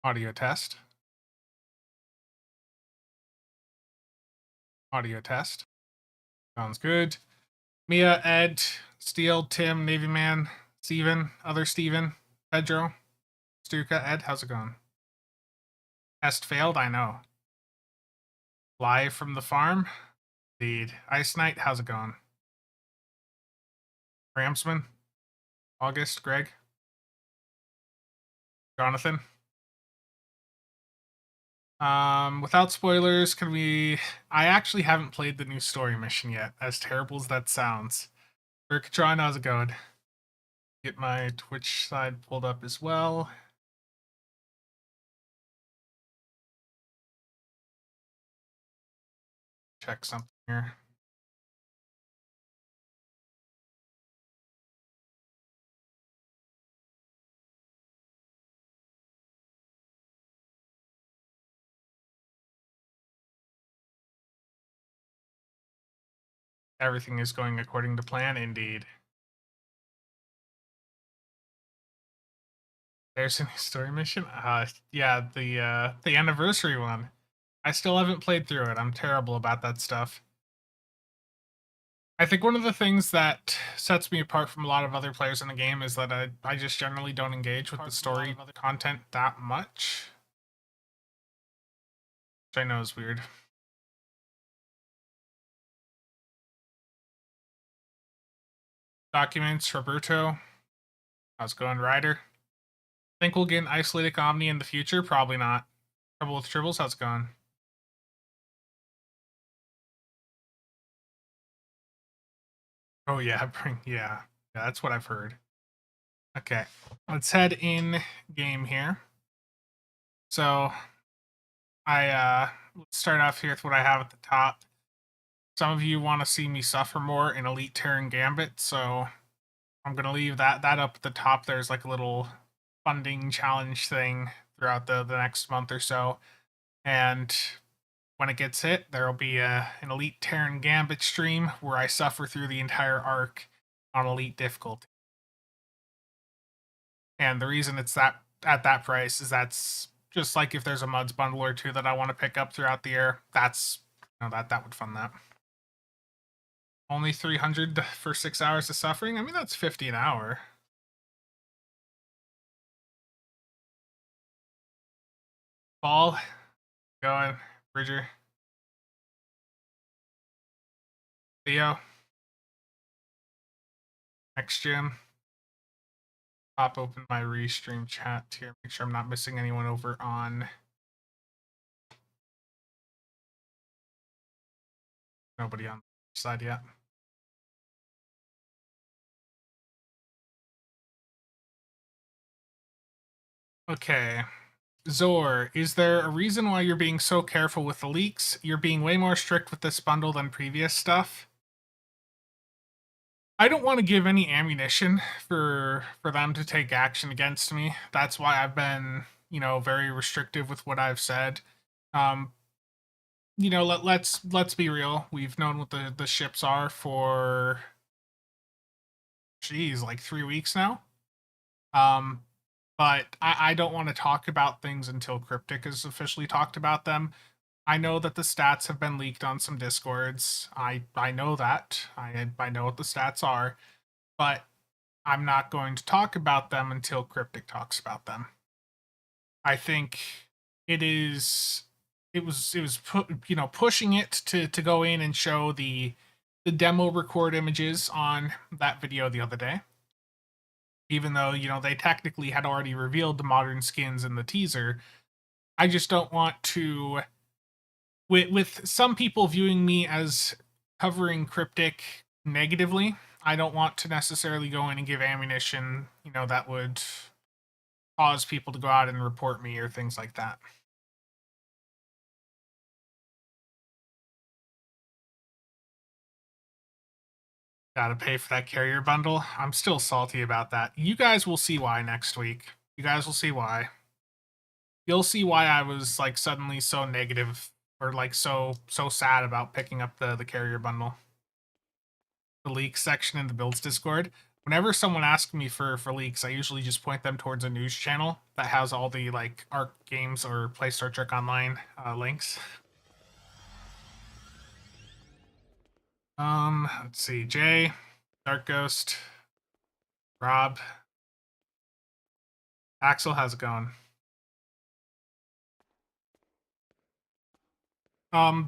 Audio test. Audio test. Sounds good. Mia, Ed, Steele, Tim, Navy Man, Steven, other Steven, Pedro, Stuka, Ed, how's it going? Test failed, I know. Live from the farm? Indeed. Ice Knight, how's it going? Ramsman, August, Greg, Jonathan. Without spoilers, can we... I actually haven't played the new story mission yet, as terrible as that sounds. Urkatron, how's it going? Get my Twitch side pulled up as well. Check something here. Everything is going according to plan, indeed. There's a new story mission? Yeah, the anniversary one. I still haven't played through it. I'm terrible about that stuff. I think one of the things that sets me apart from a lot of other players in the game is that I just generally don't engage with the story content that much. Which I know is weird. Documents, Roberto. How's it going, Ryder? Think we'll get an isolated Omni in the future? Probably not. Trouble with Tribbles, how's it going? Oh yeah, yeah, that's what I've heard. Okay, let's head in game here. So let's start off here with what I have at the top. Some of you want to see me suffer more in Elite Terran Gambit, so I'm gonna leave that up at the top. There's like a little funding challenge thing throughout the next month or so, and when it gets hit, there'll be an Elite Terran Gambit stream where I suffer through the entire arc on Elite difficulty. And the reason it's that at that price is that's just like if there's a Muds bundle or two that I want to pick up throughout the year, that's that would fund that. Only 300 for 6 hours of suffering? I mean, that's 50 an hour. Ball, going, Bridger, Theo, next gym. Pop open my restream chat here, make sure I'm not missing anyone over on. Nobody on the side yet. Okay. Zor, is there a reason why you're being so careful with the leaks? You're being way more strict with this bundle than previous stuff. I don't want to give any ammunition for them to take action against me. That's why I've been, very restrictive with what I've said. Let's be real. We've known what the ships are for like 3 weeks now. But I don't want to talk about things until Cryptic has officially talked about them. I know that the stats have been leaked on some Discords. I know that. I know what the stats are, but I'm not going to talk about them until Cryptic talks about them. I think it was pushing it to go in and show the demo record images on that video the other day. Even though, they technically had already revealed the modern skins in the teaser. I just don't want to, with some people viewing me as covering Cryptic negatively, I don't want to necessarily go in and give ammunition, that would cause people to go out and report me or things like that. Gotta pay for that carrier bundle. I'm still salty about that. You guys will see why next week. You guys will see why. You'll see why I was like suddenly so negative or like so sad about picking up the carrier bundle. The leak section in the builds Discord. Whenever someone asks me for leaks, I usually just point them towards a news channel that has all the like Arc Games or Play Star Trek Online links. Let's see, Jay, Dark Ghost, Rob, Axel, how's it going?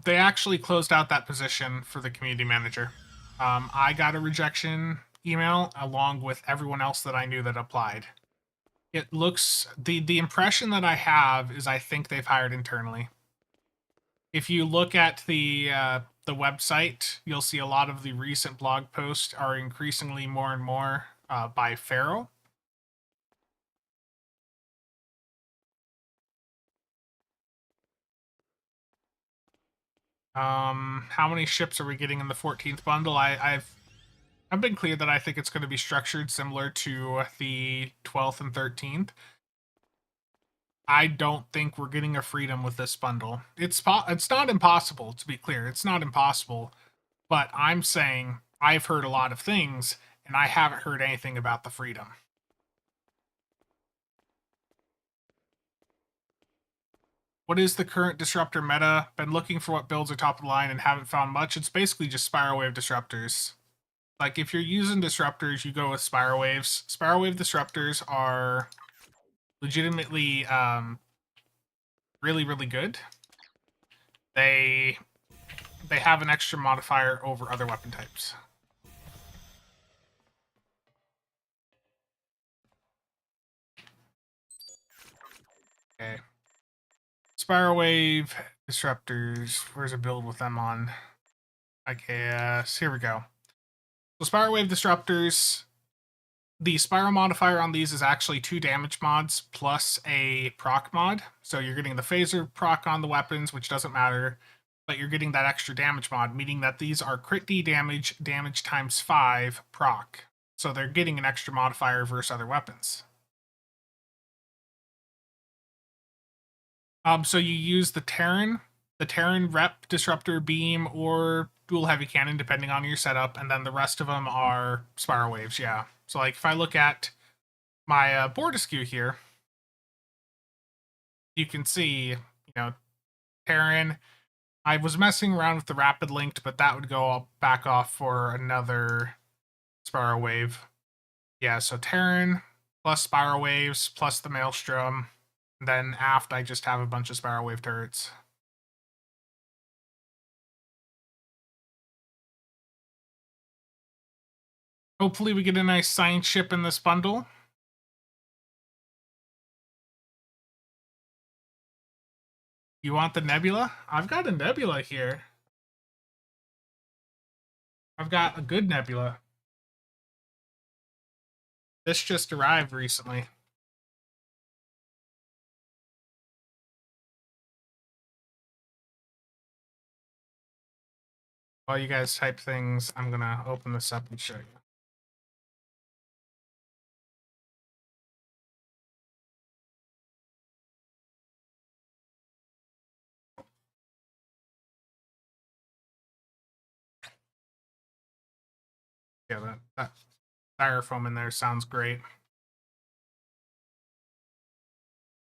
They actually closed out that position for the community manager. I got a rejection email along with everyone else that I knew that applied. It looks the impression that I have is I think they've hired internally. If you look at the website, you'll see a lot of the recent blog posts are increasingly more and more by Pharaoh. How many ships are we getting in the 14th bundle? I've been clear that I think it's going to be structured similar to the 12th and 13th. I don't think we're getting a freedom with this bundle. It's not impossible, to be clear. It's not impossible, but I'm saying I've heard a lot of things and I haven't heard anything about the freedom. What is the current disruptor meta? Been looking for what builds are top of the line and haven't found much. It's basically just spiral wave disruptors. Like if you're using disruptors, you go with spiral waves. Spiral wave disruptors are legitimately really, really good. They have an extra modifier over other weapon types. Okay. Spiral wave disruptors. Where's a build with them on? I guess here we go. So spiral wave disruptors. The spiral modifier on these is actually 2 damage mods plus a proc mod. So you're getting the phaser proc on the weapons, which doesn't matter, but you're getting that extra damage mod, meaning that these are crit D damage, damage times 5 proc. So they're getting an extra modifier versus other weapons. So you use the Terran rep, disruptor, beam, or dual heavy cannon, depending on your setup, and then the rest of them are spiral waves. Yeah. So like if I look at my board askew here, you can see, Terran. I was messing around with the rapid linked, but that would go back off for another spiral wave. Yeah, so Terran plus spiral waves plus the Maelstrom. Then aft, I just have a bunch of spiral wave turrets. Hopefully we get a nice science ship in this bundle. You want the Nebula? I've got a Nebula here. I've got a good Nebula. This just arrived recently. While you guys type things, I'm gonna open this up and show you. Yeah, that styrofoam in there sounds great.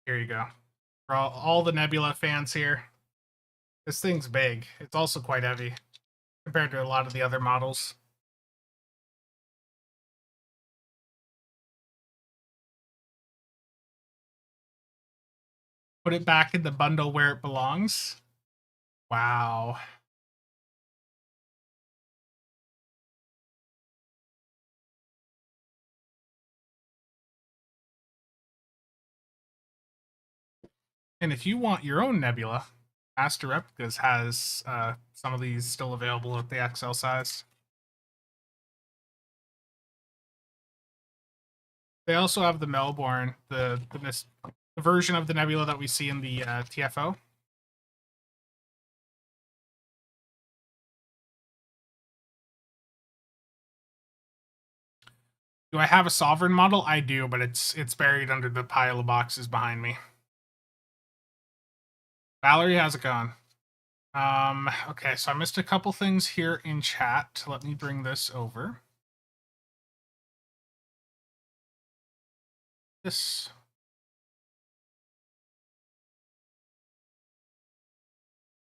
Here you go. For all the Nebula fans here, this thing's big. It's also quite heavy compared to a lot of the other models. Put it back in the bundle where it belongs. Wow. And if you want your own Nebula, Master Replicas has some of these still available at the XL size. They also have the Melbourne, the version of the Nebula that we see in the TFO. Do I have a Sovereign model? I do, but it's buried under the pile of boxes behind me. Valerie, how's it going? Okay, so I missed a couple things here in chat. Let me bring this over. this.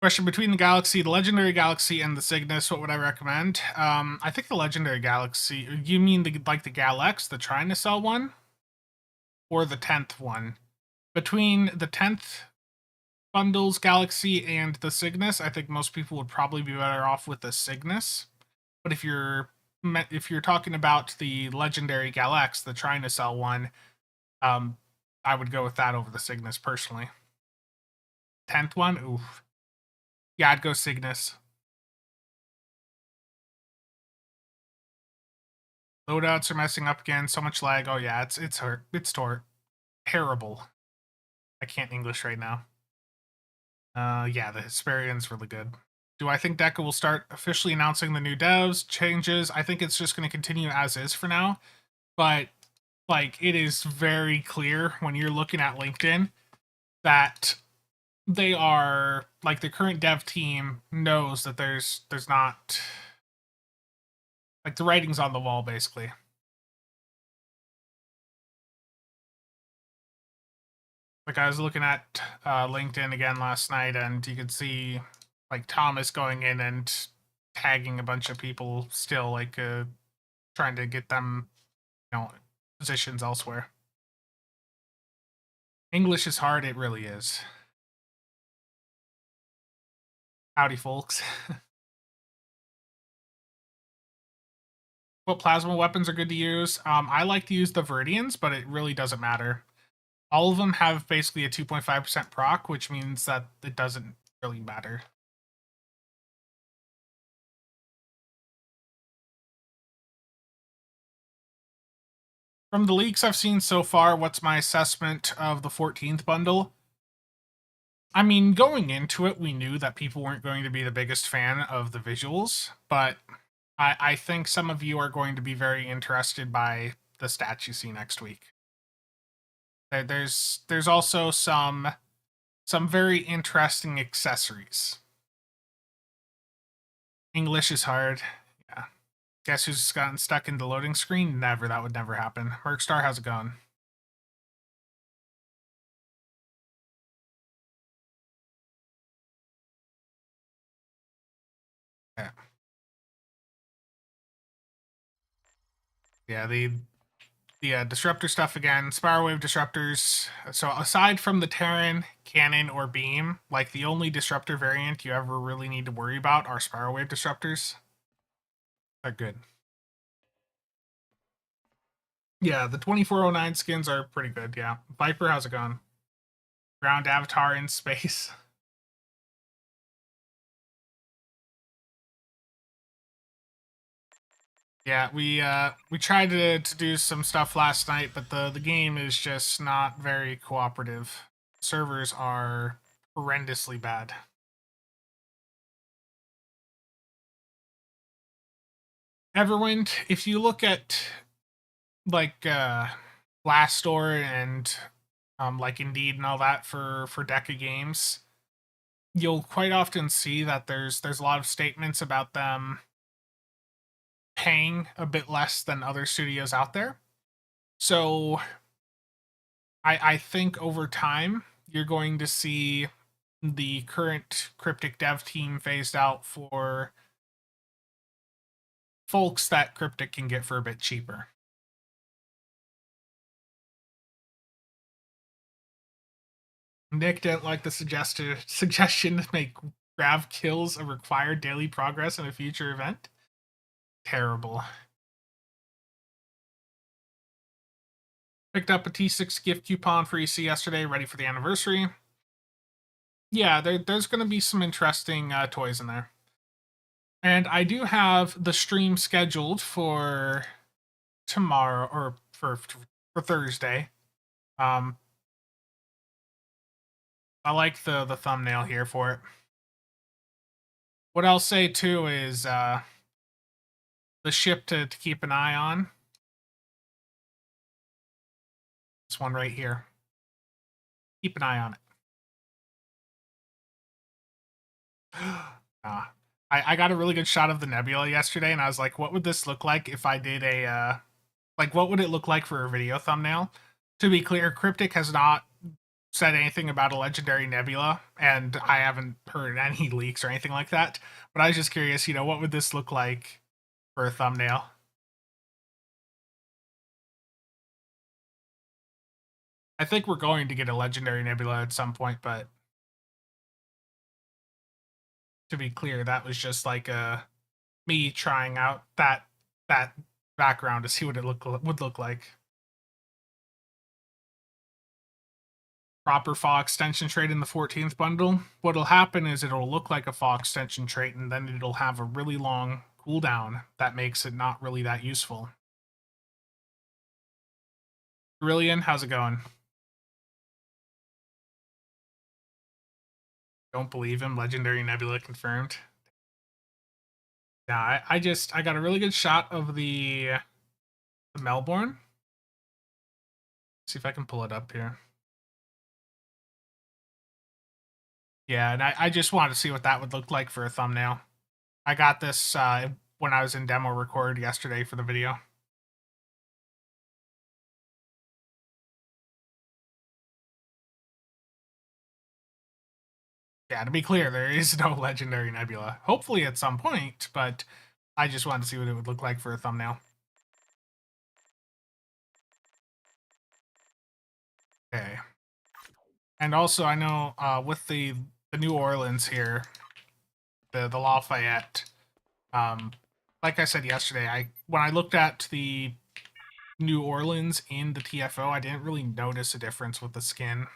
Question: between the Galaxy, the Legendary Galaxy, and the Cygnus, what would I recommend? I think the Legendary Galaxy. You mean the Galax, the trying to sell one, or the 10th one? Between the 10th bundles Galaxy and the Cygnus, I think most people would probably be better off with the Cygnus. But if you're talking about the Legendary Galax, the trying to sell one, I would go with that over the Cygnus personally. 10th one, oof. Yeah, I'd go Cygnus. Loadouts are messing up again. So much lag. Oh yeah, it's hurt. It's terrible. I can't English right now. Yeah, the Hesperian's really good. Do I think Deca will start officially announcing the new devs, changes? I think it's just going to continue as is for now. But like, it is very clear when you're looking at LinkedIn that they are like, the current dev team knows that there's not, like, the writing's on the wall basically. Like, I was looking at LinkedIn again last night, and you could see like Thomas going in and tagging a bunch of people still, like, trying to get them, positions elsewhere. English is hard, it really is. Howdy, folks. What plasma weapons are good to use? I like to use the Viridians, but it really doesn't matter. All of them have basically a 2.5% proc, which means that it doesn't really matter. From the leaks I've seen so far, what's my assessment of the 14th bundle? I mean, going into it, we knew that people weren't going to be the biggest fan of the visuals, but I think some of you are going to be very interested by the stats you see next week. There's also some very interesting accessories. English is hard. Yeah. Guess who's gotten stuck in the loading screen? Never. That would never happen. Merkstar, how's it going? Yeah. Yeah, the disruptor stuff again. Spiral wave disruptors. So aside from the Terran, Cannon, or Beam, like, the only disruptor variant you ever really need to worry about are spiral wave disruptors. They're good. Yeah, the 2409 skins are pretty good. Yeah. Viper, how's it going? Ground avatar in space. Yeah, we tried to do some stuff last night, but the game is just not very cooperative. Servers are horrendously bad. Everwind, if you look at like Glassdoor and like Indeed and all that for Deca games, you'll quite often see that there's a lot of statements about them paying a bit less than other studios out there. So I think over time you're going to see the current Cryptic dev team phased out for folks that Cryptic can get for a bit cheaper. Nick didn't like the suggestion to make grab kills a required daily progress in a future event. Terrible. Picked up a T6 gift coupon for EC yesterday, ready for the anniversary. Yeah, there's going to be some interesting toys in there. And I do have the stream scheduled for tomorrow, or for Thursday. I like the thumbnail here for it. What I'll say too is the ship to keep an eye on. This one right here. Keep an eye on it. I got a really good shot of the nebula yesterday, and I was like, what would this look like if I did a like, what would it look like for a video thumbnail? To be clear, Cryptic has not said anything about a legendary nebula, and I haven't heard any leaks or anything like that. But I was just curious, what would this look like for a thumbnail? I think we're going to get a legendary nebula at some point, but to be clear, that was just like me trying out that background to see what it would look like. Proper fog extension trait in the 14th bundle. What'll happen is it'll look like a fog extension trait, and then it'll have a really long cooldown that makes it not really that useful. Brilliant, how's it going? Don't believe him. Legendary Nebula confirmed. Yeah, I got a really good shot of the Melbourne. See if I can pull it up here. Yeah, and I just wanted to see what that would look like for a thumbnail. I got this when I was in demo record yesterday for the video. Yeah, to be clear, there is no legendary nebula. Hopefully at some point, but I just wanted to see what it would look like for a thumbnail. Okay. And also, I know with the New Orleans here, the Lafayette, like I said yesterday, when I looked at the New Orleans in the TFO, I didn't really notice a difference with the skin.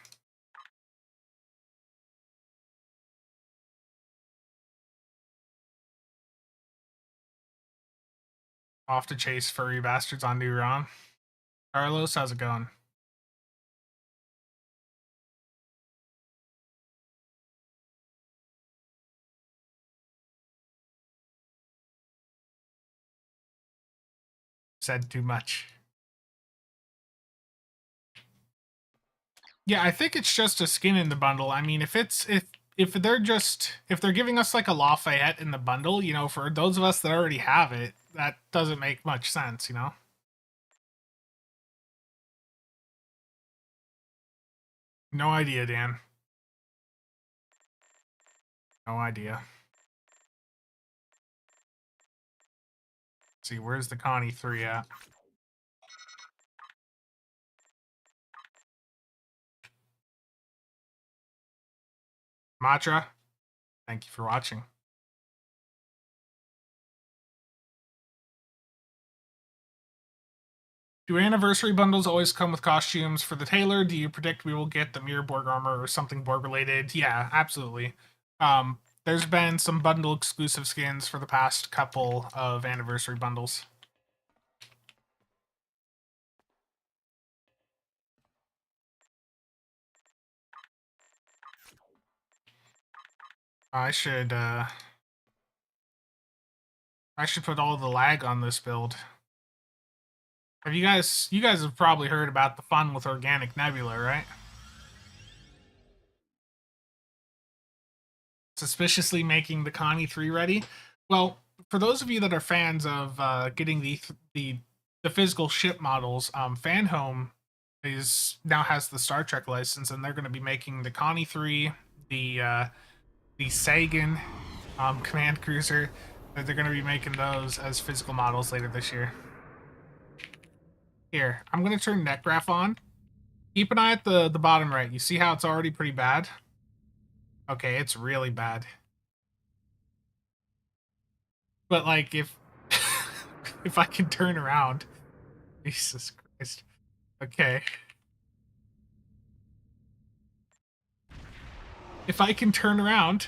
Off to chase furry bastards on New Ron. Carlos, how's it going? Said too much. Yeah, I think it's just a skin in the bundle. I mean, if they're giving us like a Lafayette in the bundle, for those of us that already have it, that doesn't make much sense, No idea, Dan. No idea. Let's see, where's the Connie 3 at? Matra, thank you for watching. Do anniversary bundles always come with costumes for the tailor? Do you predict we will get the Mirror Borg armor or something Borg related? Yeah, absolutely. There's been some bundle exclusive skins for the past couple of anniversary bundles. I should put all the lag on this build. You guys have probably heard about the fun with Organic Nebula, right? Suspiciously making the Connie 3 ready. Well, for those of you that are fans of getting the physical ship models, Fanhome now has the Star Trek license, and they're going to be making the Connie 3, the Sagan command cruiser. They're going to be making those as physical models later this year. Here, I'm going to turn NetGraph on. Keep an eye at the bottom right. You see how it's already pretty bad? Okay, it's really bad. But like if if I can turn around. Jesus Christ. Okay. If I can turn around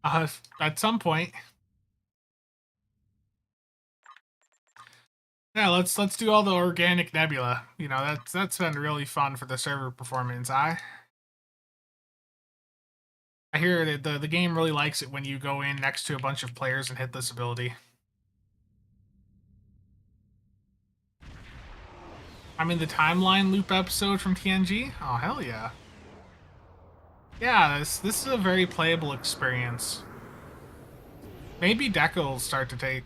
at some point. Yeah, let's do all the Organic Nebula. That's been really fun for the server performance. I hear that the game really likes it when you go in next to a bunch of players and hit this ability. I'm in the timeline loop episode from TNG. Oh hell yeah! Yeah, this is a very playable experience. Maybe Deco will start to take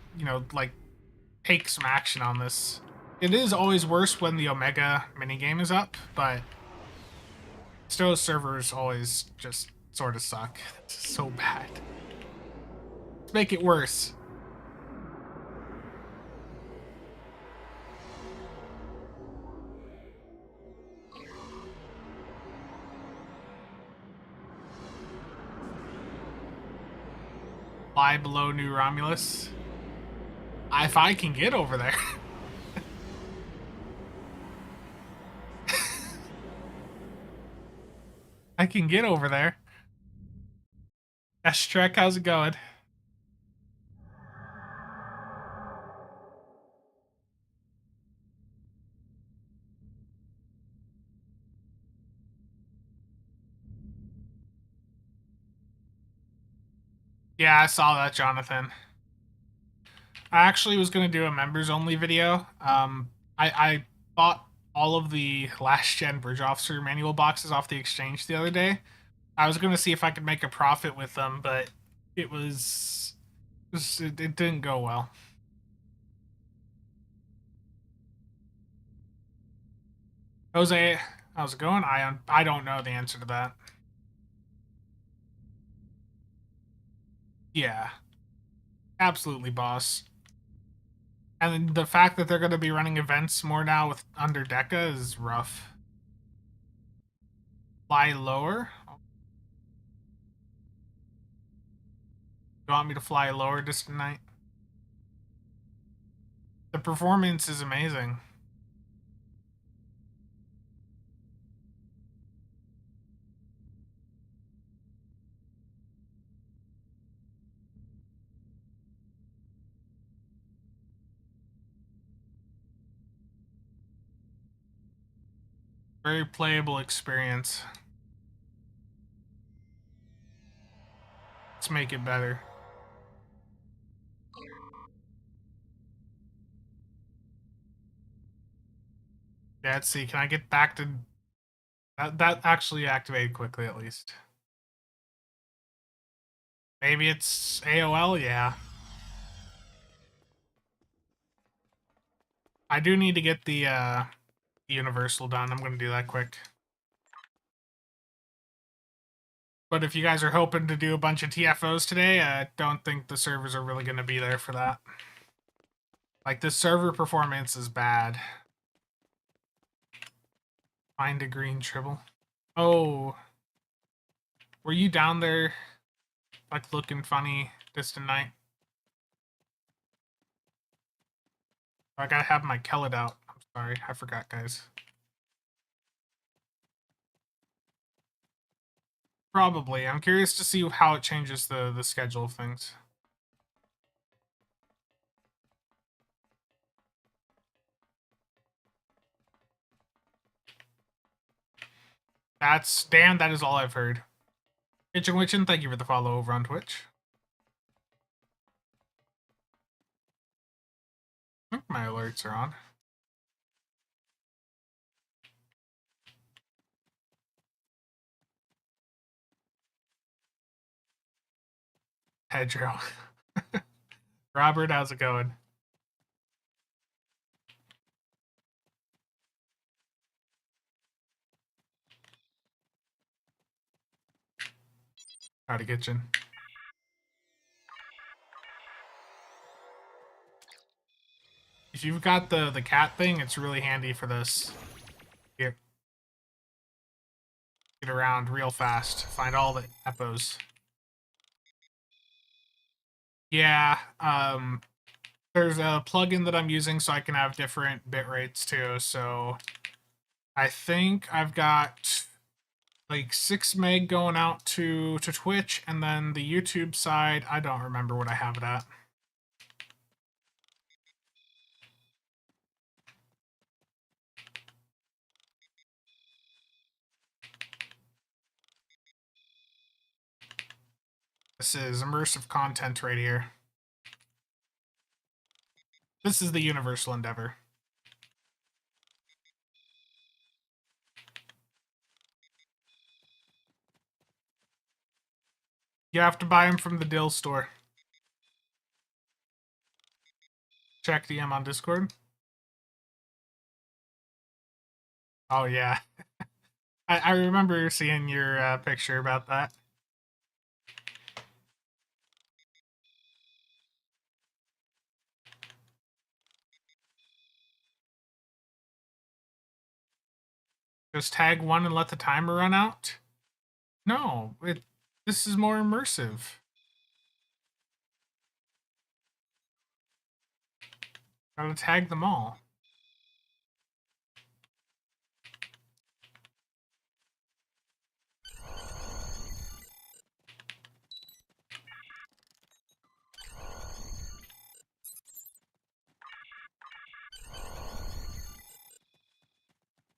take some action on this. It is always worse when the Omega minigame is up, but still servers always just sort of suck. It's so bad. Let's make it worse. Fly below New Romulus. If I can get over there. I can get over there. S-Trek, how's it going? Yeah, I saw that, Jonathan. I actually was going to do a members only video. I bought all of the last gen Bridge Officer manual boxes off the exchange the other day. I was going to see if I could make a profit with them, but it didn't go well. Jose, how's it going? I don't know the answer to that. Yeah, absolutely, boss. And the fact that they're going to be running events more now with under Deca is rough. Fly lower? You want me to fly lower just tonight? The performance is amazing. Very playable experience. Let's make it better. Yeah, let's see. Can I get back to that actually activated quickly at least? Maybe it's AOL, yeah. I do need to get the Universal done. I'm gonna do that quick. But if you guys are hoping to do a bunch of TFOs today, I don't think the servers are really gonna be there for that. Like, the server performance is bad. Find a green tribble. Oh. Were you down there, like, looking funny distant night? I gotta have my Kellet out. I'm sorry, I forgot, guys. Probably. I'm curious to see how it changes the schedule of things. That's Dan, that is all I've heard. Kitchen Witchin, thank you for the follow over on Twitch. I think my alerts are on. Pedro. Robert, how's it going? Howdy, Kitchen. If you've got the cat thing, it's really handy for this. Get around real fast. Find all the epos. Yeah, there's a plugin that I'm using so I can have different bit rates too. So I think I've got like 6 meg going out to Twitch, and then the YouTube side, I don't remember what I have it at. This is immersive content right here. This is the Universal Endeavor. You have to buy them from the Dill store. Check DM on Discord. Oh yeah, I remember seeing your picture about that. Just tag one and let the timer run out. No, this is more immersive. Gotta tag them all.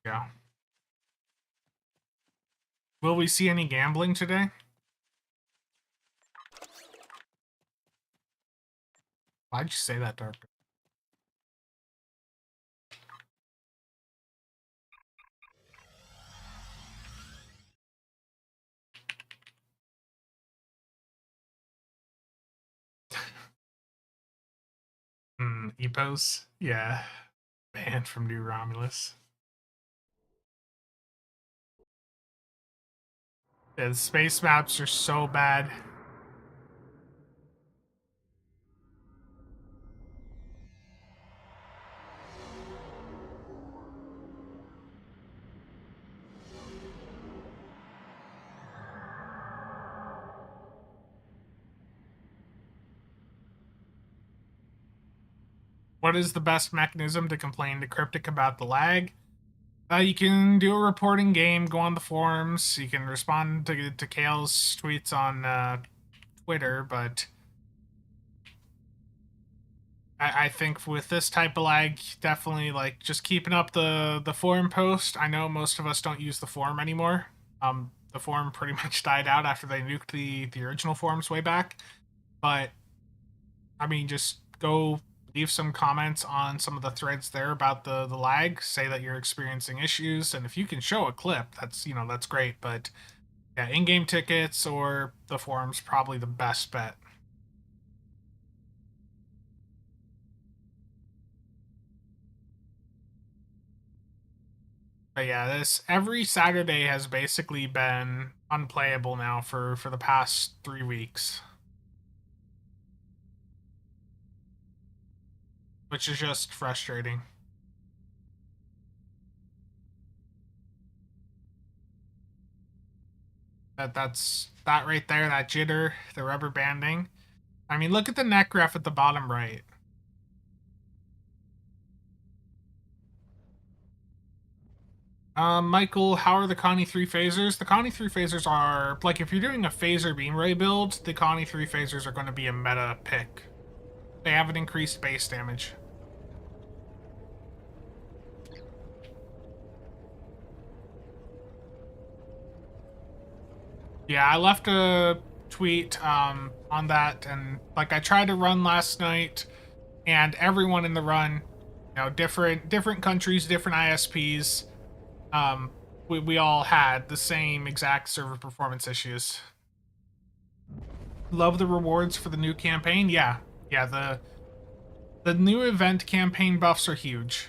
Yeah. Will we see any gambling today? Why'd you say that, Dark? Epos? Yeah. Banned from New Romulus. Yeah, the space maps are so bad. What is the best mechanism to complain to Cryptic about the lag? You can do a reporting game, go on the forums, you can respond to Kale's tweets on Twitter, but I think with this type of lag, definitely like just keeping up the forum post. I know most of us don't use the forum anymore. The forum pretty much died out after they nuked the original forums way back. But I mean, just go leave some comments on some of the threads there about the lag. Say that you're experiencing issues, and if you can show a clip, that's great. But yeah, in-game tickets or the forums probably the best bet. But yeah, this every Saturday has basically been unplayable now for the past 3 weeks, which is just frustrating. That's that right there, that jitter, the rubber banding. I mean, look at the neck graph at the bottom right. Michael, how are the Connie 3 phasers? The Connie 3 phasers are, like, if you're doing a phaser beam ray build, the Connie 3 phasers are going to be a meta pick. They have an increased base damage. Yeah, I left a tweet on that, and like I tried to run last night, and everyone in the run, different countries, different ISPs, um, we all had the same exact server performance issues. Love the rewards for the new campaign. Yeah, yeah. The new event campaign buffs are huge.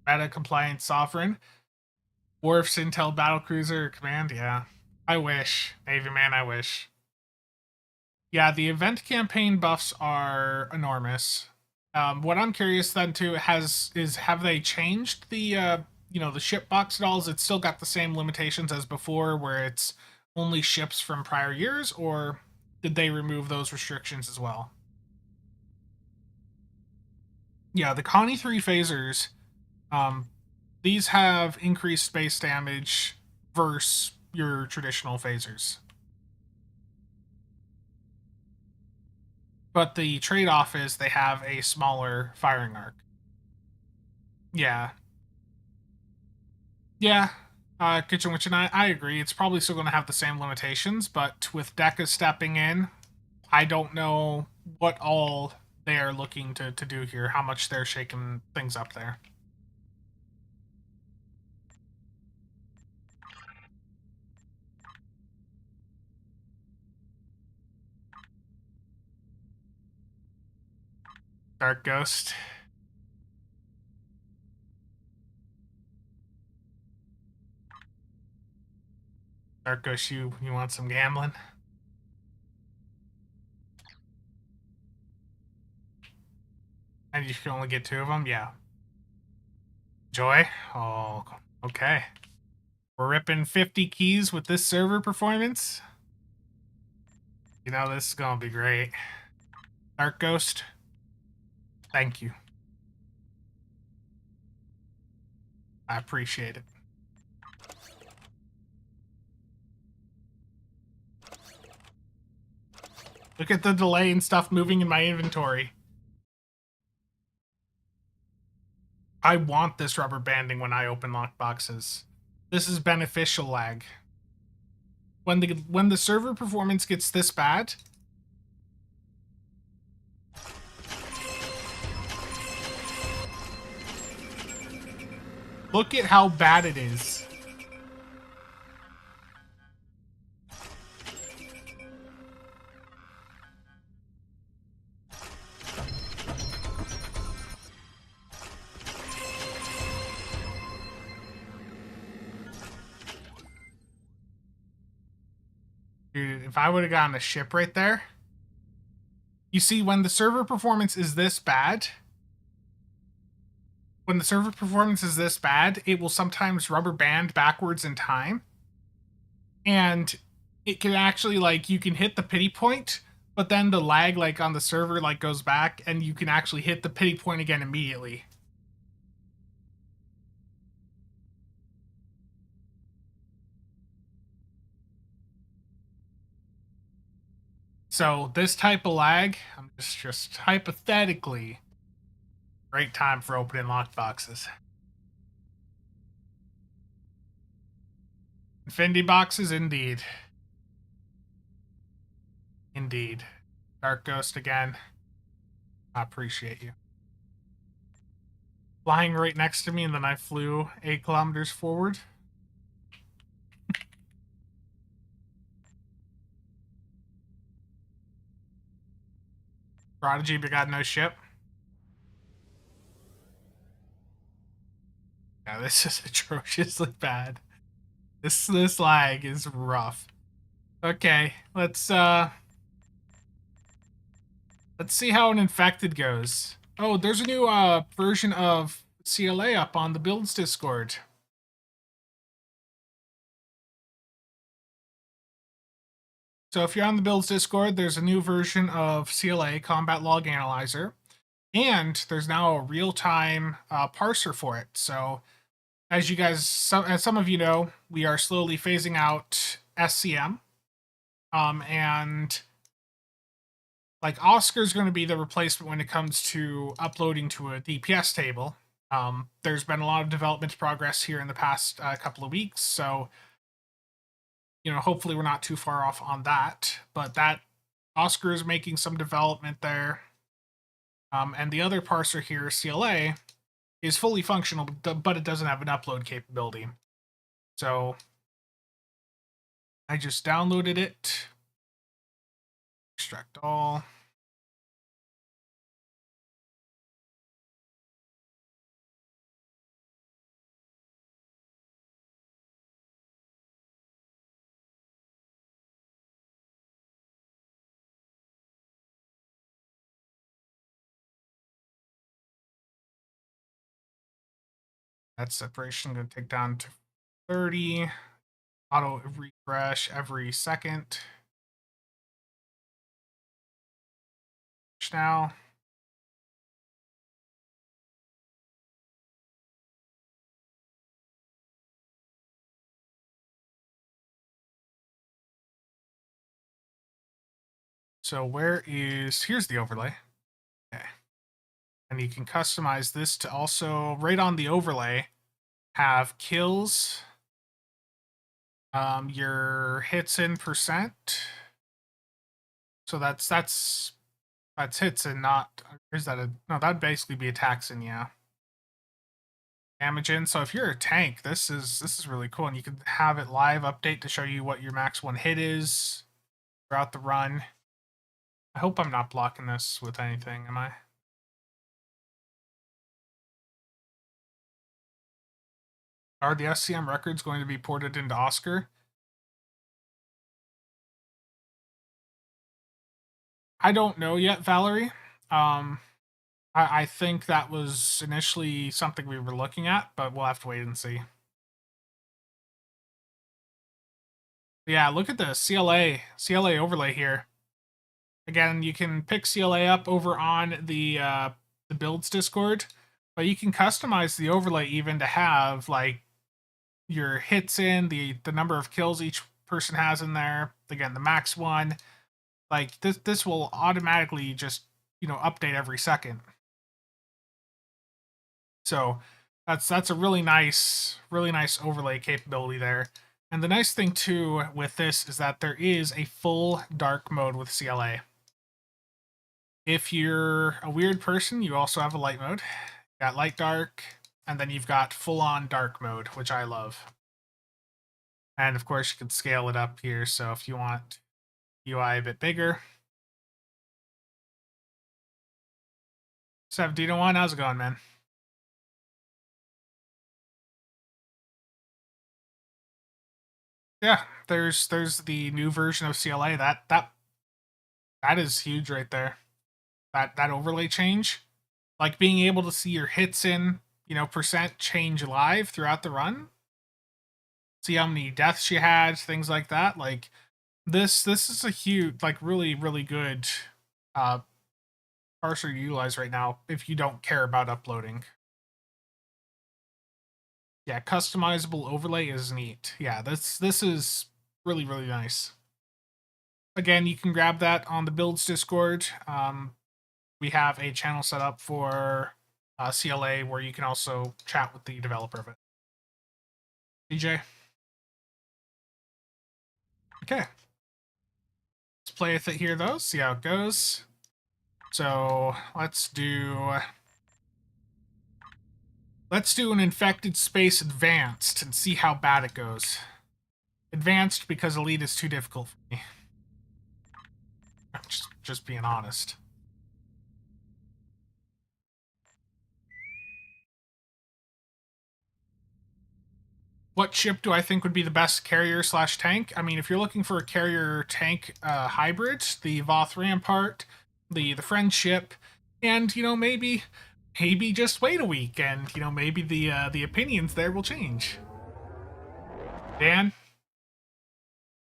Meta compliant sovereign. Worf's Intel battlecruiser command. Yeah, I wish, Navy man. I wish. Yeah, the event campaign buffs are enormous. What I'm curious then too is have they changed the ship box at all? Is it still got the same limitations as before, where it's only ships from prior years, or did they remove those restrictions as well? Yeah, the Connie 3 phasers, um, these have increased space damage versus your traditional phasers. But the trade off is they have a smaller firing arc. Yeah. Yeah. Kitchen Witch and I agree. It's probably still going to have the same limitations, but with Deca stepping in, I don't know what all they are looking to do here, how much they're shaking things up there. Dark Ghost. Dark Ghost, you want some gambling? And you can only get 2 of them? Yeah. Joy? Oh, okay. We're ripping 50 keys with this server performance. You know, this is gonna be great. Dark Ghost, thank you. I appreciate it. Look at the delay and stuff moving in my inventory. I want this rubber banding when I open lockboxes. This is beneficial lag. When the server performance gets this bad, look at how bad it is. Dude, if I would have gotten a ship right there. You see, when the server performance is this bad, it will sometimes rubber band backwards in time. And it can actually, like, you can hit the pity point, but then the lag, like, on the server, like, goes back, and you can actually hit the pity point again immediately. So this type of lag, I'm just hypothetically, great time for opening locked boxes. Infinity boxes, indeed. Indeed. Dark Ghost again. I appreciate you. Flying right next to me, and then I flew 8 kilometers forward. Prodigy, but got no ship. Yeah, this is atrociously bad. This lag is rough. Okay, let's see how an infected goes. Oh, there's a new version of CLA up on the builds Discord. So if you're on the builds Discord, there's a new version of CLA, Combat Log Analyzer, and there's now a real-time parser for it. So as you guys, as some of you know, we are slowly phasing out SCM, and like Oscar's going to be the replacement when it comes to uploading to a DPS table. There's been a lot of development progress here in the past couple of weeks, so you know, hopefully we're not too far off on that. But that Oscar is making some development there, and the other parser here, CLA, is fully functional, but it doesn't have an upload capability. So I just downloaded it. Extract all. That separation going to take down to 30. Auto refresh every second. Now. So here's the overlay. Okay. And you can customize this to also, right on the overlay, have kills, your hits in percent. So that's hits and not, is that no, that'd basically be attacks in, yeah. Damage in. So if you're a tank, this is really cool, and you can have it live update to show you what your max 1 hit is throughout the run. I hope I'm not blocking this with anything, am I? Are the SCM records going to be ported into Oscar? I don't know yet, Valerie. I think that was initially something we were looking at, but we'll have to wait and see. Yeah, look at the CLA overlay here. Again, you can pick CLA up over on the builds Discord, but you can customize the overlay even to have like your hits in, the number of kills each person has in there. Again, the max one. Like this will automatically just, update every second. So that's a really nice overlay capability there. And the nice thing too with this is that there is a full dark mode with CLA. If you're a weird person, you also have a light mode. You got light dark, and then you've got full on dark mode, which I love. And of course you can scale it up here, so if you want UI a bit bigger. What's Dino One? How's it going, man? Yeah, there's the new version of CLA. That is huge right there. That overlay change, like being able to see your hits in, percent change live throughout the run. See how many deaths you had, things like that. Like this is a huge, like really good parser to utilize right now if you don't care about uploading. Yeah, customizable overlay is neat. Yeah, this is really nice. Again, you can grab that on the builds Discord. We have a channel set up for CLA where you can also chat with the developer of it. DJ. Okay. Let's play with it here though, see how it goes. So let's do an infected space advanced and see how bad it goes. Advanced because elite is too difficult for me. I'm just being honest. What ship do I think would be the best carrier / tank? I mean, if you're looking for a carrier tank hybrid, the Voth Rampart, the Friendship, and maybe just wait a week, and maybe the opinions there will change. Dan,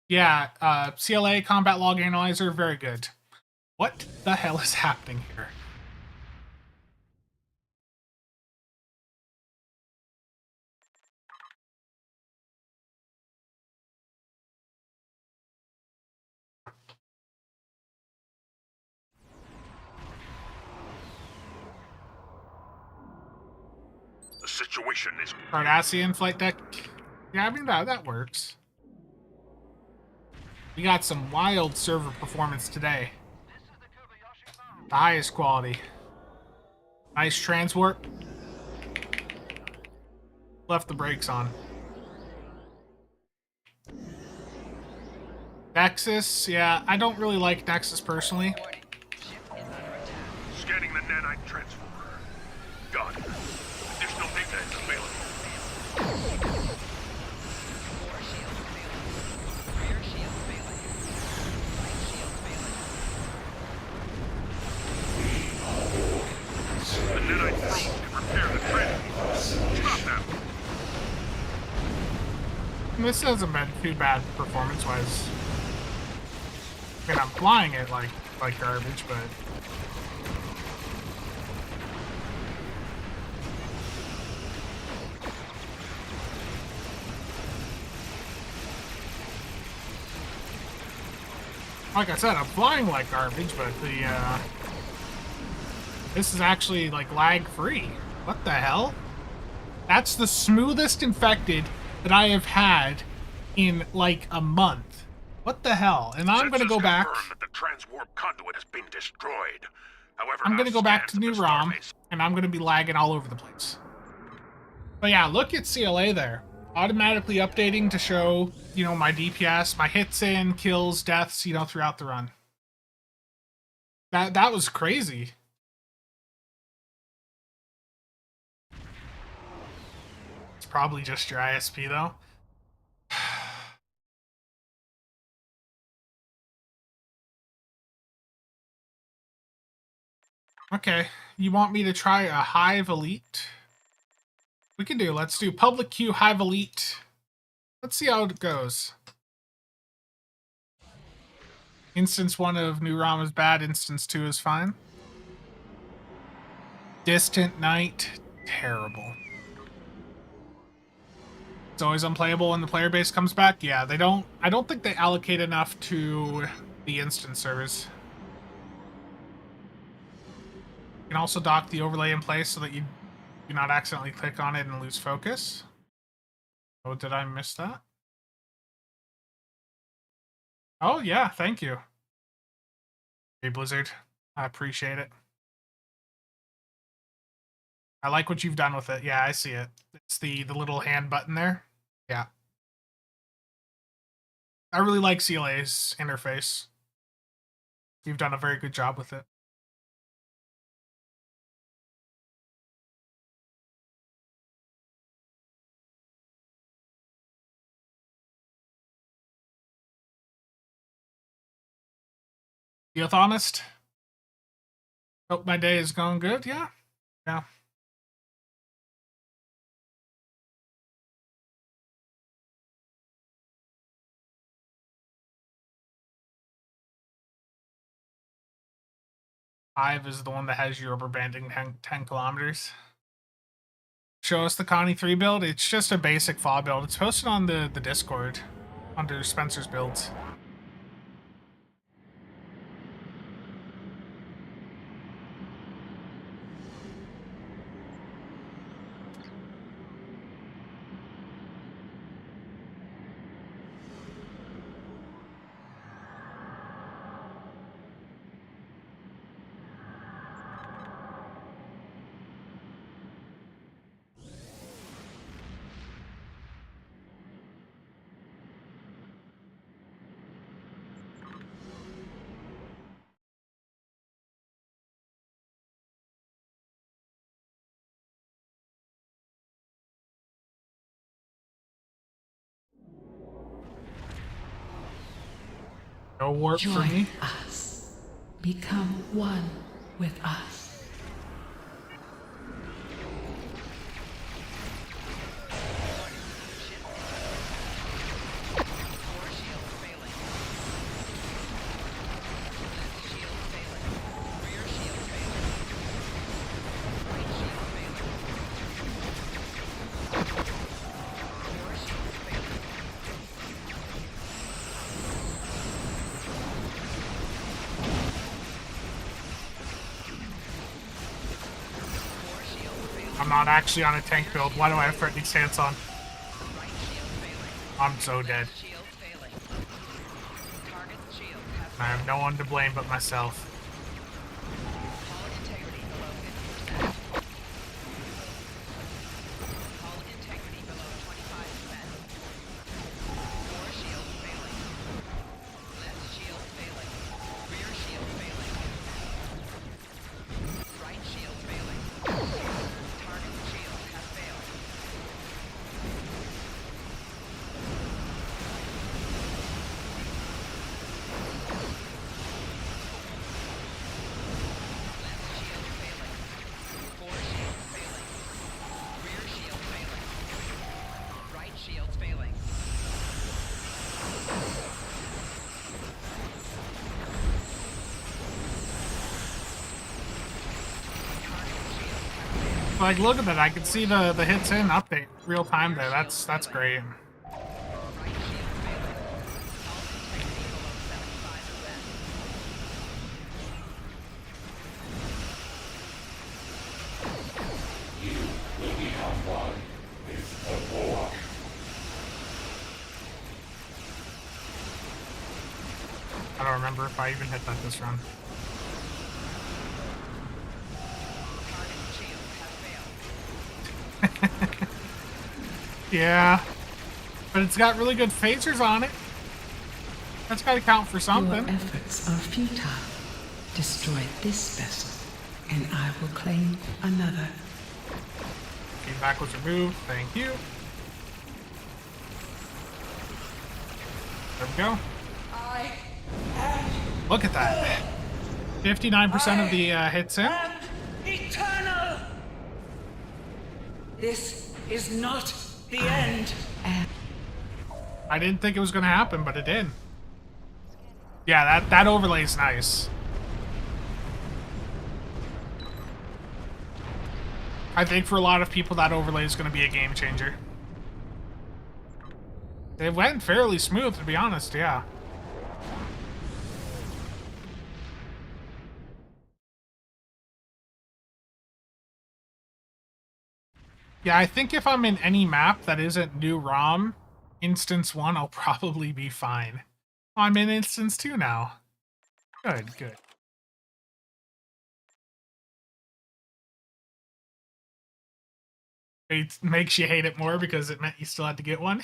yeah, CLA Combat Log Analyzer, very good. What the hell is happening here? The situation is Cardassian flight deck. Yeah, I mean that works. We got some wild server performance today. The highest quality. Nice transwarp. Left the brakes on. Nexus, yeah, I don't really like Nexus personally. scanning the nanite transformer. Done. Additional data is available. The nanite probe can repair the transformer. Drop that. This hasn't been too bad performance-wise. I mean, I'm flying it like garbage, but like I said, I'm flying like garbage, but this is actually like lag-free. What the hell? That's the smoothest infected that I have had in like a month. What the hell? And I'm gonna go back. That the transwarp conduit has been destroyed. However, I'm gonna go back to new ROM, and I'm gonna be lagging all over the place. But yeah, look at CLA there. Automatically updating to show, my DPS, my hits in, kills, deaths, throughout the run. That was crazy. probably just your ISP, though. Okay, you want me to try a Hive Elite? We can do. Let's do public queue Hive Elite. Let's see how it goes. Instance 1 of New ROM is bad. Instance 2 is fine. Distant Night, terrible. It's always unplayable when the player base comes back. Yeah, they don't. I don't think they allocate enough to the instance servers. You can also dock the overlay in place so that you do not accidentally click on it and lose focus. Oh, did I miss that? Oh, yeah, thank you. Hey, Blizzard. I appreciate it. I like what you've done with it. Yeah, I see it. It's the little hand button there. Yeah. I really like CLA's interface. You've done a very good job with it. Feel honest? Hope my day is going good. Yeah. Yeah. Hive is the one that has you rubber banding 10 kilometers. Show us the Connie 3 build. It's just a basic FAW build. It's posted on the Discord under Spencer's builds. No warp for Join me. us. Become one with us. I'm not actually on a tank build. Why do I have threatening stance on? I'm so dead. I have no one to blame but myself. Like, look at that. I can see the hits in update real time there. That's great. I don't remember if I even hit that this run. Yeah, but it's got really good phasers on it. That's got to count for something. Your efforts are futile. Destroy this vessel, and I will claim another. Feedback was removed. Thank you. There we go. Look at that. 59% of the hits in. Eternal! This is not the end. I didn't think it was going to happen, but it did. Yeah, that overlay is nice. I think for a lot of people, that overlay is going to be a game changer. It went fairly smooth, to be honest, yeah. Yeah, I think if I'm in any map that isn't new ROM, instance 1, I'll probably be fine. I'm in instance 2 now. Good, good. It makes you hate it more because it meant you still had to get one.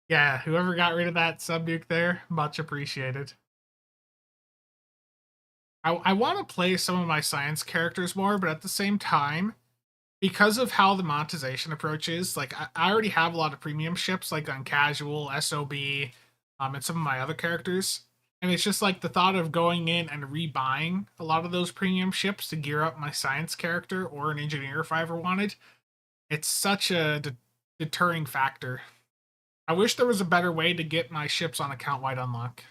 Yeah, whoever got rid of that sub-nuke there, much appreciated. I want to play some of my science characters more, but at the same time, because of how the monetization approach is, like, I already have a lot of premium ships, like on Casual, SOB, and some of my other characters. And it's just like the thought of going in and rebuying a lot of those premium ships to gear up my science character or an engineer if I ever wanted. It's such a deterring factor. I wish there was a better way to get my ships on account-wide unlock.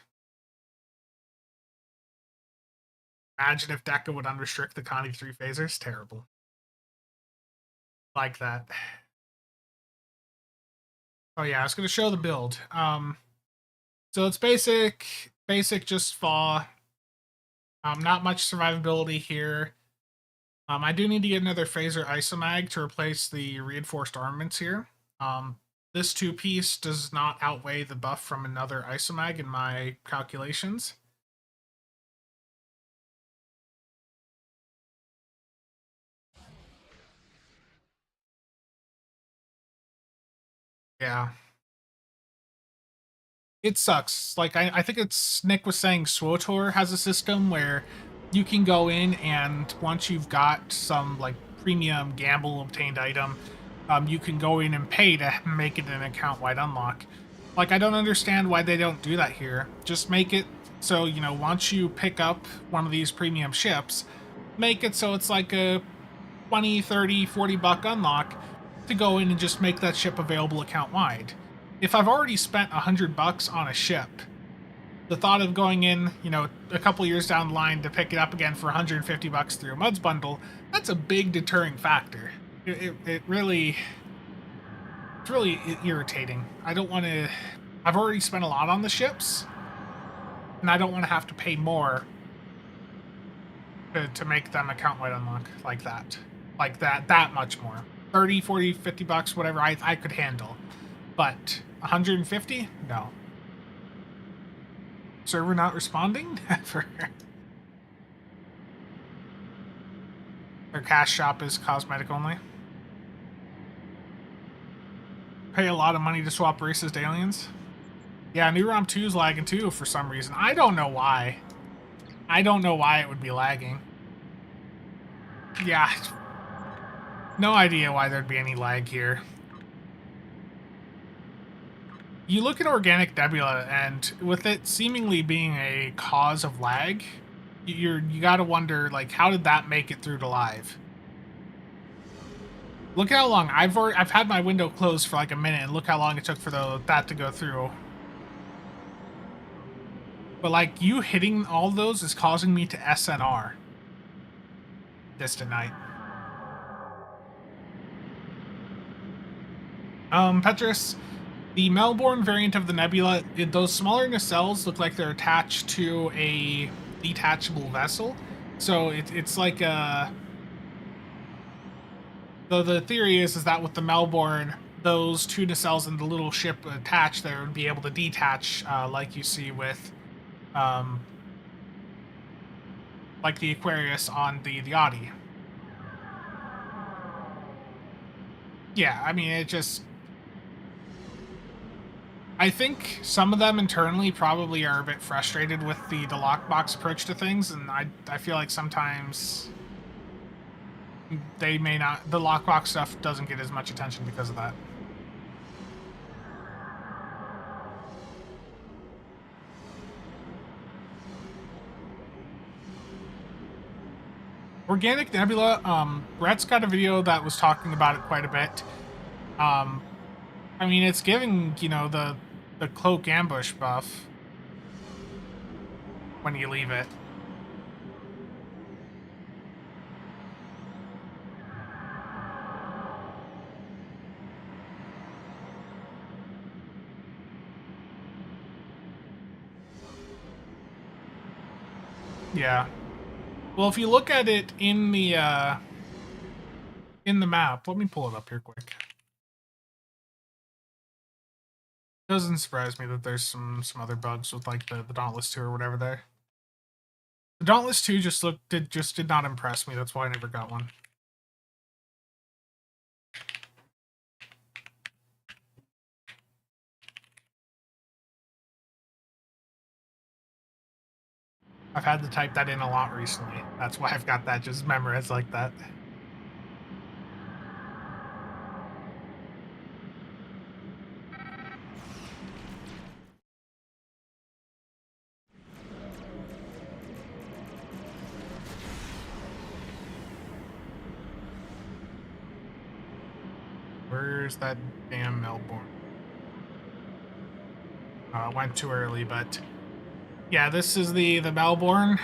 Imagine if Deca would unrestrict the Connie 3 phasers. Terrible. Like that. Oh yeah, I was going to show the build. So it's basic just FAW. Not much survivability here. I do need to get another phaser isomag to replace the reinforced armaments here. This 2-piece does not outweigh the buff from another isomag in my calculations. Yeah. It sucks. Like, I think it's Nick was saying SWOTOR has a system where you can go in and once you've got some, like, premium gamble obtained item, you can go in and pay to make it an account-wide unlock. Like, I don't understand why they don't do that here. Just make it so, you know, once you pick up one of these premium ships, make it so it's like a 20, 30, 40 buck unlock to go in and just make that ship available account-wide. If I've already spent $100 on a ship, the thought of going in, you know, a couple years down the line to pick it up again for $150 through a Muds bundle, that's a big deterring factor. It really, it's really irritating. I don't want to. I've already spent a lot on the ships, and I don't want to have to pay more to make them account-wide unlock like that. Like that much more. 30, 40, 50 bucks, whatever I could handle. But 150? No. Server not responding? For their cash shop is cosmetic only. Pay a lot of money to swap races to aliens. Yeah, New ROM 2 is lagging too for some reason. I don't know why. I don't know why it would be lagging. Yeah. No idea why there'd be any lag here. You look at Organic Nebula, and with it seemingly being a cause of lag, you gotta wonder, like, how did that make it through to live? Look how long I've had my window closed for like a minute, and look how long it took for that to go through. But like, you hitting all those is causing me to SNR. Distant Night. Petrus, the Melbourne variant of the Nebula, those smaller nacelles look like they're attached to a detachable vessel. So it's like a... The theory is that with the Melbourne, those two nacelles and the little ship attached there would be able to detach, like you see with, like the Aquarius on the Audi. Yeah, I mean, it just... I think some of them internally probably are a bit frustrated with the lockbox approach to things, and I feel like sometimes they may not... The lockbox stuff doesn't get as much attention because of that. Organic Nebula, Brett's got a video that was talking about it quite a bit. I mean, it's giving, you know, the cloak ambush buff when you leave it. Yeah. Well, if you look at it in the map, let me pull it up here quick. Doesn't surprise me that there's some other bugs with like the Dauntless 2 or whatever there. The Dauntless 2 just did not impress me. That's why I never got one. I've had to type that in a lot recently. That's why I've got that just memorized like that. Where's that damn Melbourne? Went too early, but yeah, this is the Melbourne.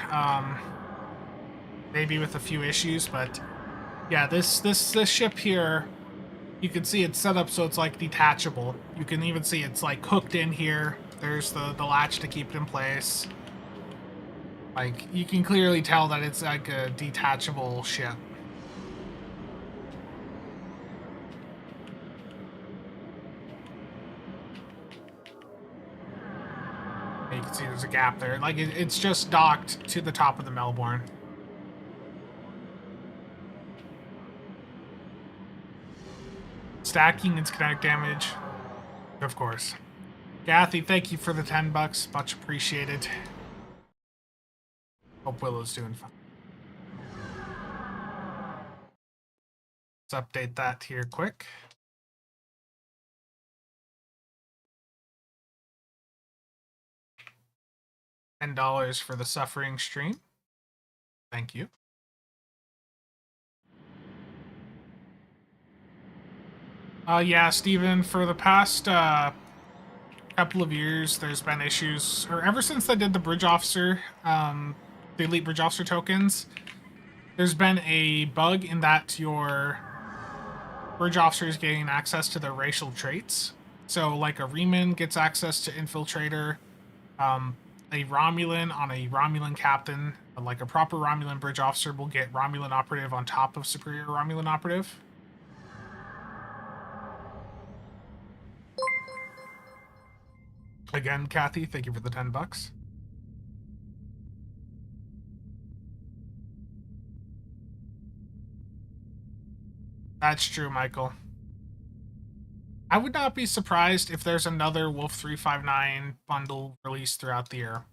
Maybe with a few issues, but yeah, this ship here, you can see it's set up so it's like detachable. You can even see it's like hooked in here. There's the latch to keep it in place. Like, you can clearly tell that it's like a detachable ship. You can see there's a gap there. Like, it's just docked to the top of the Melbourne. Stacking its kinetic damage. Of course. Gathy, thank you for the 10 bucks. Much appreciated. Hope Willow's doing fine. Let's update that here quick. $10 for the suffering stream. Thank you. Yeah, Steven, for the past couple of years, there's been issues, or ever since they did the bridge officer, the elite bridge officer tokens, there's been a bug in that your bridge officer is getting access to their racial traits. So, like a Reman gets access to Infiltrator, a Romulan on a Romulan captain, like a proper Romulan bridge officer will get Romulan operative on top of superior Romulan operative. Again, Kathy, thank you for the 10 bucks. That's true, Michael. I would not be surprised if there's another Wolf 359 bundle released throughout the year.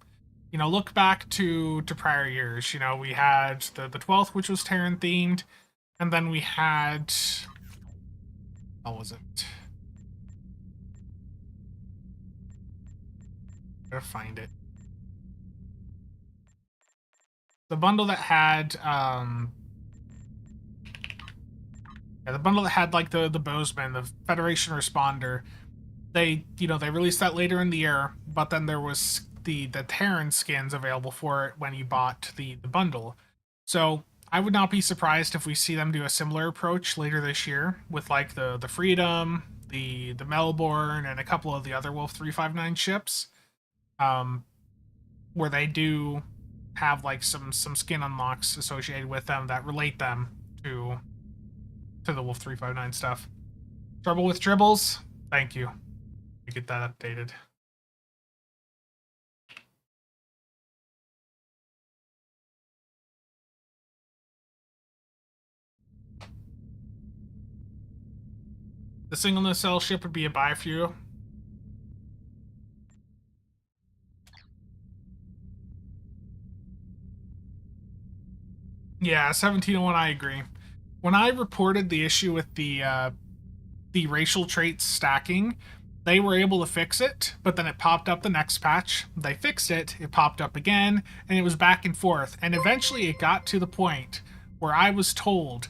You know, look back to prior years. You know, we had the 12th, which was Terran themed, and then we had, what was it? Gotta find it. The bundle that had the bundle that had like the Bozeman, the Federation Responder. They released that later in the year, but then there was the Terran skins available for it when you bought the bundle. So I would not be surprised if we see them do a similar approach later this year with like the Freedom, the Melbourne, and a couple of the other Wolf 359 ships, where they do have like some skin unlocks associated with them that relate them to the Wolf 359 stuff. Trouble with dribbles? Thank you. We get that updated. The single nacelle ship would be a buy for you. Yeah, 1701, I agree. When I reported the issue with the racial traits stacking, they were able to fix it, but then it popped up the next patch. They fixed it, it popped up again, and it was back and forth. And eventually it got to the point where I was told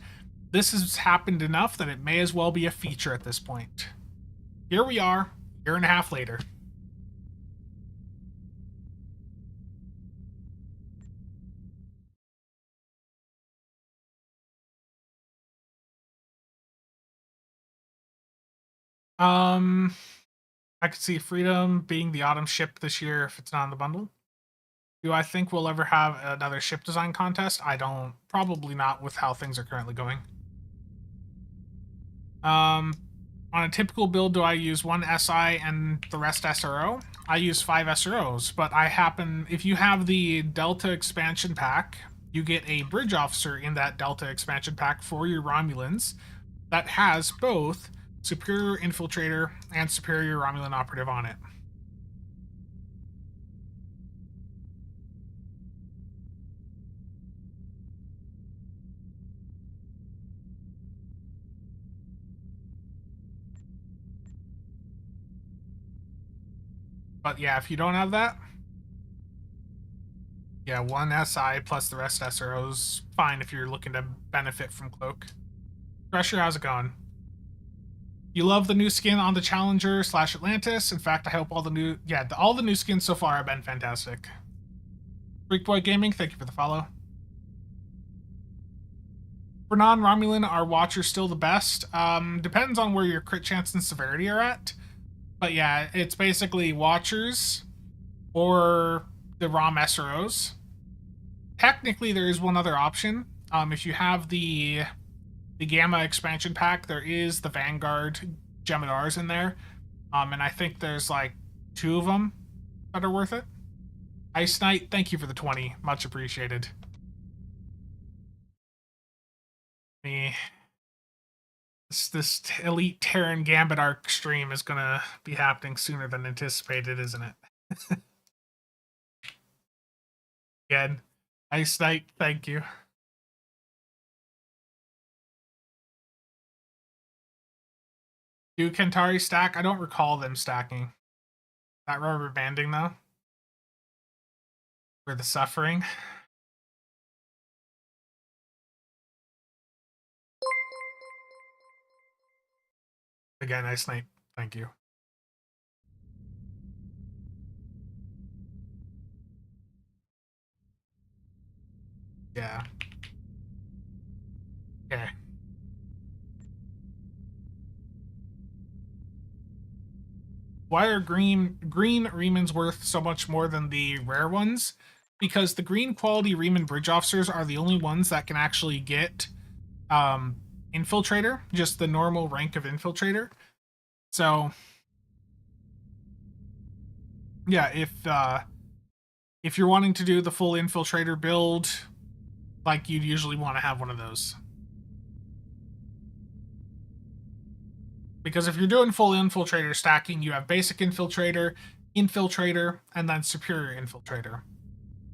this has happened enough that it may as well be a feature at this point. Here we are, a year and a half later. I could see Freedom being the autumn ship this year if it's not in the bundle. Do I think we'll ever have another ship design contest? I don't. Probably not with how things are currently going. On a typical build, do I use one SI and the rest SRO? I use 5 SROs, but if you have the Delta expansion pack, you get a bridge officer in that Delta expansion pack for your Romulans that has both Superior Infiltrator and Superior Romulan Operative on it. But yeah, if you don't have that, yeah, one SI plus the rest SROs, fine if you're looking to benefit from Cloak. Crusher, how's it going? You love the new skin on the Challenger / Atlantis. In fact, I hope all the new skins so far have been fantastic. Freakboy Gaming, thank you for the follow. For non-Romulan, are Watchers still the best? Depends on where your crit chance and severity are at. But yeah, it's basically Watchers or the ROM SROs. Technically, there is one other option. If you have the Gamma expansion pack, there is the Vanguard Gemidars in there. And I think there's like 2 of them that are worth it. Ice Knight, thank you for the 20. Much appreciated. This Elite Terran Gambit arc stream is gonna be happening sooner than anticipated, isn't it? Again, Ice Knight, thank you. Do Kentari stack? I don't recall them stacking. That rubber banding, though? For the suffering? Again, Ice Knight, thank you. Yeah. Okay. Why are green Remans worth so much more than the rare ones? Because the green quality Reman bridge officers are the only ones that can actually get Infiltrator, just the normal rank of Infiltrator. So yeah, if you're wanting to do the full Infiltrator build, like, you'd usually want to have one of those. Because if you're doing full Infiltrator stacking, you have basic Infiltrator, Infiltrator, and then Superior Infiltrator.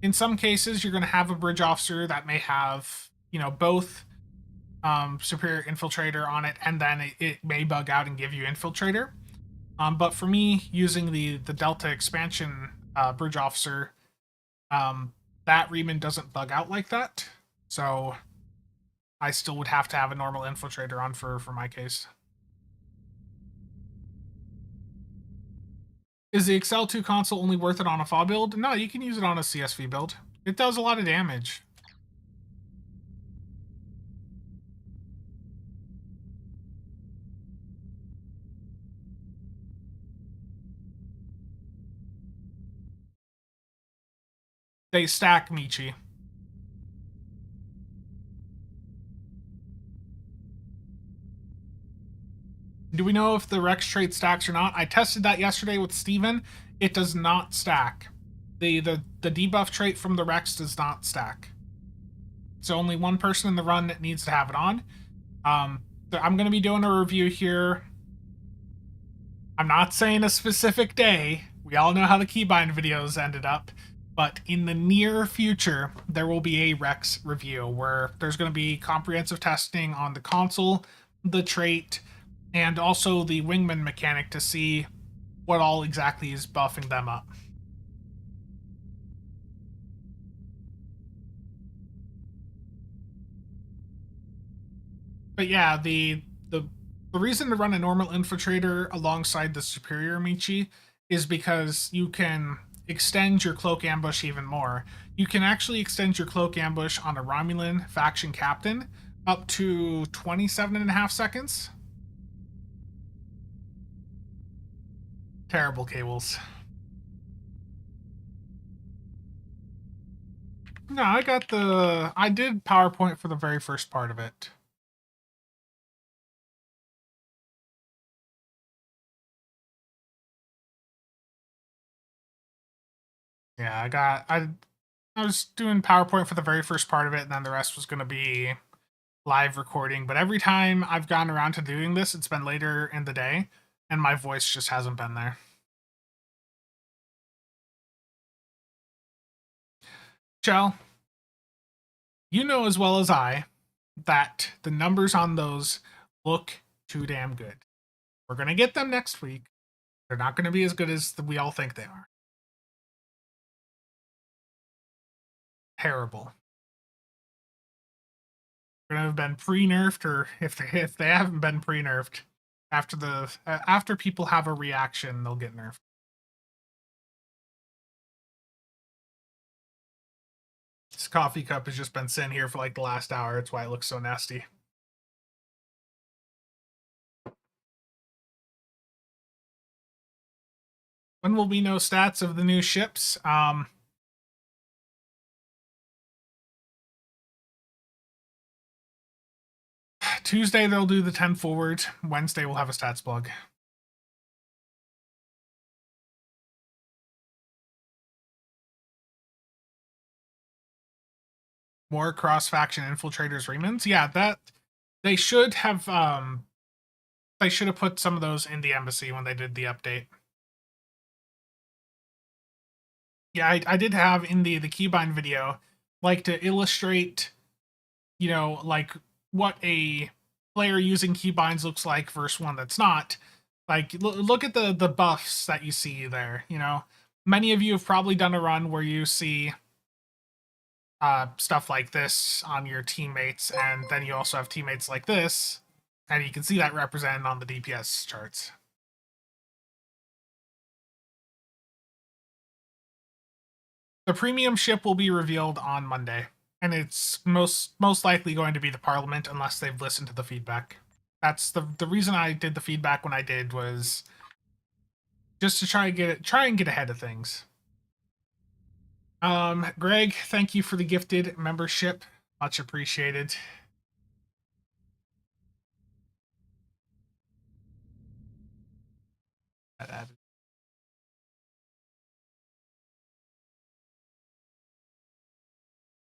In some cases, you're going to have a bridge officer that may have, both Superior Infiltrator on it, and then it may bug out and give you Infiltrator. But for me, using the Delta expansion bridge officer, that Reman doesn't bug out like that. So I still would have to have a normal Infiltrator on for my case. Is the Excel 2 console only worth it on a FA build? No, you can use it on a CSV build. It does a lot of damage. They stack, Michi. Do we know if the Rex trait stacks or not? I tested that yesterday with Steven. It does not stack. The debuff trait from the Rex does not stack. So only one person in the run needs to have it on. I'm going to be doing a review here. I'm not saying a specific day. We all know how the keybind videos ended up. But in the near future, there will be a Rex review where there's going to be comprehensive testing on the console, the trait, and also the wingman mechanic to see what all exactly is buffing them up. But yeah, the reason to run a normal infiltrator alongside the superior Michi is because you can extend your cloak ambush even more. You can actually extend your cloak ambush on a Romulan faction captain up to 27.5 seconds. Terrible cables. No, I did PowerPoint for the very first part of it. Yeah, I was doing PowerPoint for the very first part of it, and then the rest was going to be live recording. But every time I've gotten around to doing this, it's been later in the day, and my voice just hasn't been there. Chell, you know as well as I that the numbers on those look too damn good. We're going to get them next week. They're not going to be as good as we all think they are. Terrible. They're going to have been pre-nerfed, or if they haven't been pre-nerfed, after people have a reaction, they'll get nerfed. This coffee cup has just been sitting here for like the last hour. That's why it looks so nasty. When will we know stats of the new ships? Tuesday they'll do the 10 forward. Wednesday we'll have a stats blog. More cross-faction infiltrators remans. Yeah, that they should have put some of those in the embassy when they did the update. Yeah, I did have in the keybind video, like, to illustrate, you know, like what a player using keybinds looks like versus one that's not. Like, look at the buffs that you see there. You know, many of you have probably done a run where you see stuff like this on your teammates, and then you also have teammates like this, and you can see that represented on the DPS charts. The premium ship will be revealed on Monday, and it's most likely going to be the Parliament unless they've listened to the feedback. That's the reason I did the feedback when I did, was just to try and get ahead of things. Greg, thank you for the gifted membership. Much appreciated.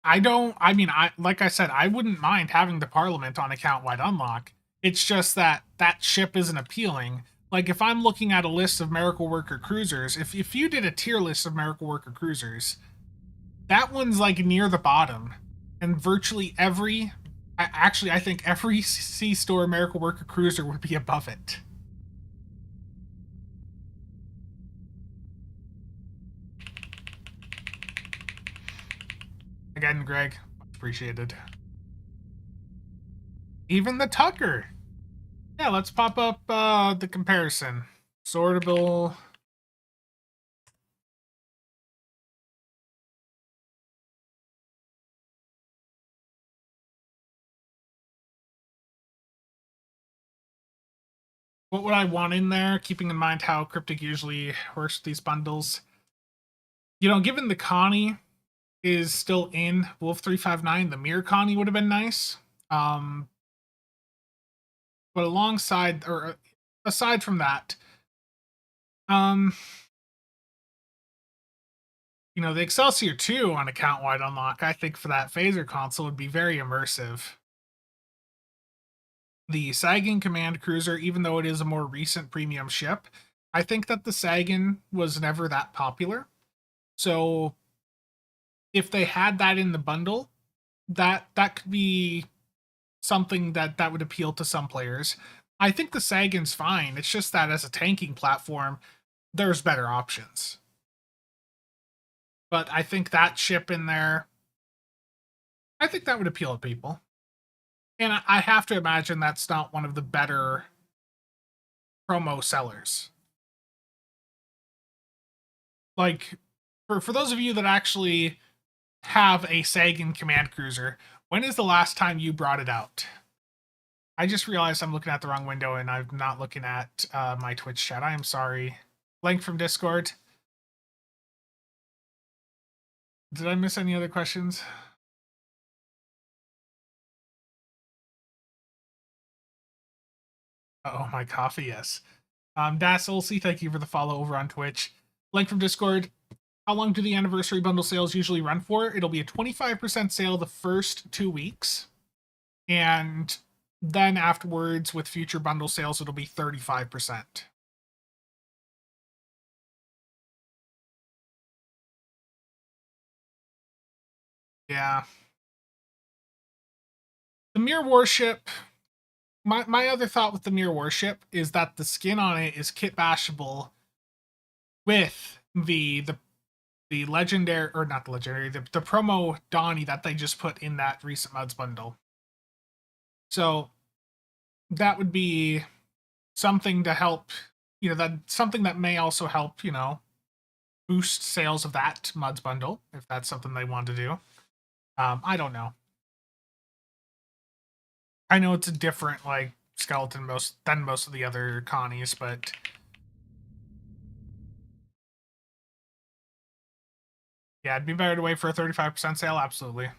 I mean, like I said, I wouldn't mind having the Parliament on account wide unlock. It's just that that ship isn't appealing. Like, if I'm looking at a list of Miracle Worker cruisers, if you did a tier list of Miracle Worker cruisers, that one's like near the bottom. And virtually actually, I think every C-Store Miracle Worker cruiser would be above it. Again, Greg, much appreciated. Even the Tucker. Yeah, let's pop up the comparison. Sortable. What would I want in there, keeping in mind how Cryptic usually works with these bundles? You know, given the Connie is still in Wolf 359, the Mirror Connie would have been nice. But alongside, or aside from that, you know, the Excelsior 2 on account-wide unlock, I think, for that phaser console would be very immersive. The Sagan Command Cruiser, even though it is a more recent premium ship, I think that the Sagan was never that popular. So if they had that in the bundle, that could be something that would appeal to some players. I think the Sagan's fine. It's just that as a tanking platform, there's better options. But I think that ship in there, I think that would appeal to people. And I have to imagine that's not one of the better promo sellers. Like, for those of you that actually have a Sagan command cruiser, when is the last time you brought it out? I just realized I'm looking at the wrong window and I'm not looking at my Twitch chat. I am sorry. Link from Discord. Did I miss any other questions? Oh, my coffee, yes. Das Olsey, thank you for the follow over on Twitch. Link from Discord. How long do the anniversary bundle sales usually run for? It'll be a 25% sale the first 2 weeks. And then afterwards, with future bundle sales, it'll be 35%. Yeah. The Mirror Warship. My other thought with the Mirror Warship is that the skin on it is kit bashable with the legendary, or not the legendary, the promo Donnie that they just put in that recent mods bundle. So that would be something to help, that something that may also help, boost sales of that mods bundle if that's something they want to do. I don't know. I know it's a different like skeleton than most of the other Connies, but yeah, it'd be better to wait for a 35% sale. Absolutely.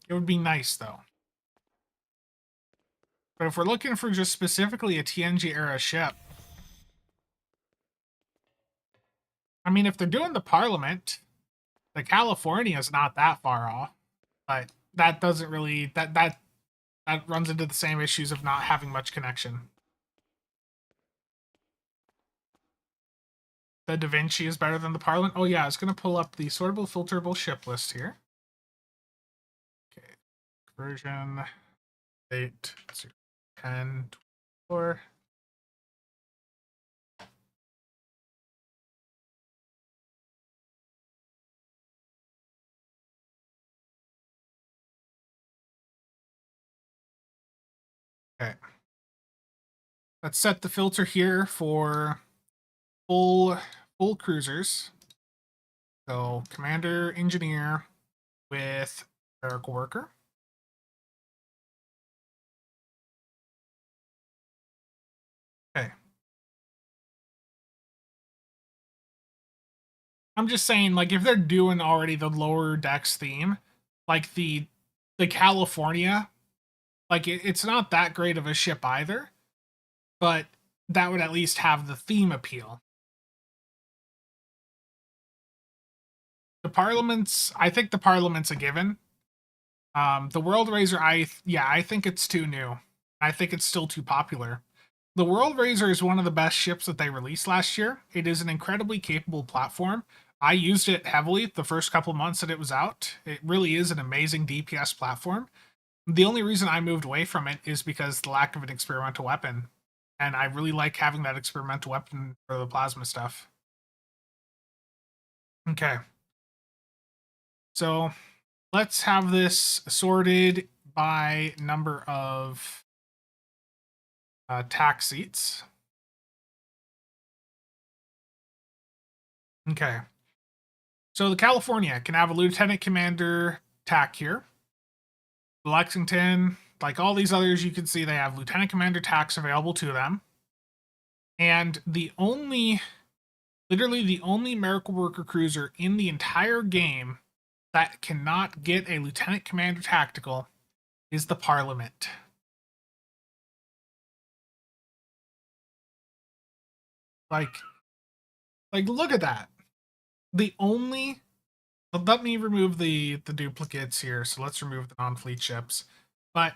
It would be nice though. But if we're looking for just specifically a TNG era ship, I mean, if they're doing the Parliament, the California is not that far off, but that doesn't really that runs into the same issues of not having much connection. The Da Vinci is better than the Parliament. Oh yeah, I was gonna pull up the sortable filterable ship list here. Okay, version 8 10 4. Okay. Let's set the filter here for full cruisers. So commander engineer with clerical worker. Okay. I'm just saying, like, if they're doing already the lower decks theme, like the California, like it's not that great of a ship either, but that would at least have the theme appeal. I think the Parliament's a given. The World Razor, I think it's too new. I think it's still too popular. The World Razor is one of the best ships that they released last year. It is an incredibly capable platform. I used it heavily the first couple months that it was out. It really is an amazing DPS platform. The only reason I moved away from it is because the lack of an experimental weapon. And I really like having that experimental weapon for the plasma stuff. Okay. So let's have this sorted by number of tax seats. Okay. So the California can have a lieutenant commander tack here. The Lexington, like all these others, you can see they have lieutenant commander tacks available to them. And literally the only Miracle Worker cruiser in the entire game that cannot get a lieutenant commander tactical is the Parliament. Like look at that. The only Let me remove the duplicates here. So let's remove the non-fleet ships. But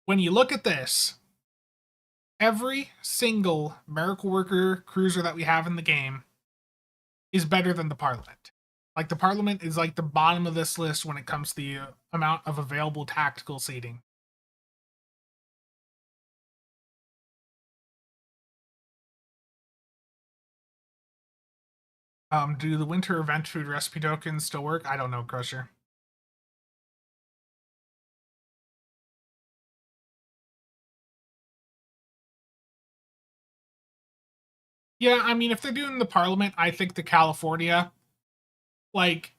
when you look at this, every single Miracle Worker cruiser that we have in the game is better than the Parliament. Like the Parliament is like the bottom of this list when it comes to the amount of available tactical seating. Do the winter event food recipe tokens still work? I don't know, Crusher. Yeah, I mean, if they're doing the Parliament, I think the California, like,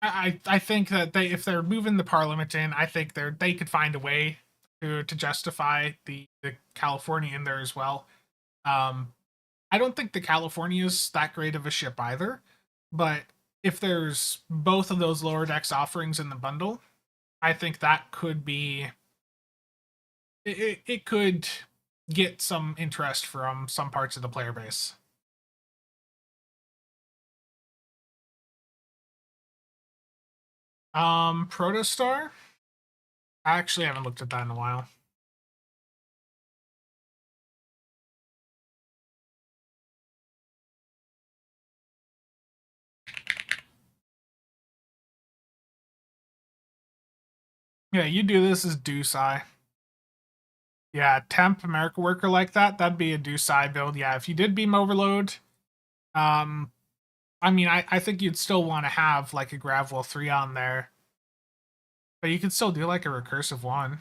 I think that if they're moving the Parliament in, I think they could find a way to justify the California in there as well. Um, I don't think the California is that great of a ship either, but if there's both of those lower decks offerings in the bundle, I think that could be it could get some interest from some parts of the player base. Protostar? I actually haven't looked at that in a while. Yeah, you do this as Dusai. Yeah, temp America worker like that, that'd be a Dusai build. Yeah, if you did beam overload, um, I mean, I think you'd still want to have like a Gravwell 3 on there. But you could still do like a recursive 1.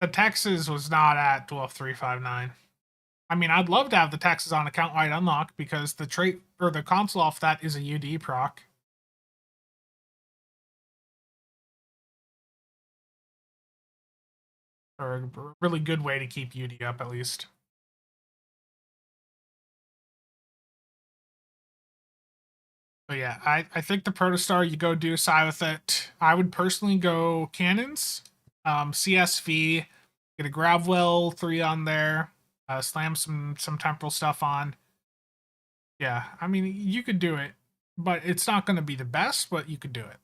The Texas was not at 12359. I mean, I'd love to have the Texas on account wide unlock because the trait or the console off that is a UD proc. Or a really good way to keep UD up at least. But yeah, I think the Protostar, you go do Psy with it. I would personally go cannons, CSV, get a Gravwell 3 on there, slam some temporal stuff on. Yeah, I mean you could do it, but it's not going to be the best, but you could do it.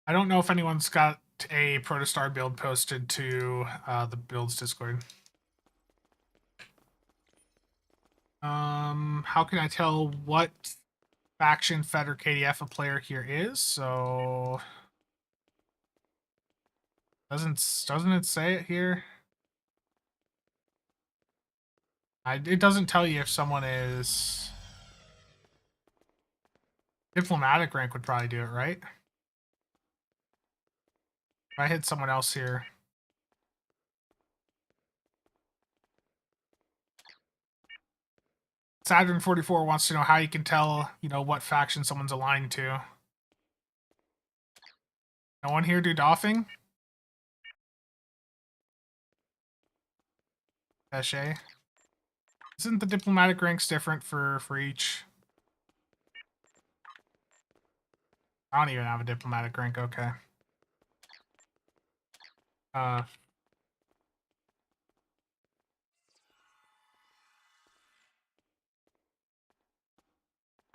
I don't know if anyone's got a Protostar build posted to the builds Discord. How can I tell what faction, Fed, or KDF a player here is? So doesn't it say it here? It doesn't tell you if someone is diplomatic rank would probably do it, right? If I hit someone else here. Saturn 44 wants to know how you can tell, what faction someone's aligned to. No one here do doffing? Cachet. Isn't the diplomatic ranks different for each? I don't even have a diplomatic rank, okay. Uh,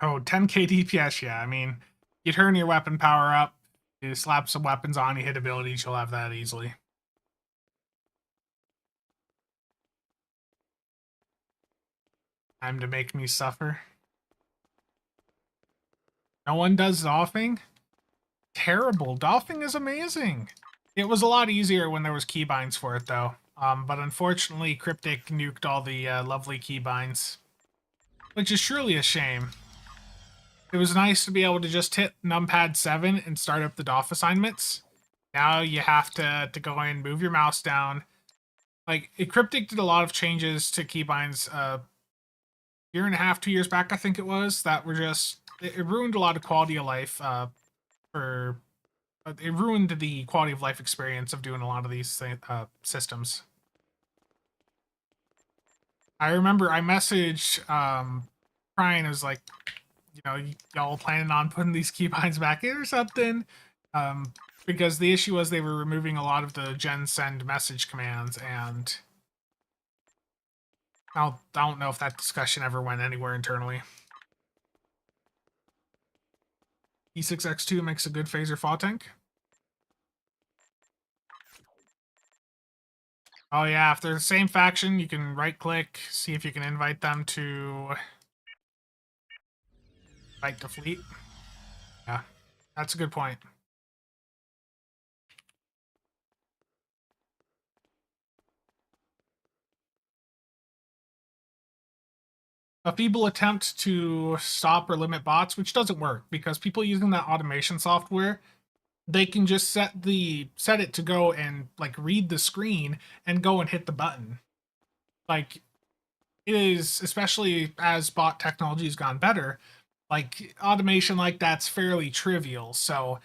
oh, 10k DPS, yeah. I mean, you turn your weapon power up, you slap some weapons on, you hit abilities, you'll have that easily. Time to make me suffer. No one does doffing? Terrible. Doffing is amazing. It was a lot easier when there was keybinds for it, though. But unfortunately, Cryptic nuked all the lovely keybinds, which is surely a shame. It was nice to be able to just hit numpad 7 and start up the DOF assignments. Now you have to go in, move your mouse down. Like, Cryptic did a lot of changes to keybinds year and a half, 2 years back, I think it was, that were just... It ruined a lot of quality of life it ruined the quality of life experience of doing a lot of these systems. I remember I messaged Brian, was like, y'all planning on putting these keybinds back in or something? Because the issue was they were removing a lot of the gen send message commands, and I don't know if that discussion ever went anywhere internally. E6X2 makes a good phaser fall tank. Oh yeah, if they're the same faction, you can right-click, see if you can invite them to Fight to fleet. Yeah, that's a good point. A feeble attempt to stop or limit bots, which doesn't work because people using that automation software, they can just set it to go and like read the screen and go and hit the button. Like it is, especially as bot technology has gone better, like automation like that's fairly trivial. So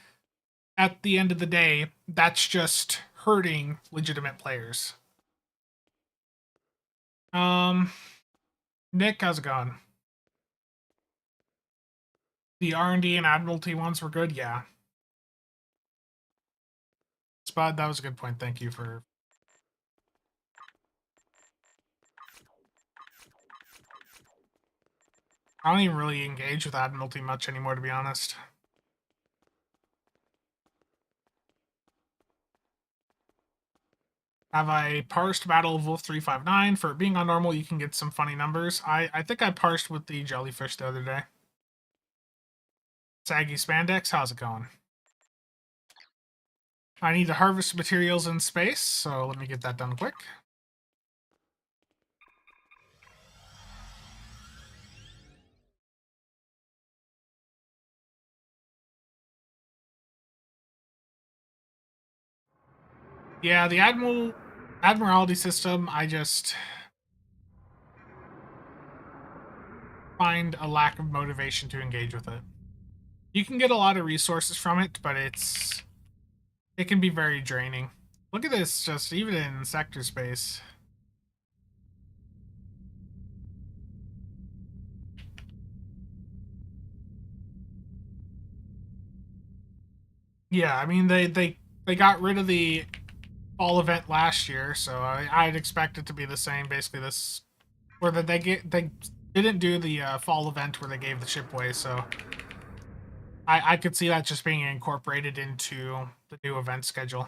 at the end of the day, that's just hurting legitimate players. Nick, how's it going? The R&D and Admiralty ones were good, yeah. Spud, that was a good point. Thank you for. I don't even really engage with Admiralty much anymore, to be honest. Have I parsed Battle of Wolf 359? For being on normal, you can get some funny numbers. I think I parsed with the jellyfish the other day. Saggy Spandex, how's it going? I need to harvest materials in space, so let me get that done quick. Yeah, the Admiralty system, I just find a lack of motivation to engage with it. You can get a lot of resources from it, but it can be very draining. Look at this, just even in sector space. Yeah, I mean they got rid of the fall event last year, so I'd expect it to be the same. Basically, this where they didn't do the fall event where they gave the ship away, so I could see that just being incorporated into the new event schedule.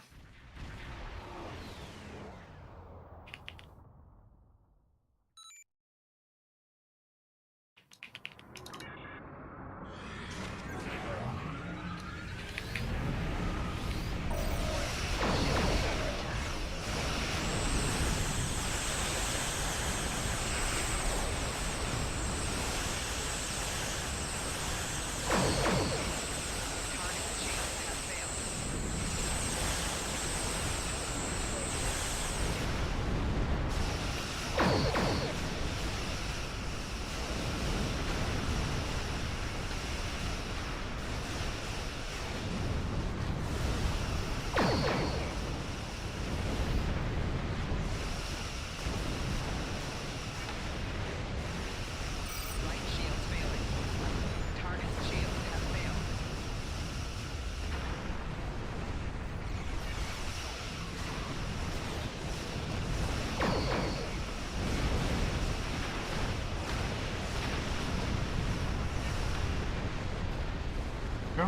Go.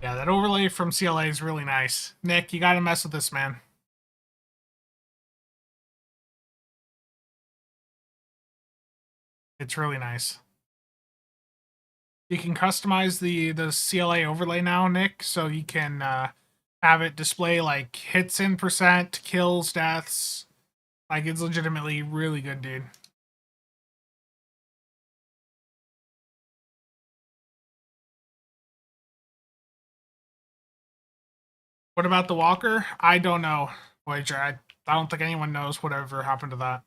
Yeah, that overlay from CLA is really nice. Nick, you gotta mess with this, man. It's really nice. You can customize the CLA overlay now, Nick, so you can have it display like hits in percent, kills, deaths. Like it's legitimately really good, dude. What about the Walker? I don't know, Voyager. I don't think anyone knows whatever happened to that.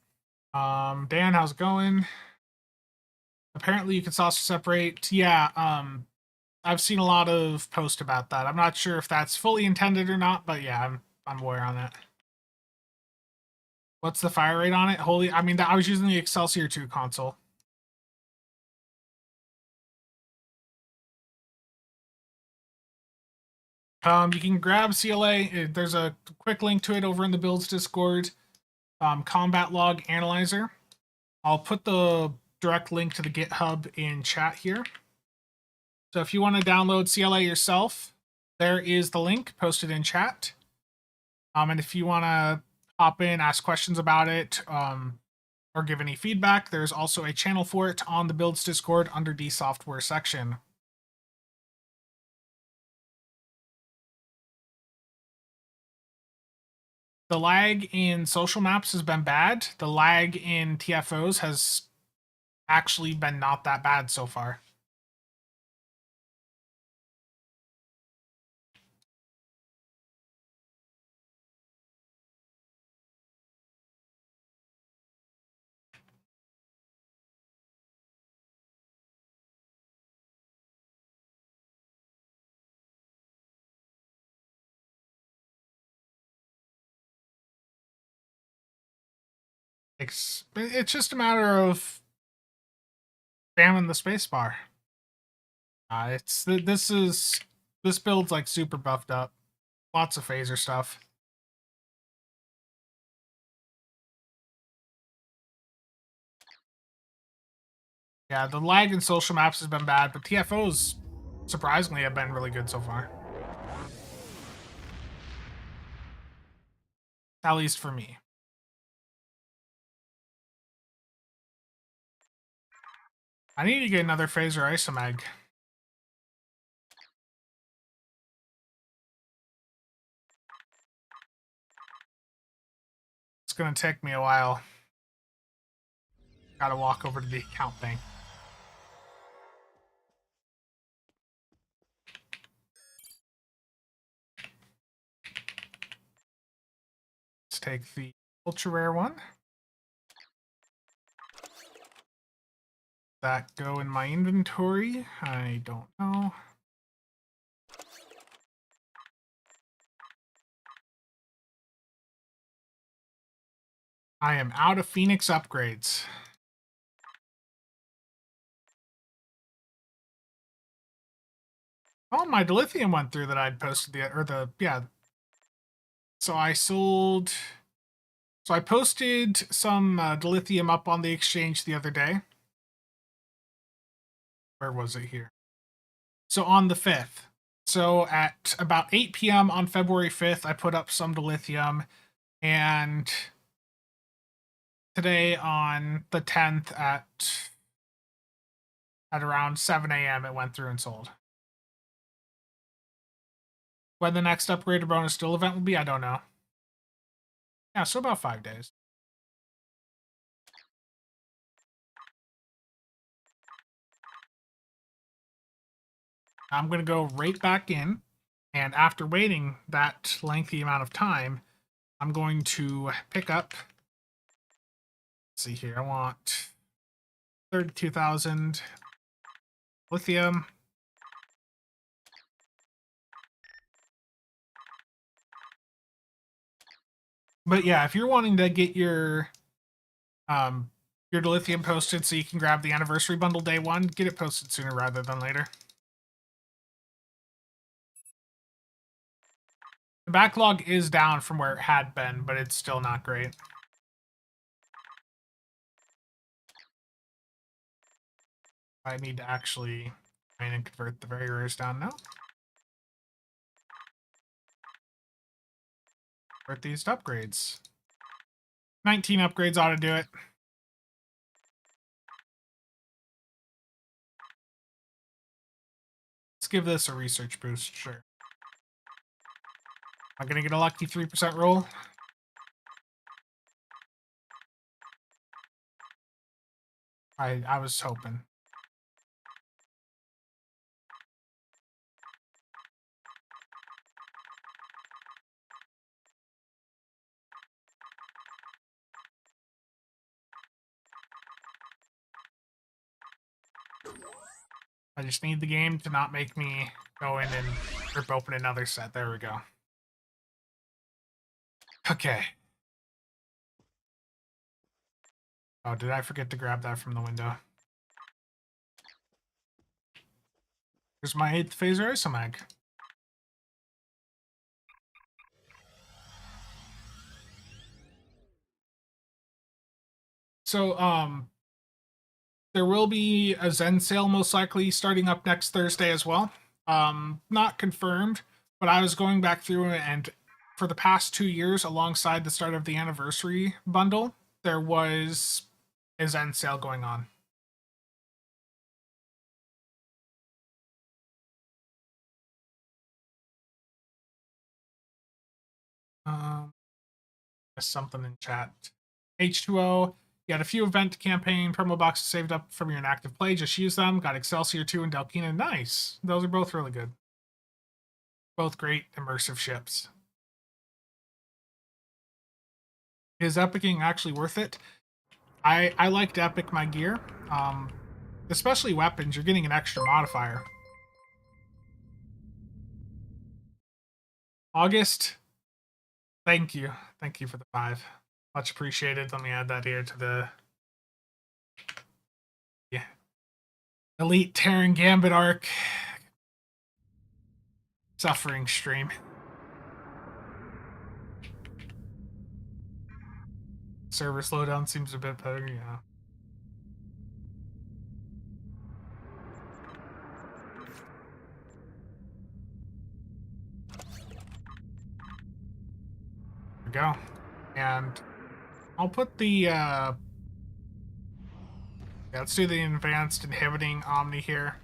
Dan, how's it going? Apparently you can saucer separate. Yeah, I've seen a lot of posts about that. I'm not sure if that's fully intended or not, but yeah, I'm aware on that. What's the fire rate on it? Holy, I mean, I was using the Excelsior 2 console. You can grab CLA. There's a quick link to it over in the builds Discord. Combat log analyzer. I'll put the direct link to the GitHub in chat here. So if you want to download CLA yourself, there is the link posted in chat. And if you want to hop in, ask questions about it, or give any feedback, there's also a channel for it on the Builds Discord under the software section. The lag in social maps has been bad. The lag in TFOs has actually been not that bad so far. It's just a matter of spamming the spacebar. This build's like super buffed up. Lots of phaser stuff. Yeah, the lag in social maps has been bad, but TFOs surprisingly have been really good so far. At least for me. I need to get another phaser isomag. It's gonna take me a while. Gotta walk over to the account thing. Let's take the ultra rare one. That go in my inventory? I don't know. I am out of Phoenix upgrades. Oh, my dilithium went through that I'd posted yeah. So I sold. So I posted some dilithium up on the exchange the other day. Where was it here? So on the 5th. So at about 8 p.m. on February 5th, I put up some dilithium, and today on the 10th at around 7 a.m. it went through and sold. When the next upgrade or bonus still event will be, I don't know. Yeah, so about 5 days. I'm going to go right back in, and after waiting that lengthy amount of time, I'm going to pick up. Let's see here. I want 32,000 lithium. But yeah, if you're wanting to get your dilithium posted so you can grab the anniversary bundle day one, get it posted sooner rather than later. The backlog is down from where it had been, but it's still not great. I need to actually try and convert the very rares down now. Convert these to upgrades. 19 upgrades ought to do it. Let's give this a research boost, sure. Am I gonna get a lucky 3% roll? I was hoping. I just need the game to not make me go in and rip open another set. There we go. Okay. Oh, did I forget to grab that from the window? Here's my 8th phaser isomag. So, there will be a Zen sale most likely starting up next Thursday as well. Not confirmed, but I was going back through and for the past 2 years, alongside the start of the anniversary bundle, there was his end sale going on. There's something in chat. H2O. You had a few event campaign promo boxes saved up from your inactive play. Just use them. Got Excelsior 2 and Delkina. Nice. Those are both really good. Both great immersive ships. Is epicing actually worth it? I like to epic my gear. Especially weapons. You're getting an extra modifier. August. Thank you. Thank you for the 5. Much appreciated. Let me add that here to the Elite Terran Gambit arc. Suffering stream. Server slowdown seems a bit better, yeah. There we go. And I'll put the yeah, let's do the advanced inhibiting Omni here.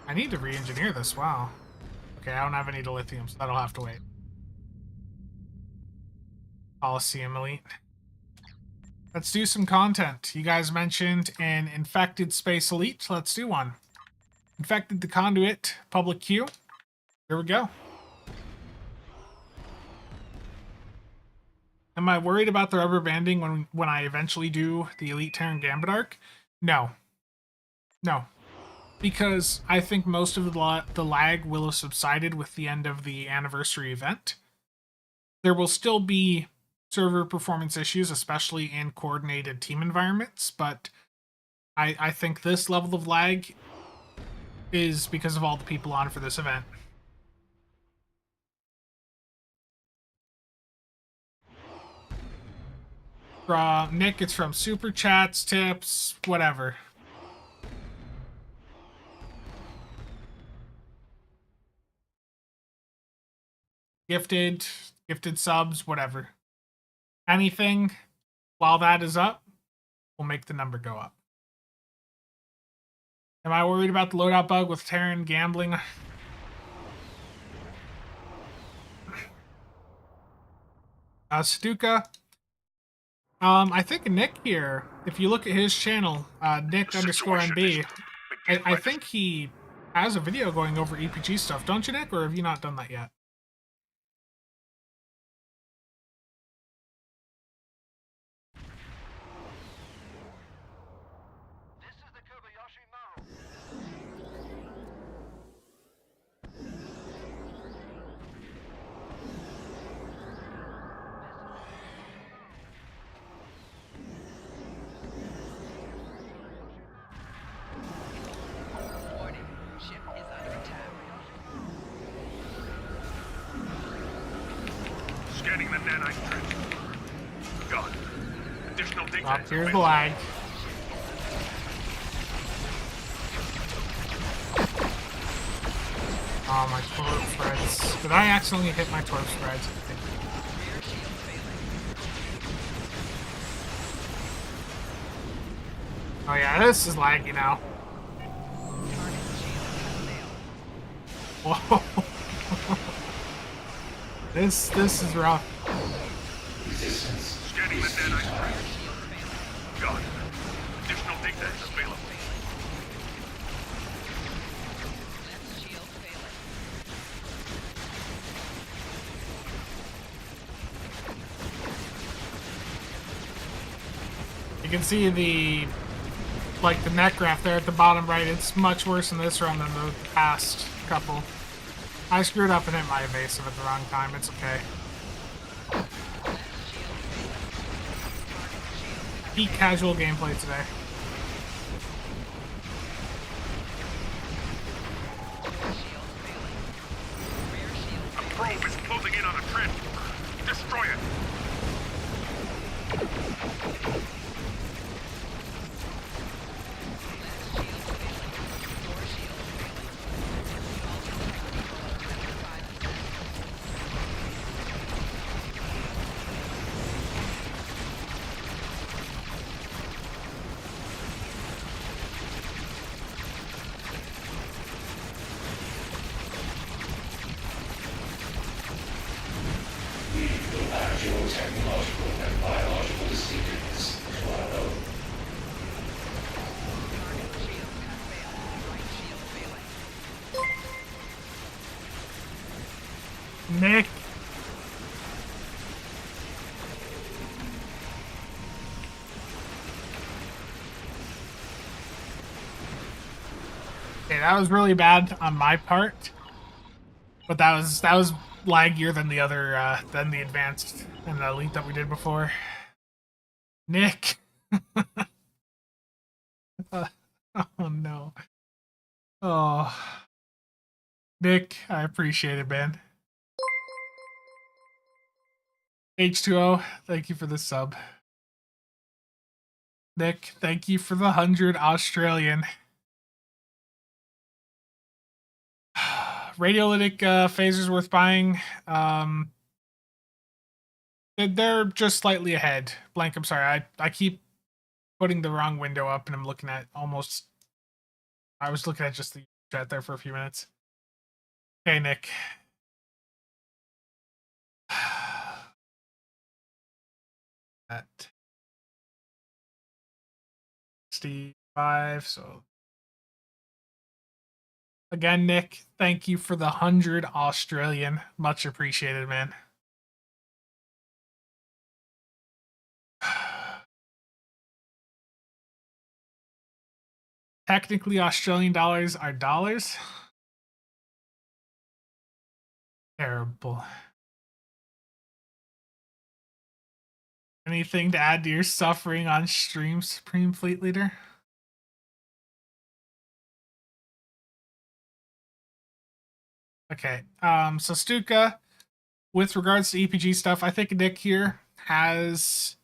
I need to re-engineer this, wow. Okay, I don't have any dilithium, so that'll have to wait. Coliseum Elite. Let's do some content. You guys mentioned an Infected Space Elite. Let's do one. Infected the Conduit, public queue. Here we go. Am I worried about the rubber banding when I eventually do the Elite Terran Gambit arc? No. No. Because I think most of the lag will have subsided with the end of the anniversary event. There will still be server performance issues, especially in coordinated team environments, but I think this level of lag is because of all the people on for this event. Nick, it's from Super Chats, tips, whatever. Gifted subs, whatever. Anything while that is up will make the number go up. Am I worried about the loadout bug with Terran gambling? Stuka. I think Nick here, if you look at his channel, Nick_MB, I think he has a video going over EPG stuff, don't you, Nick? Or have you not done that yet? Scanning the nanite trench. Gone. Additional data. Here's the lag. Oh, my torp spreads. Did I accidentally hit my torp spreads? Oh yeah, this is laggy now. Whoa. This is rough. Scanning the nanite trench. Gone. Additional data is available. You can see the net graph there at the bottom right. It's much worse in this run than the past couple. I screwed up and hit my evasive at the wrong time. It's okay. Peak casual gameplay today. A probe is closing in on a trench. Destroy it. Nick. Okay, that was really bad on my part, but that was laggier than the other than the advanced and the elite that we did before. Nick. Oh no. Oh, Nick, I appreciate it, man. H2O, thank you for the sub. Nick, thank you for the 100 Australian. Radiolytic phasers worth buying. They're just slightly ahead. Blank, I'm sorry. I keep putting the wrong window up and I'm looking at almost. I was looking at just the chat there for a few minutes. Okay, Nick. At 65, so again, Nick, thank you for the 100 Australian. Much appreciated, man. Technically, Australian dollars are dollars. Terrible. Anything to add to your suffering on stream, Supreme Fleet Leader? Okay, so Stuka, with regards to EPG stuff, I think Nick here has...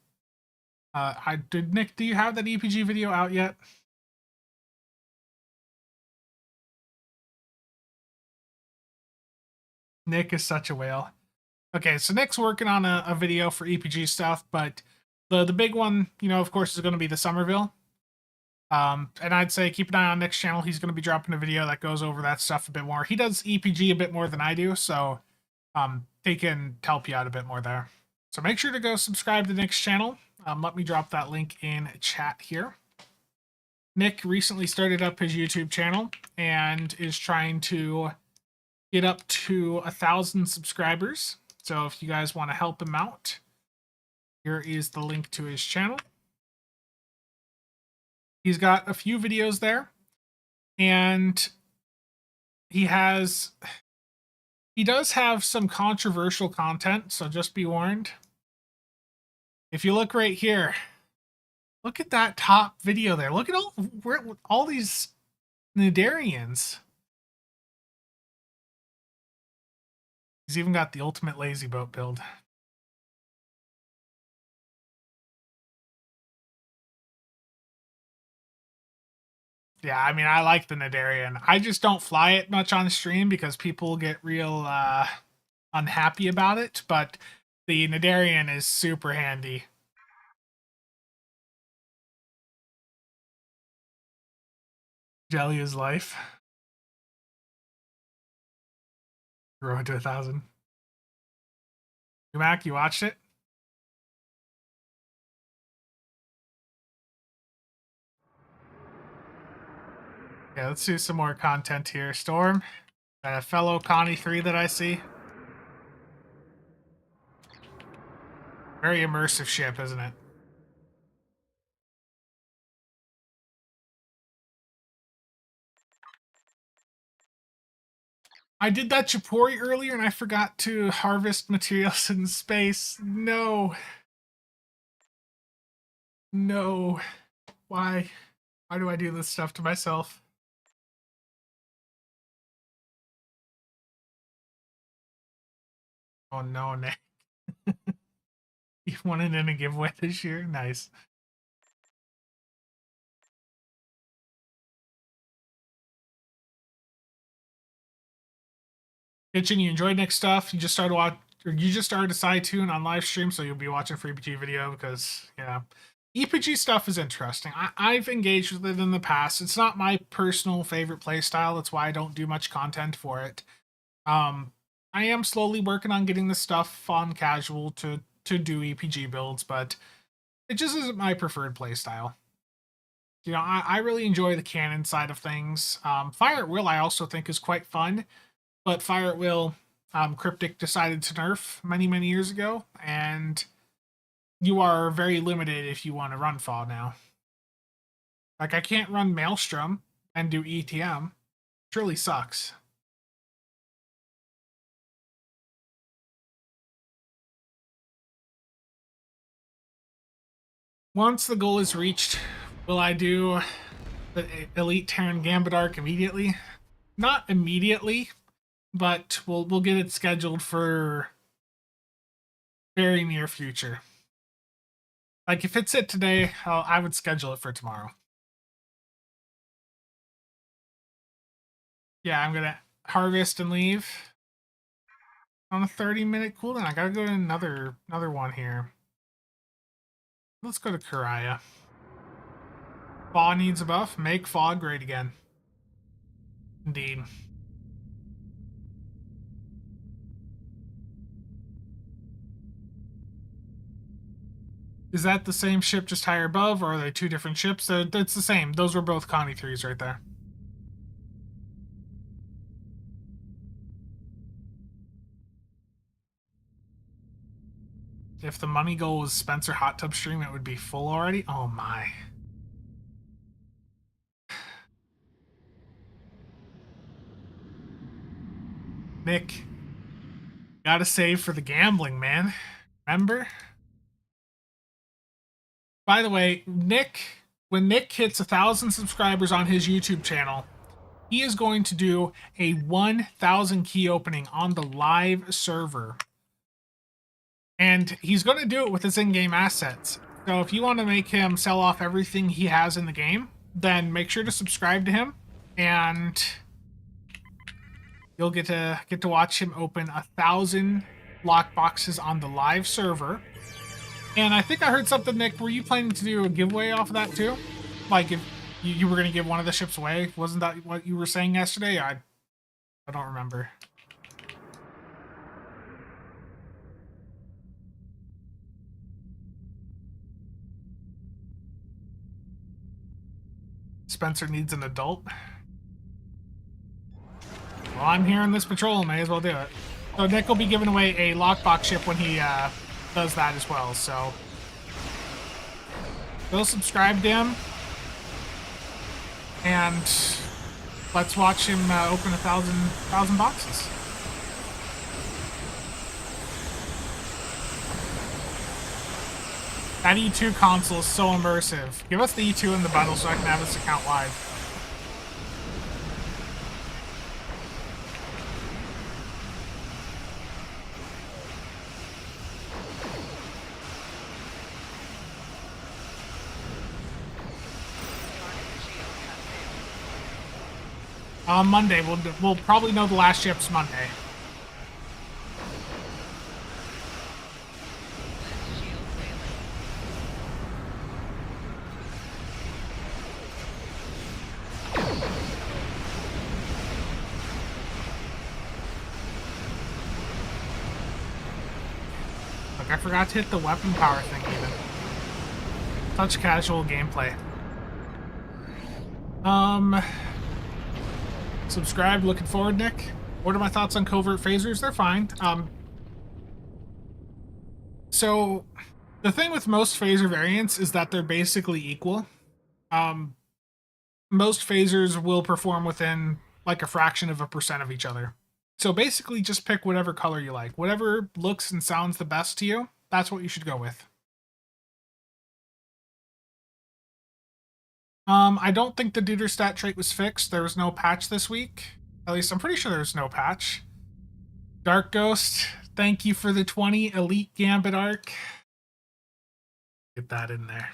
Nick, do you have that EPG video out yet? Nick is such a whale. Okay, so Nick's working on a video for EPG stuff, but the big one, you know, of course, is going to be the Somerville. And I'd say keep an eye on Nick's channel. He's going to be dropping a video that goes over that stuff a bit more. He does EPG a bit more than I do, so they can help you out a bit more there. So make sure to go subscribe to Nick's channel. Let me drop that link in chat here. Nick recently started up his YouTube channel and is trying to get up to 1,000 subscribers. So if you guys want to help him out, here is the link to his channel. He's got a few videos there, and he does have some controversial content, so just be warned. If you look right here, look at that top video there. Look at all these Nidarians. He's even got the ultimate lazy boat build. Yeah, I mean, I like the Nidarian. I just don't fly it much on stream because people get real unhappy about it, but the Nidarian is super handy. Jelly is life. Grow it to 1,000. Mac, you watched it? Yeah, let's do some more content here. Storm, got a fellow Connie 3 that I see. Very immersive ship, isn't it? I did that Chipori earlier and I forgot to harvest materials in space. No. No. Why? Why do I do this stuff to myself? Oh no, Nick. You wanted in a giveaway this year? Nice. Kitchen, you enjoyed Nick's stuff. You just started a side tune on live stream, so you'll be watching for EPG video because EPG stuff is interesting. I've engaged with it in the past. It's not my personal favorite playstyle. That's why I don't do much content for it. I am slowly working on getting the stuff on casual to to do EPG builds, but it just isn't my preferred playstyle. You know, I really enjoy the cannon side of things. Fire at Will I also think is quite fun, but Fire at Will, Cryptic decided to nerf many, many years ago, and you are very limited if you want to run Fall now. Like, I can't run Maelstrom and do ETM. It really sucks. Once the goal is reached, will I do the Elite Terran Gambit arc immediately? Not immediately, but we'll get it scheduled for very near future. Like, if it's it today, I would schedule it for tomorrow. Yeah, I'm gonna harvest and leave on a 30-minute cooldown. I gotta go to another one here. Let's go to Karaya. Faw needs a buff. Make Faw great again. Indeed. Is that the same ship just higher above, or are they two different ships? It's the same. Those were both Connie 3s right there. If the money goal was Spencer Hot Tub Stream, it would be full already? Oh my. Nick. Gotta save for the gambling, man. Remember? By the way, Nick, when Nick hits 1,000 subscribers on his YouTube channel, he is going to do a 1,000 key opening on the live server. And he's going to do it with his in-game assets. So if you want to make him sell off everything he has in the game, then make sure to subscribe to him, and you'll get to watch him open 1,000 lock boxes on the live server. And I think I heard something, Nick. Were you planning to do a giveaway off of that too? Like, if you were going to give one of the ships away? Wasn't that what you were saying yesterday? I don't remember. Spencer needs an adult. Well, I'm here on this patrol. May as well do it. So Nick will be giving away a lockbox ship when he does that as well. So go subscribe to him, and let's watch him open 1,000 boxes. That E2 console is so immersive. Give us the E2 in the bundle so I can have this account live. On Monday, we'll probably know the last ships Monday. Look, I forgot to hit the weapon power thing even. Such casual gameplay. Subscribe, looking forward, Nick. What are my thoughts on covert phasers? They're fine. So the thing with most phaser variants is that they're basically equal. Most phasers will perform within like a fraction of a percent of each other. So basically just pick whatever color you like. Whatever looks and sounds the best to you, that's what you should go with. I don't think the Deuter stat trait was fixed. There was no patch this week. At least I'm pretty sure there's no patch. Dark Ghost, thank you for the 20 Elite Gambit arc. Get that in there.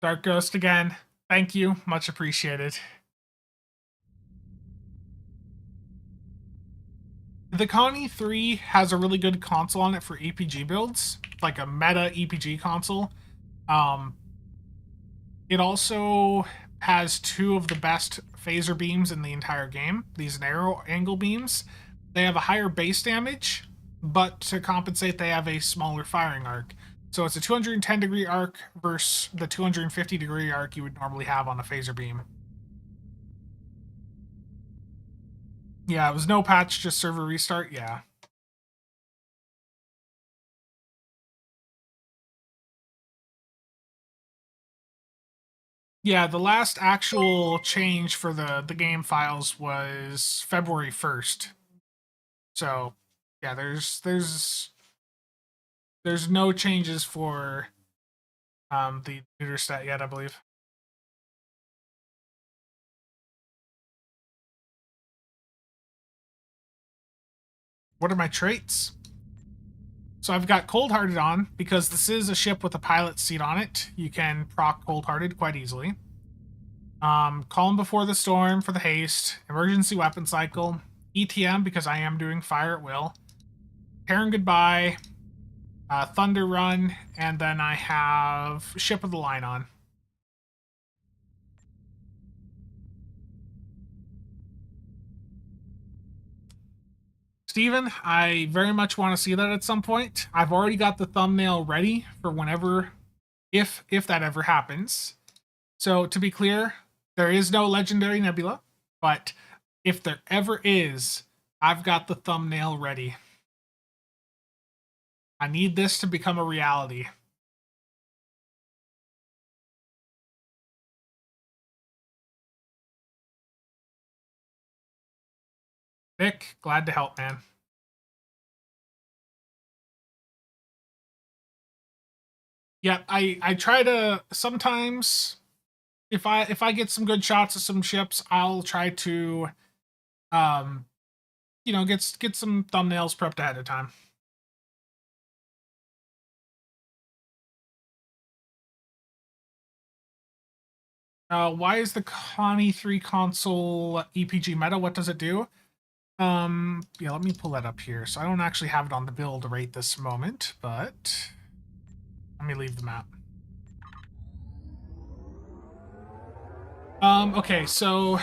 Dark Ghost again, thank you. Much appreciated. The Connie 3 has a really good console on it for EPG builds, like a meta EPG console. It also has two of the best phaser beams in the entire game. These narrow angle beams. They have a higher base damage, but to compensate, they have a smaller firing arc. So it's a 210 degree arc versus the 250 degree arc you would normally have on a phaser beam. Yeah, it was no patch, just server restart. Yeah. Yeah, the last actual change for the game files was February 1st. So, yeah, there's no changes for the neuter stat yet, I believe. What are my traits? So I've got Cold Hearted on because this is a ship with a pilot seat on it. You can proc Cold Hearted quite easily. Calm Before the Storm for the haste, Emergency Weapon Cycle, ETM because I am doing fire at will, Terran Goodbye, Thunder Run, and then I have Ship of the Line on. Steven, I very much want to see that at some point. I've already got the thumbnail ready for whenever, if that ever happens. So to be clear, there is no legendary nebula, but if there ever is, I've got the thumbnail ready. I need this to become a reality. Nick, glad to help, man. Yeah, I try to sometimes if I get some good shots of some ships, I'll try to um get some thumbnails prepped ahead of time. Why is the Connie 3 console EPG meta? What does it do? Yeah, let me pull that up here. So I don't actually have it on the build right this moment, but let me leave the map. Okay, so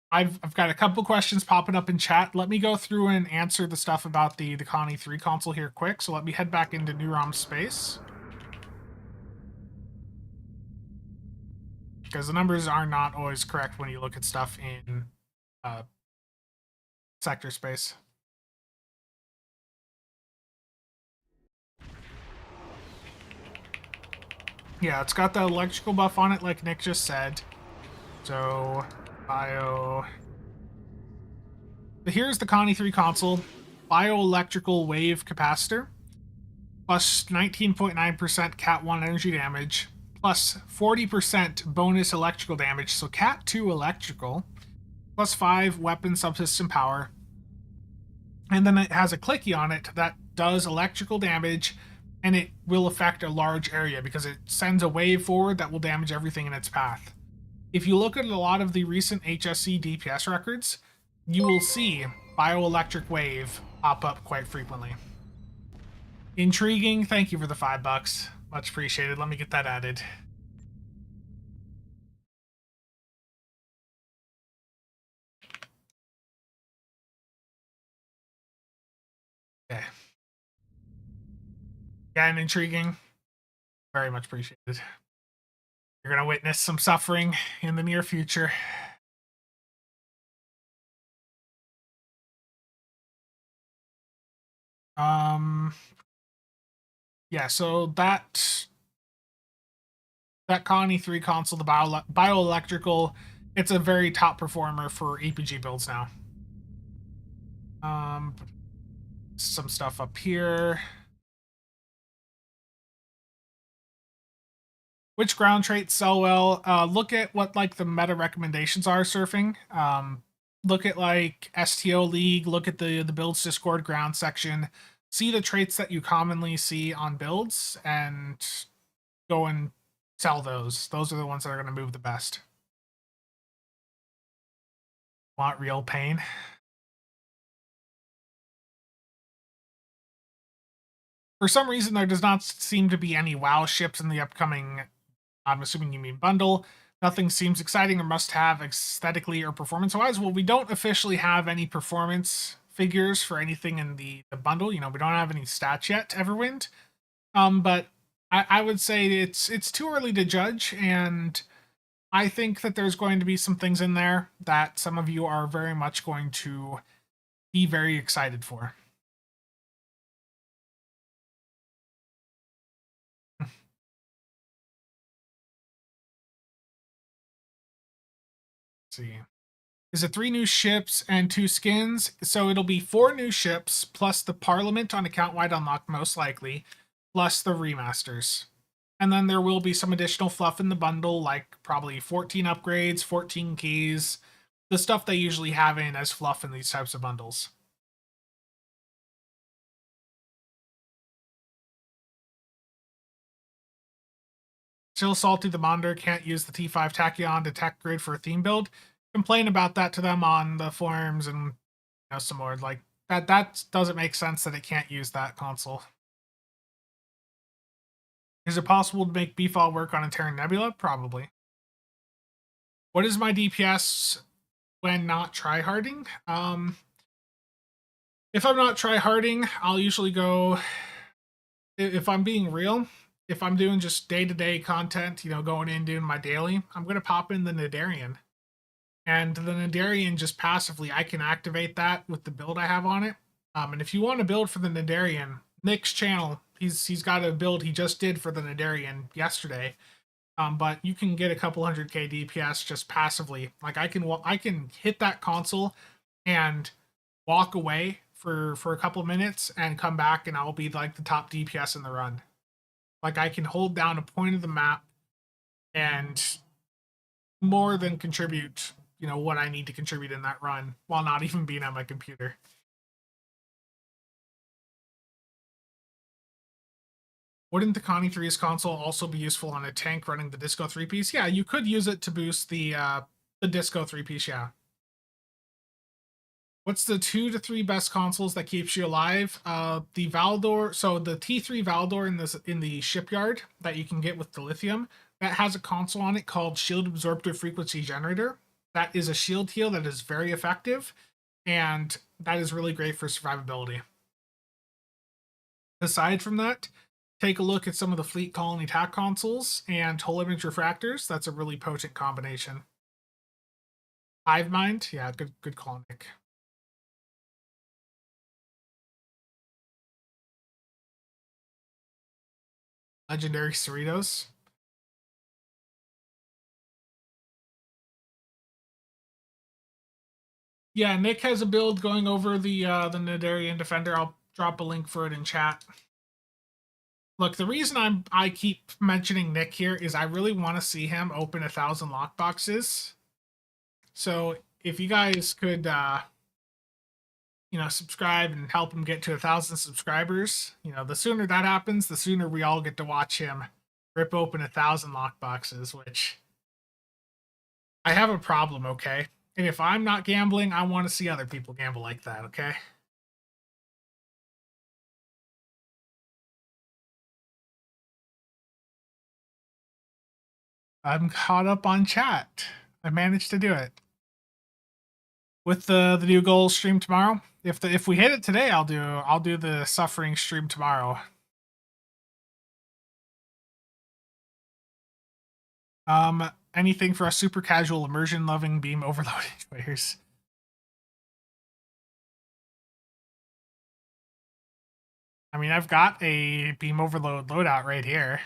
I've got a couple questions popping up in chat. Let me go through and answer the stuff about the Connie 3 console here quick. So let me head back into New ROM space. Because the numbers are not always correct when you look at stuff in sector space. Yeah, it's got the electrical buff on it, like Nick just said. So, bio. Here's the Connie 3 console. Bioelectrical wave capacitor. Plus 19.9% Cat 1 energy damage. Plus 40% bonus electrical damage. So Cat 2 electrical. Plus 5 weapon subsystem power. And then it has a clicky on it that does electrical damage, and it will affect a large area because it sends a wave forward that will damage everything in its path. If you look at a lot of the recent HSC DPS records, you will see bioelectric wave pop up quite frequently. Intriguing. Thank you for the $5. Much appreciated. Let me get that added. Okay. Yeah, and intriguing. Very much appreciated. You're going to witness some suffering in the near future. Yeah, so that Connie 3 console, the bioelectrical, it's a very top performer for EPG builds now. Some stuff up here. Which ground traits sell well? Look at what like the meta recommendations are surfing. Look at like STO League. Look at the builds Discord ground section. See the traits that you commonly see on builds and go and sell those. Those are the ones that are going to move the best. Want real pain? For some reason, there does not seem to be any WoW ships in the upcoming, I'm assuming you mean bundle. Nothing seems exciting or must have aesthetically or performance wise. Well, we don't officially have any performance figures for anything in the bundle. You know, we don't have any stats yet, Everwind. But I would say it's too early to judge, and I think that there's going to be some things in there that some of you are very much going to be very excited for. See. Is it 3 new ships and 2 skins? So it'll be 4 new ships plus the Parliament on account-wide unlock, most likely, plus the remasters. And then there will be some additional fluff in the bundle, like probably 14 upgrades, 14 keys, the stuff they usually have in as fluff in these types of bundles. Still salty the Monitor can't use the T5 Tachyon to tech grid for a theme build. Complain about that to them on the forums and some more. Like that doesn't make sense that it can't use that console. Is it possible to make Beefall work on a Terran Nebula? Probably. What is my DPS when not tryharding? If I'm not tryharding, I'll usually go, if I'm being real, if I'm doing just day-to-day content, going in, doing my daily, I'm going to pop in the Nadarian. And the Nadarian just passively, I can activate that with the build I have on it. And if you want to build for the Nadarian, Nick's channel, he's got a build he just did for the Nadarian yesterday. But you can get a couple 100k DPS just passively. Like I can hit that console and walk away for a couple minutes and come back, and I'll be like the top DPS in the run. Like I can hold down a point of the map and more than contribute, what I need to contribute in that run while not even being on my computer. Wouldn't the Connie 3's console also be useful on a tank running the Disco 3-piece? Yeah, you could use it to boost the Disco 3-piece, yeah. What's the 2 to 3 best consoles that keeps you alive? The Valdor, so the T3 Valdor in the shipyard that you can get with the lithium, that has a console on it called Shield Absorptive Frequency Generator. That is a shield heal that is very effective, and that is really great for survivability. Aside from that, take a look at some of the Fleet Colony TAC consoles and Whole Image Refractors. That's a really potent combination. Hive Mind, yeah, good call, Nick. Legendary Cerritos. Yeah, Nick has a build going over the Nadarian Defender. I'll drop a link for it in chat. Look, the reason I keep mentioning Nick here is I really want to see him open 1,000 lockboxes. So if you guys could subscribe and help him get to 1,000 subscribers, the sooner that happens, the sooner we all get to watch him rip open 1,000 lockboxes, which I have a problem, okay? And if I'm not gambling, I want to see other people gamble like that, okay? I'm caught up on chat. I managed to do it. With the new goals stream tomorrow. If we hit it today, I'll do the suffering stream tomorrow. Anything for us super casual immersion loving beam overloaded players. I mean, I've got a beam overload loadout right here.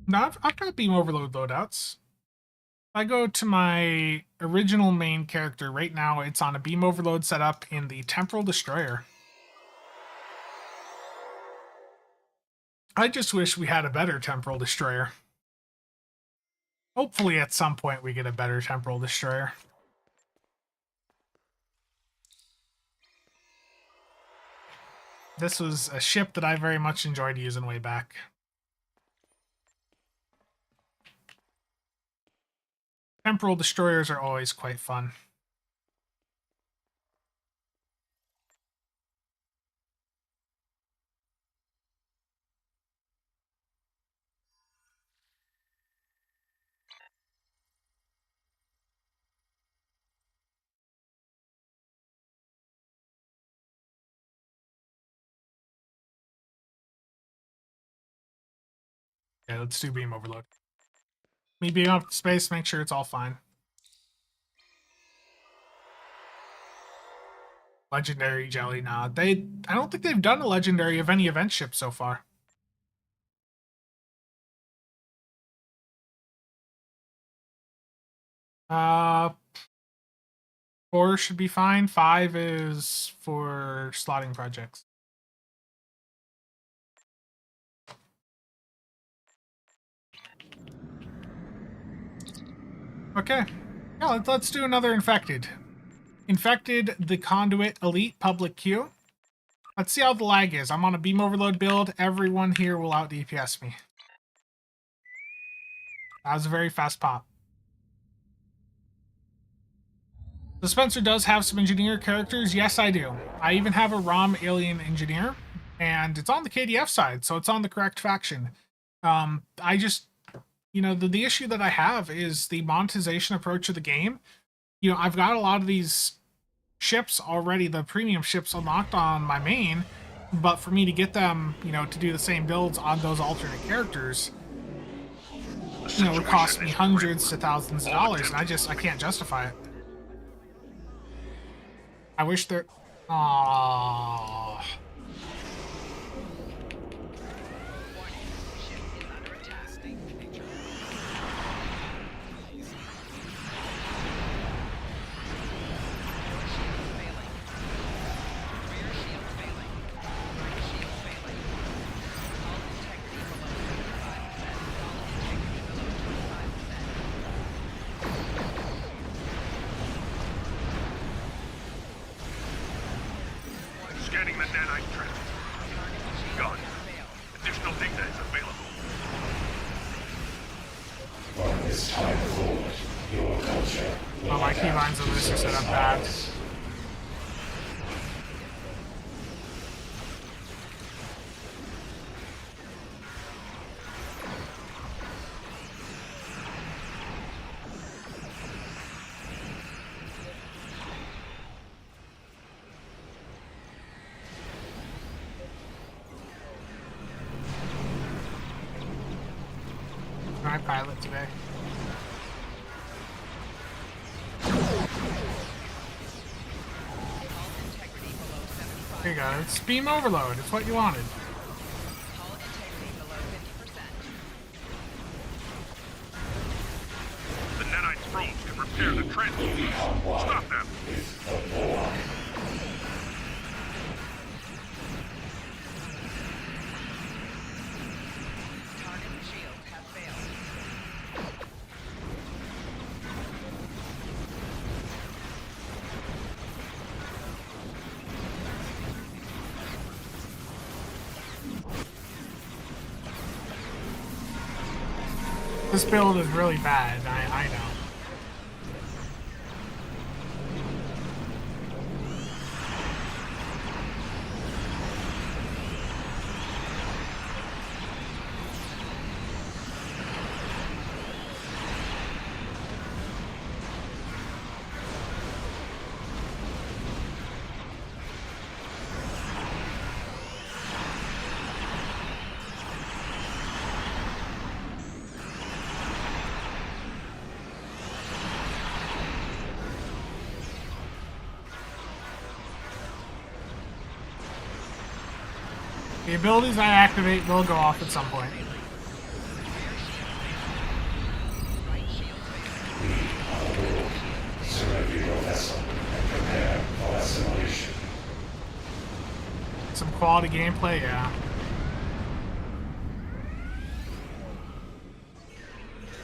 No, I've got beam overload loadouts. I go to my original main character right now, it's on a beam overload setup in the Temporal Destroyer. I just wish we had a better Temporal Destroyer. Hopefully at some point we get a better Temporal Destroyer. This was a ship that I very much enjoyed using way back. Temporal destroyers are always quite fun. Okay, let's do beam overload. Me beam up to space, make sure it's all fine. Legendary jelly, nah. I don't think they've done a legendary of any event ship so far. Uh, 4 should be fine. 5 is for slotting projects. Okay. Yeah, let's do another infected. Infected, the conduit, elite, public queue. Let's see how the lag is. I'm on a beam overload build. Everyone here will out DPS me. That was a very fast pop. The Spencer does have some engineer characters. Yes, I do. I even have a ROM alien engineer, and it's on the KDF side, so it's on the correct faction. I just, the issue that I have is the monetization approach of the game. I've got a lot of these ships already, the premium ships unlocked on my main, but for me to get them, to do the same builds on those alternate characters, it would cost me hundreds to thousands of dollars, and I can't justify it. I wish there... Aww. Scanning the nanite trap. Gone. Additional data is available. From this time forward, your culture will Oh, my keybinds on this are set up bad. Can I pilot today? Here you go. It's beam overload. It's what you wanted. The nanite probes can repair the trench. Stop them. This build is really bad. I know. The abilities I activate will go off at some point. surrender your vessel and prepare for assimilation. Some quality gameplay, yeah.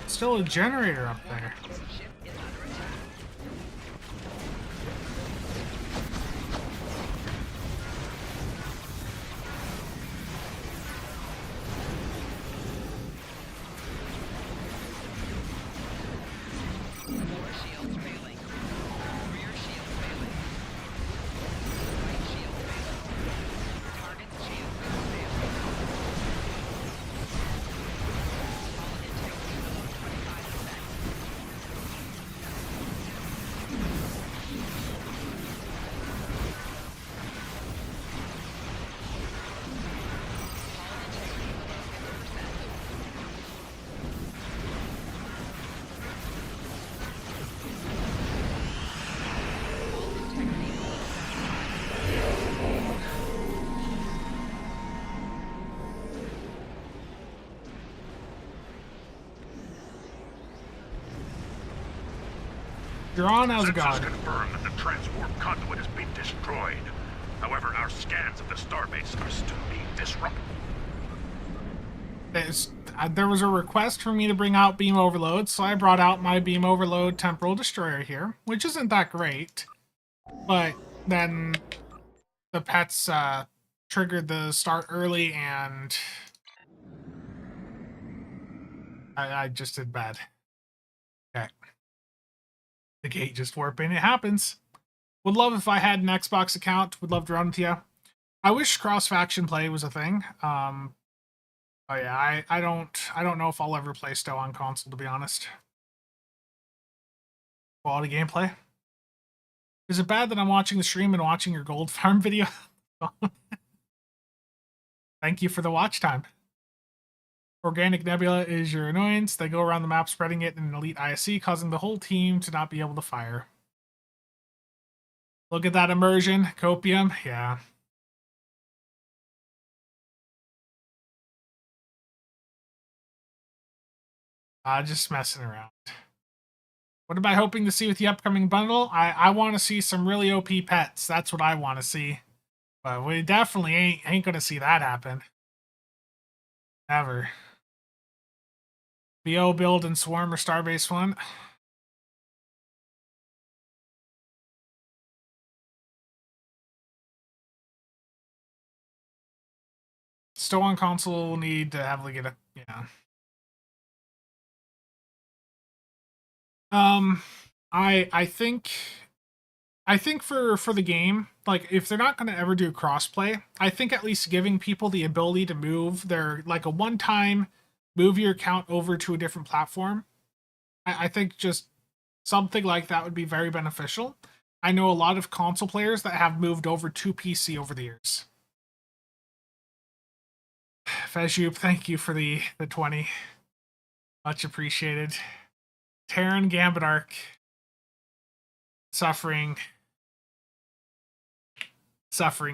Still a generator up there. You're on, how's it Sensors going? confirm that the transwarp conduit has been destroyed. However, our scans of the starbase are still being disrupted. There was a request for me to bring out beam overload, so I brought out my beam overload temporal destroyer here, which isn't that great. But then the pets triggered the start early, and I just did bad. Okay. The gate just warping. It happens. Would love if I had an Xbox account. Would love to run with you. I wish cross-faction play was a thing. Oh yeah, I don't know if I'll ever play Stow on console, to be honest. Quality gameplay. Is it bad that I'm watching the stream and watching your gold farm video? Thank you for the watch time. Organic Nebula is your annoyance. They go around the map spreading it in an elite ISC, causing the whole team to not be able to fire. Look at that immersion. Copium. Yeah. Just messing around. What am I hoping to see with the upcoming bundle? I want to see some really OP pets. That's what I want to see. But we definitely ain't going to see that happen. Ever. BO build and Swarm or Starbase 1. Still on console will need to heavily get a I think for the game, like if they're not going to ever do crossplay, I think at least giving people the ability to move their like a one-time move your account over to a different platform, I think just something like that would be very beneficial. I know a lot of console players that have moved over to PC over the years. Fezhoop, thank you for the 20. Much appreciated. Terran Gambit Arc. Suffering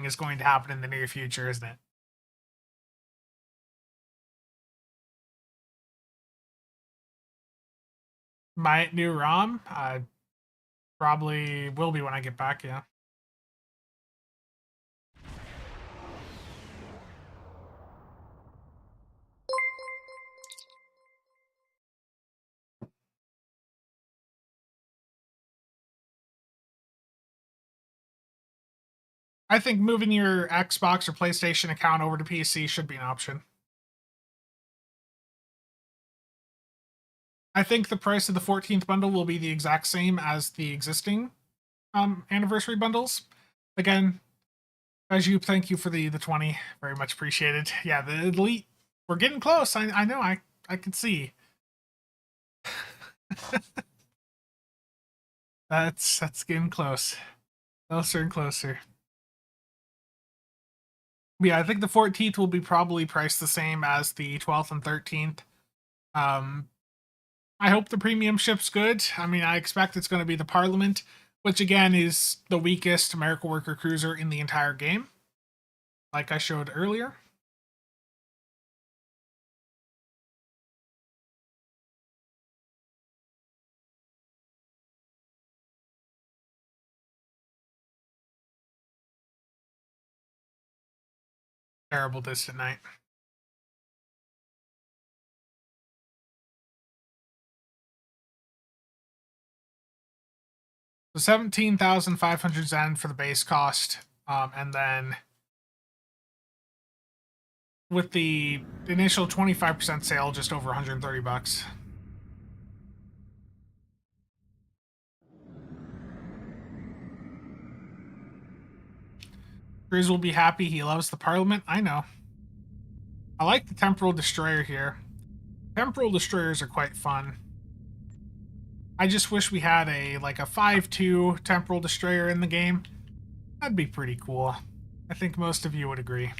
is going to happen in the near future, isn't it? My new ROM? Probably will be when I get back, yeah. I think moving your Xbox or PlayStation account over to PC should be an option. I think the price of the 14th bundle will be the exact same as the existing anniversary bundles. Again, as you, thank you for the 20. Very much appreciated. Yeah, the Elite, we're getting close. I know, I can see. That's getting close. Closer and closer. Yeah, I think the 14th will be probably priced the same as the 12th and 13th. I hope the premium ship's good. I mean, I expect it's going to be the Parliament, which again is the weakest American worker cruiser in the entire game, like I showed earlier. Terrible Distant Night. So 17,500 Zen for the base cost, and then with the initial 25% sale, just over 130 bucks. Grizz will be happy. He loves the Parliament. I know. I like the Temporal Destroyer here. Temporal Destroyers are quite fun. I just wish we had a 5-2 Temporal Destroyer in the game. That'd be pretty cool. I think most of you would agree.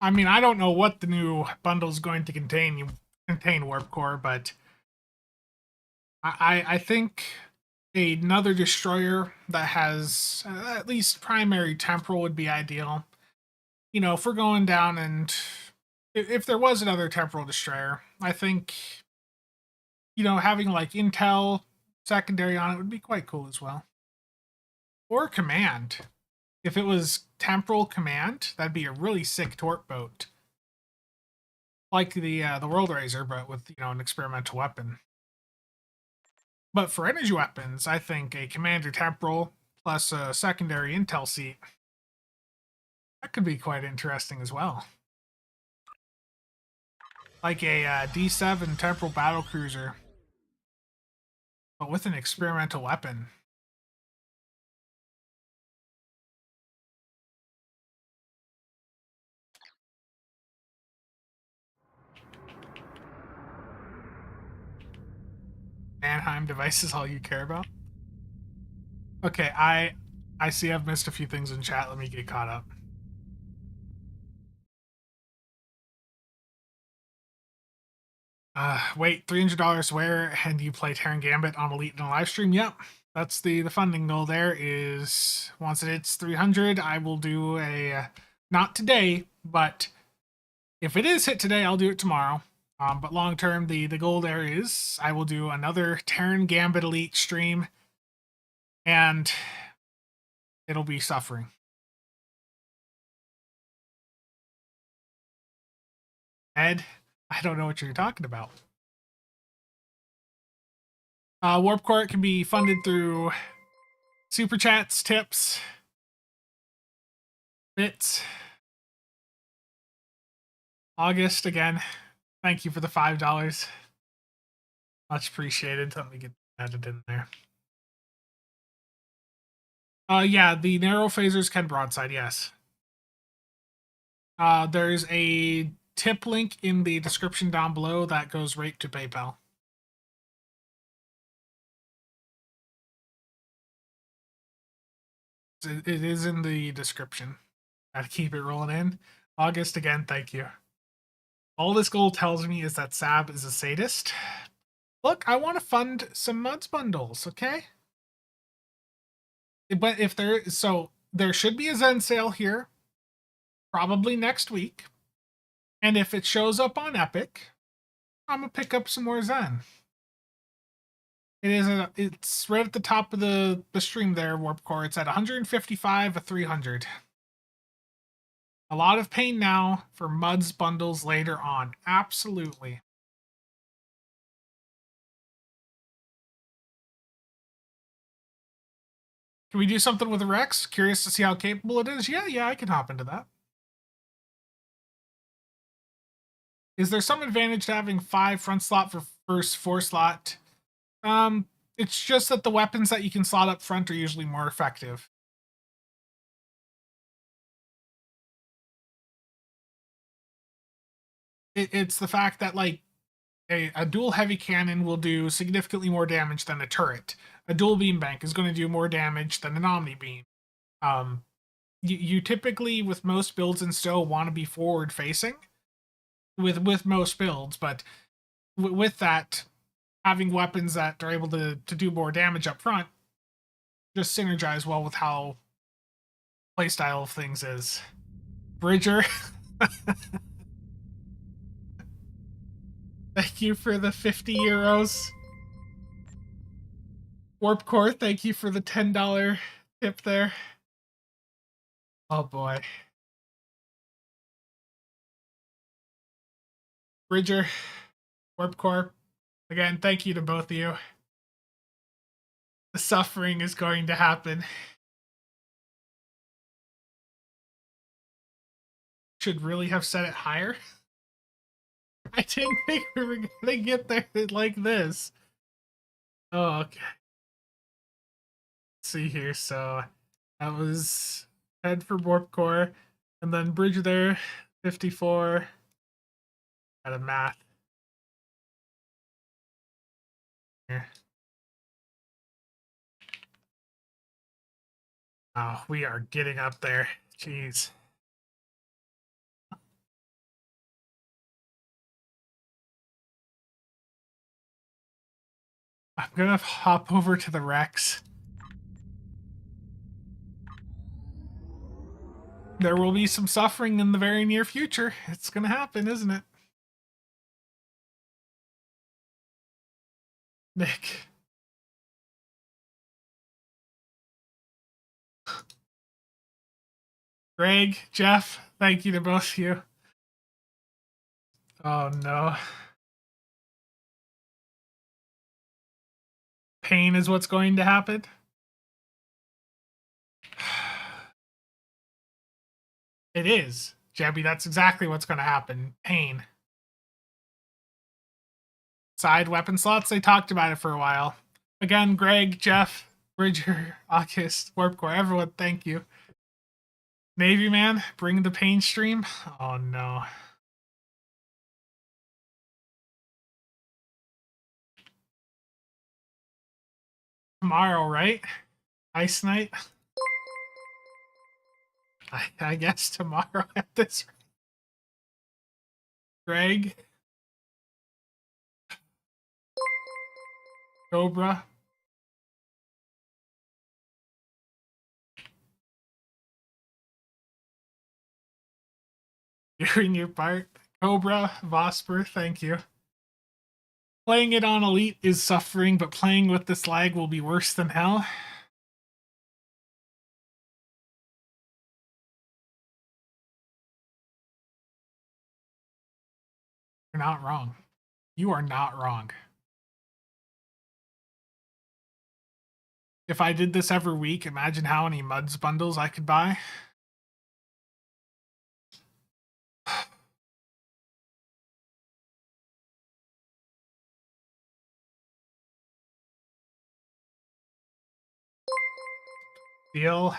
I mean, I don't know what the new bundle is going to contain Warp Core, but I think another destroyer that has at least primary temporal would be ideal. You know, if we're going down and if there was another temporal destroyer, I think, you know, having like intel secondary on it would be quite cool as well. Or command. If it was temporal command, that'd be a really sick torp boat. Like the World Razor, but with, you know, an experimental weapon. But for energy weapons, I think a commander temporal plus a secondary intel seat, that could be quite interesting as well. Like a D7 temporal battle cruiser, but with an experimental weapon. Mannheim device is all you care about? Okay, I see I've missed a few things in chat. Let me get caught up. Wait, $300 where and you play Terran Gambit on Elite in a live stream? Yep. That's the funding goal there is once it hits 300, I will do a not today, but if it is hit today, I'll do it tomorrow. But long term, the goal there is I will do another Terran Gambit Elite stream, and it'll be suffering. Ed, I don't know what you're talking about. Warp Core can be funded through super chats, tips, bits. August again. Thank you for the $5. Much appreciated. Let me get added in there. Yeah, the narrow phasers can broadside, yes. There's a tip link in the description down below that goes right to PayPal. It is in the description. Gotta keep it rolling in. August again, thank you. All this goal tells me is that Sab is a sadist. Look, I want to fund some Muds bundles, okay? But if there should be a Zen sale here, probably next week. And if it shows up on Epic, I'm gonna pick up some more Zen. It's right at the top of the stream there, Warp Core. It's at 155 a 300. A lot of pain now for Muds bundles later on. Absolutely. Can we do something with the Rex? Curious to see how capable it is? Yeah, I can hop into that. Is there some advantage to having 5 front slot for first 4 slot? It's just that the weapons that you can slot up front are usually more effective. It's the fact that, like, a dual heavy cannon will do significantly more damage than a turret. A dual beam bank is going to do more damage than an omni beam. You typically, with most builds and still want to be forward facing with most builds, but with that, having weapons that are able to do more damage up front just synergize well with how playstyle of things is. Bridger, thank you for the 50 euros. Warp Core, thank you for the $10 tip there. Oh boy. Bridger, Warp Core, again, thank you to both of you. The suffering is going to happen. Should really have set it higher. I didn't think we were gonna get there like this. Oh, okay. Let's see here. So that was head for Warp Core, and then bridge there, 54. Out of math. Here. Oh, we are getting up there. Jeez. I'm gonna hop over to the Rex. There will be some suffering in the very near future. It's gonna happen, isn't it? Nick. Greg, Jeff, thank you to both of you. Oh no. Pain is what's going to happen. It is. Jebby, that's exactly what's going to happen. Pain. Side weapon slots, they talked about it for a while. Again, Greg, Jeff, Bridger, August, Warp Core, everyone, thank you. Navy Man, bring the pain stream. Oh no. Tomorrow, right? Ice Night? I guess tomorrow at this rate. Greg. Cobra. Doing your part. Cobra, Vosper, thank you. Playing it on Elite is suffering, but playing with this lag will be worse than hell. You're not wrong. You are not wrong. If I did this every week, imagine how many Muds bundles I could buy. Deal.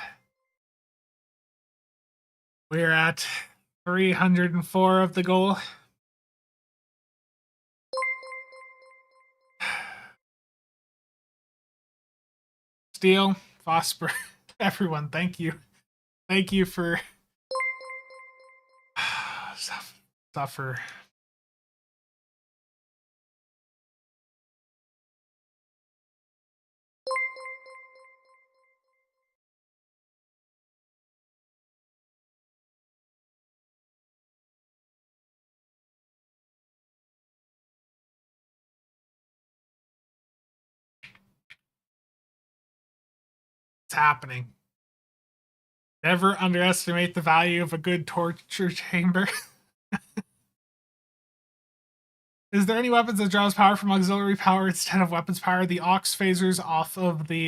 We're at 304 of the goal. Steel, Phosphor, everyone, thank you. Thank you for suffer. It's happening. Never underestimate the value of a good torture chamber. Is there any weapons that draws power from auxiliary power instead of weapons power? The aux phasers off of the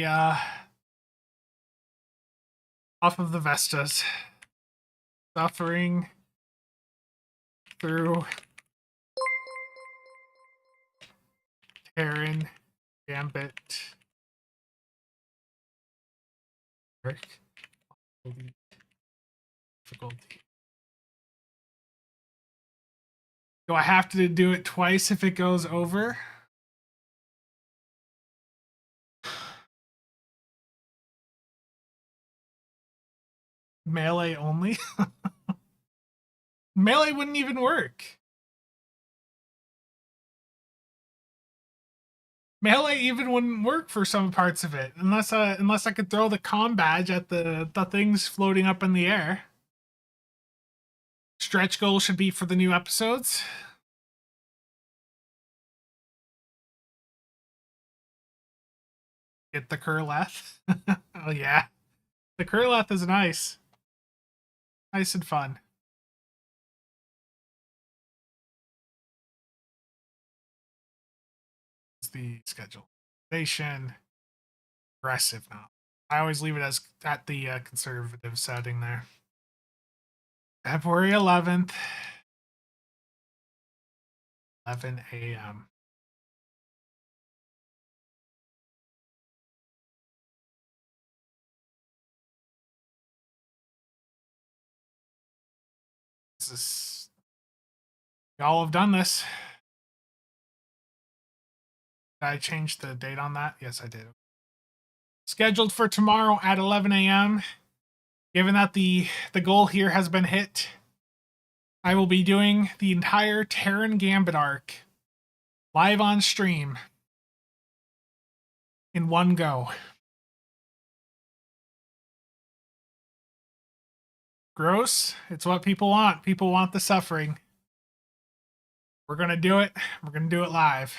Vestas. Suffering through Terran Gambit. Difficulty. Do I have to do it twice if it goes over? Melee only? Melee wouldn't even work. Melee even wouldn't work for some parts of it unless I could throw the comm badge at the things floating up in the air. Stretch goal should be for the new episodes. Get the Kurleth. Oh yeah. The Kurleth is nice. Nice and fun. It's the schedule. Station. Aggressive now. I always leave it as at the conservative setting there. February 11th. 11 a.m. Y'all have done this. Did I change the date on that? Yes, I did. Scheduled for tomorrow at 11 a.m. Given that the goal here has been hit, I will be doing the entire Terran Gambit arc live on stream. in one go. Gross. It's what people want. People want the suffering. We're gonna do it. We're gonna do it live.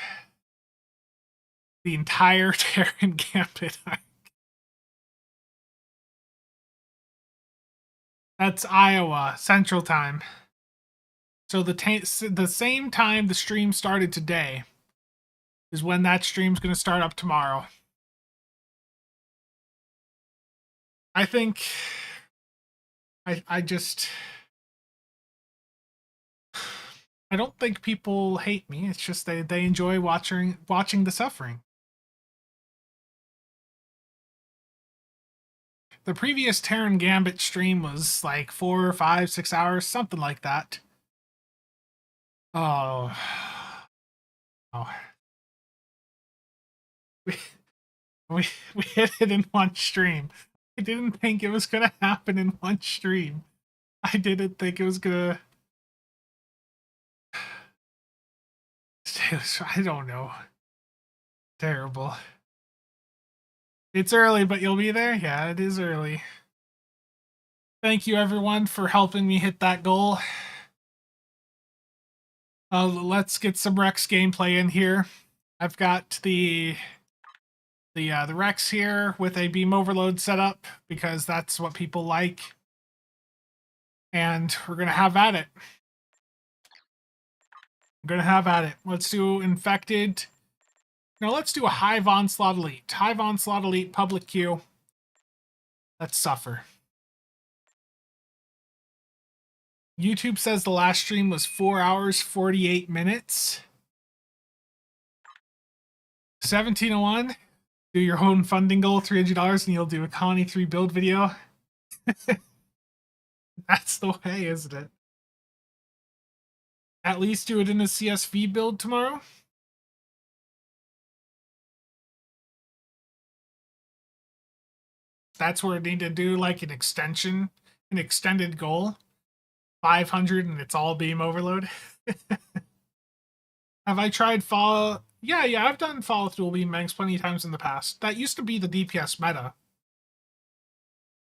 The entire Terran Gambit arc. That's Iowa Central Time. So the same time the stream started today is when that stream's gonna start up tomorrow. I think I just I don't think people hate me. It's just they enjoy watching the suffering. The previous Terran Gambit stream was like 4 or 5, 6 hours, something like that. Oh. Oh. We hit it in one stream. I didn't think it was gonna happen in one stream. I didn't think it was gonna... I don't know. Terrible. It's early, but you'll be there? Yeah, it is early. Thank you, everyone, for helping me hit that goal. Let's get some Rex gameplay in here. I've got the Rex here with a beam overload setup because that's what people like. And we're going to have at it. Let's do Infected. No, let's do a Hive Onslaught Elite. Hive Onslaught Elite, public queue. Let's suffer. YouTube says the last stream was 4 hours, 48 minutes. 1701. Do your own funding goal, $300, and you'll do a Colony 3 build video. That's the way, isn't it? At least do it in a CSV build tomorrow. That's where I need to do like an extension, an extended goal. 500 and it's all beam overload. Have I tried follow? Yeah, I've done follow dual beam banks plenty of times in the past. That used to be the DPS meta.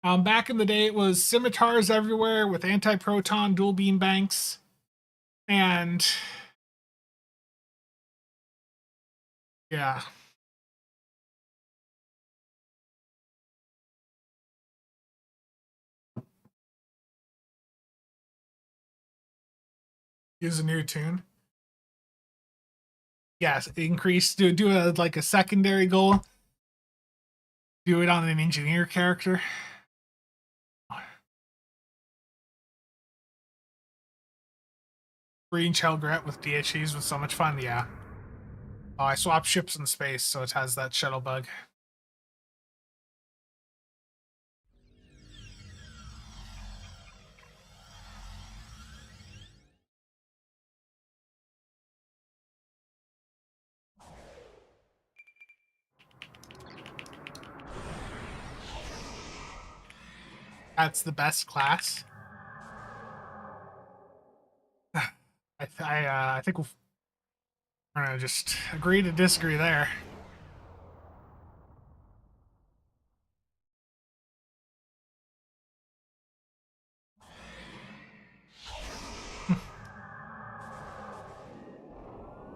Back in the day, it was scimitars everywhere with anti-proton dual beam banks. And yeah. Use a new tune. Yes, increase, do a like a secondary goal. Do it on an engineer character. Green Shellgret with DHEs was so much fun, yeah. Oh, I swapped ships in space, so it has that shuttle bug. That's the best class. I think we're gonna just agree to disagree there.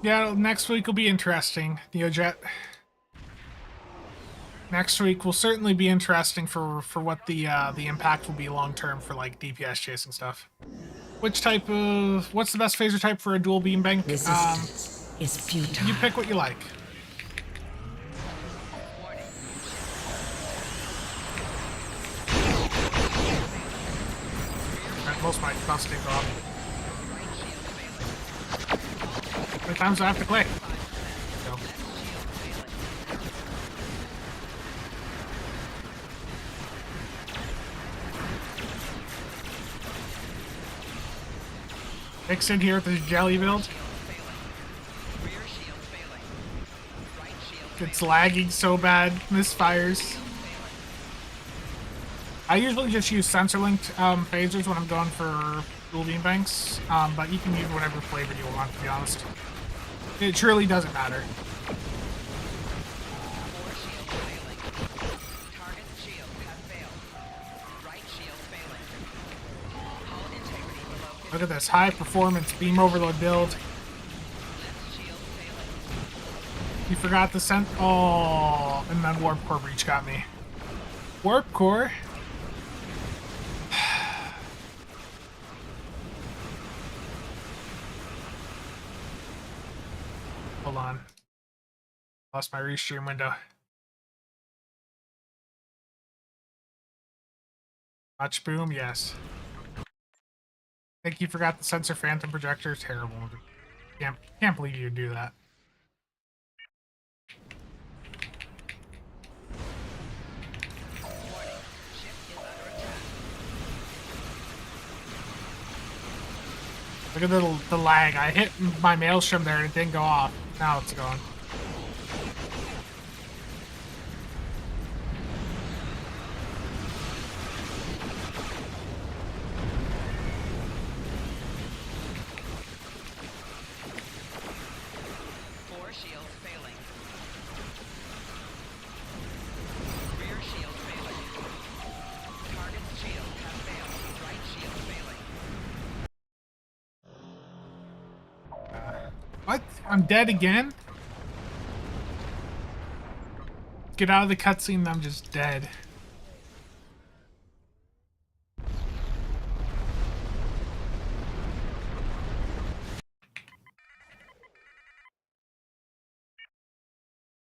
Yeah, next week will be interesting, NeoJet. Next week will certainly be interesting for what the impact will be long term for like DPS chasing stuff. What's the best phaser type for a dual beam bank? Resistance is futile. You pick what you like. Most of my busting off. How many times do I have to click? Go. Mix in here with the jelly build. It's lagging so bad. Misfires. I usually just use sensor-linked phasers when I'm going for dual beam banks, but you can use whatever flavor you want, to be honest. It truly doesn't matter. Look at this high performance beam overload build. You forgot the scent. Oh, and then warp core breach got me. Warp core. Hold on. Lost my restream window. Much boom, yes. I think you forgot the sensor phantom projector. Terrible. Can't believe you'd do that. Look at the lag. I hit my maelstrom there and it didn't go off. Now it's going. What? I'm dead again? Get out of the cutscene, I'm just dead.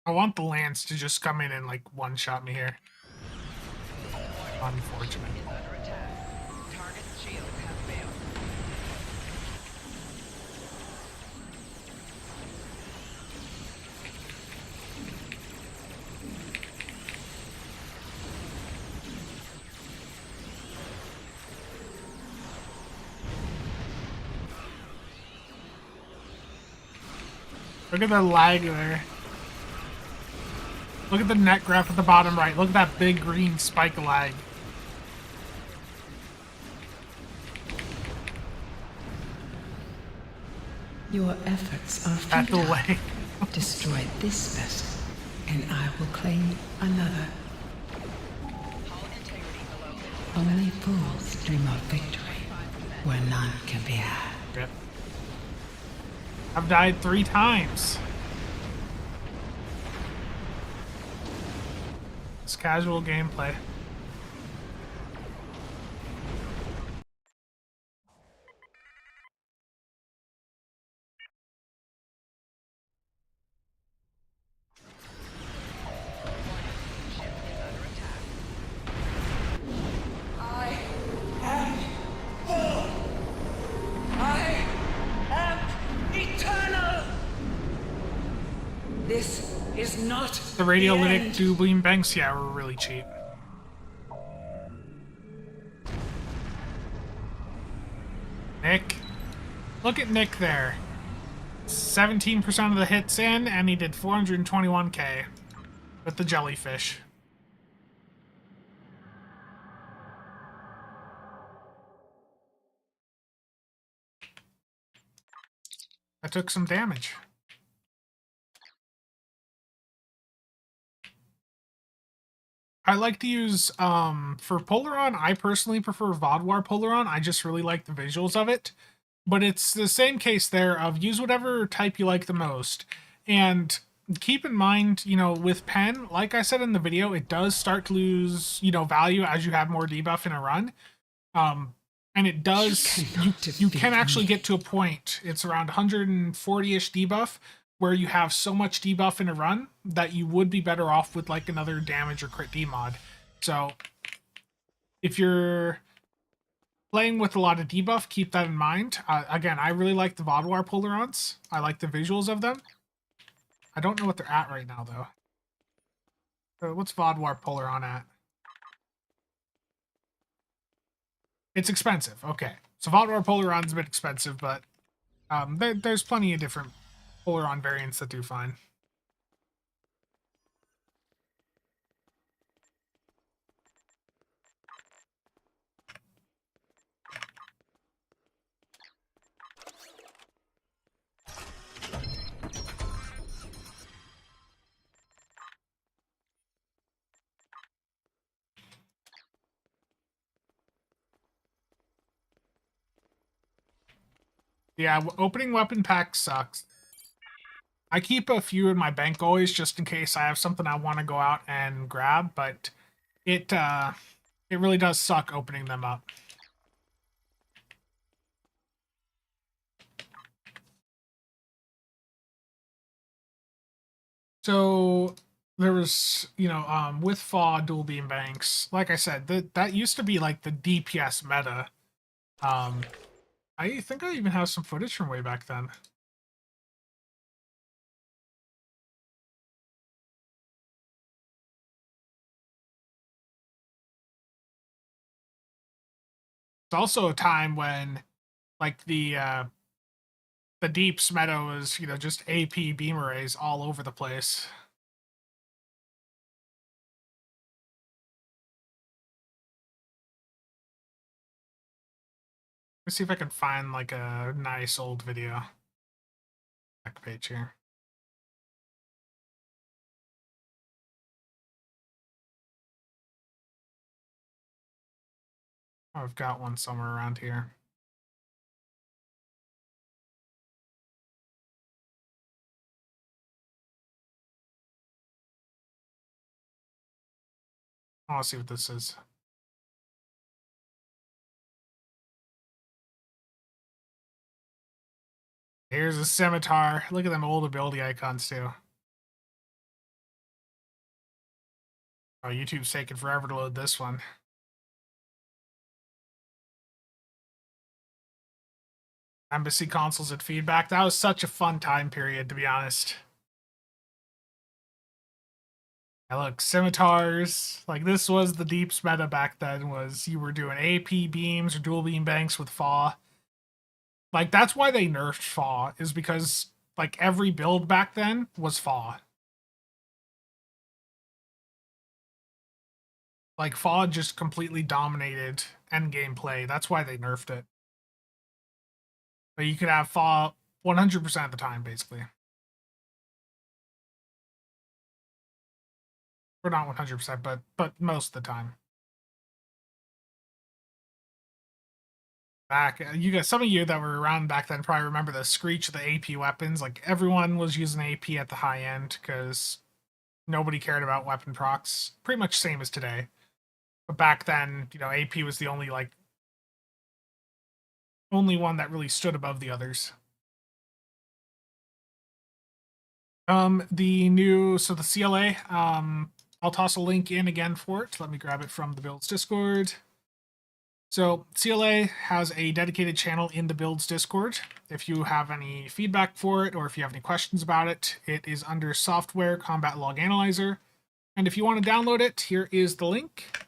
I want the Lance to just come in and like one-shot me here. Unfortunate. Look at the lag there. Look at the net graph at the bottom right. Look at that big green spike lag. Your efforts are That futile. delay. Destroy this vessel, and I will claim another. Only fools dream of victory, where none can be had. Rip. I've died 3 times. It's casual gameplay. I am eternal. This is not The the radiolytic end. Dublin banks, yeah, were really cheap. Nick. Look at Nick there. 17% of the hits in, and he did 421k with the jellyfish. I took some damage. I like to use, for Polaron, I personally prefer Vodwar Polaron. I just really like the visuals of it. But it's the same case there of use whatever type you like the most. And keep in mind, you know, with Pen, like I said in the video, it does start to lose, you know, value as you have more debuff in a run. And it does, you can actually get to a point, it's around 140-ish debuff, where you have so much debuff in a run that you would be better off with like another damage or crit D mod. So if you're playing with a lot of debuff, keep that in mind. Again, I really like the Vodwar Polarons. I like the visuals of them. I don't know what they're at right now, though. What's Vodwar Polaron at? It's expensive. Okay. So Vodwar Polaron's a bit expensive, but there's plenty of different Polaron variants that do fine. Yeah, opening weapon packs sucks. I keep a few in my bank always just in case I have something I want to go out and grab, but it really does suck opening them up. So there was, with FAW dual beam banks, like I said, that used to be like the DPS meta. Um, I think I even have some footage from way back then. It's also a time when like the deeps meta was, just AP beam arrays all over the place. Let's see if I can find like a nice old video. Back page here. Oh, I've got one somewhere around here. I want to see what this is. Here's a scimitar. Look at them old ability icons too. Oh, YouTube's taking forever to load this one. Embassy consoles and feedback. That was such a fun time period, to be honest. And look, scimitars. Like, this was the deeps meta back then, was you were doing AP beams or dual beam banks with FAW. Like, that's why they nerfed FAW, is because, like, every build back then was FAW. Like, FAW just completely dominated endgame play. That's why they nerfed it. But you could have FAW 100% of the time, basically. Or not 100%, but most of the time. Back, you guys, some of you that were around back then probably remember the screech of the AP weapons. Like, everyone was using AP at the high end because nobody cared about weapon procs. Pretty much same as today. But back then, AP was the only one that really stood above the others. The CLA, I'll toss a link in again for it. Let me grab it from the Builds Discord. So CLA has a dedicated channel in the Builds Discord. If you have any feedback for it or if you have any questions about it, it is under Software Combat Log Analyzer. And if you want to download it, here is the link.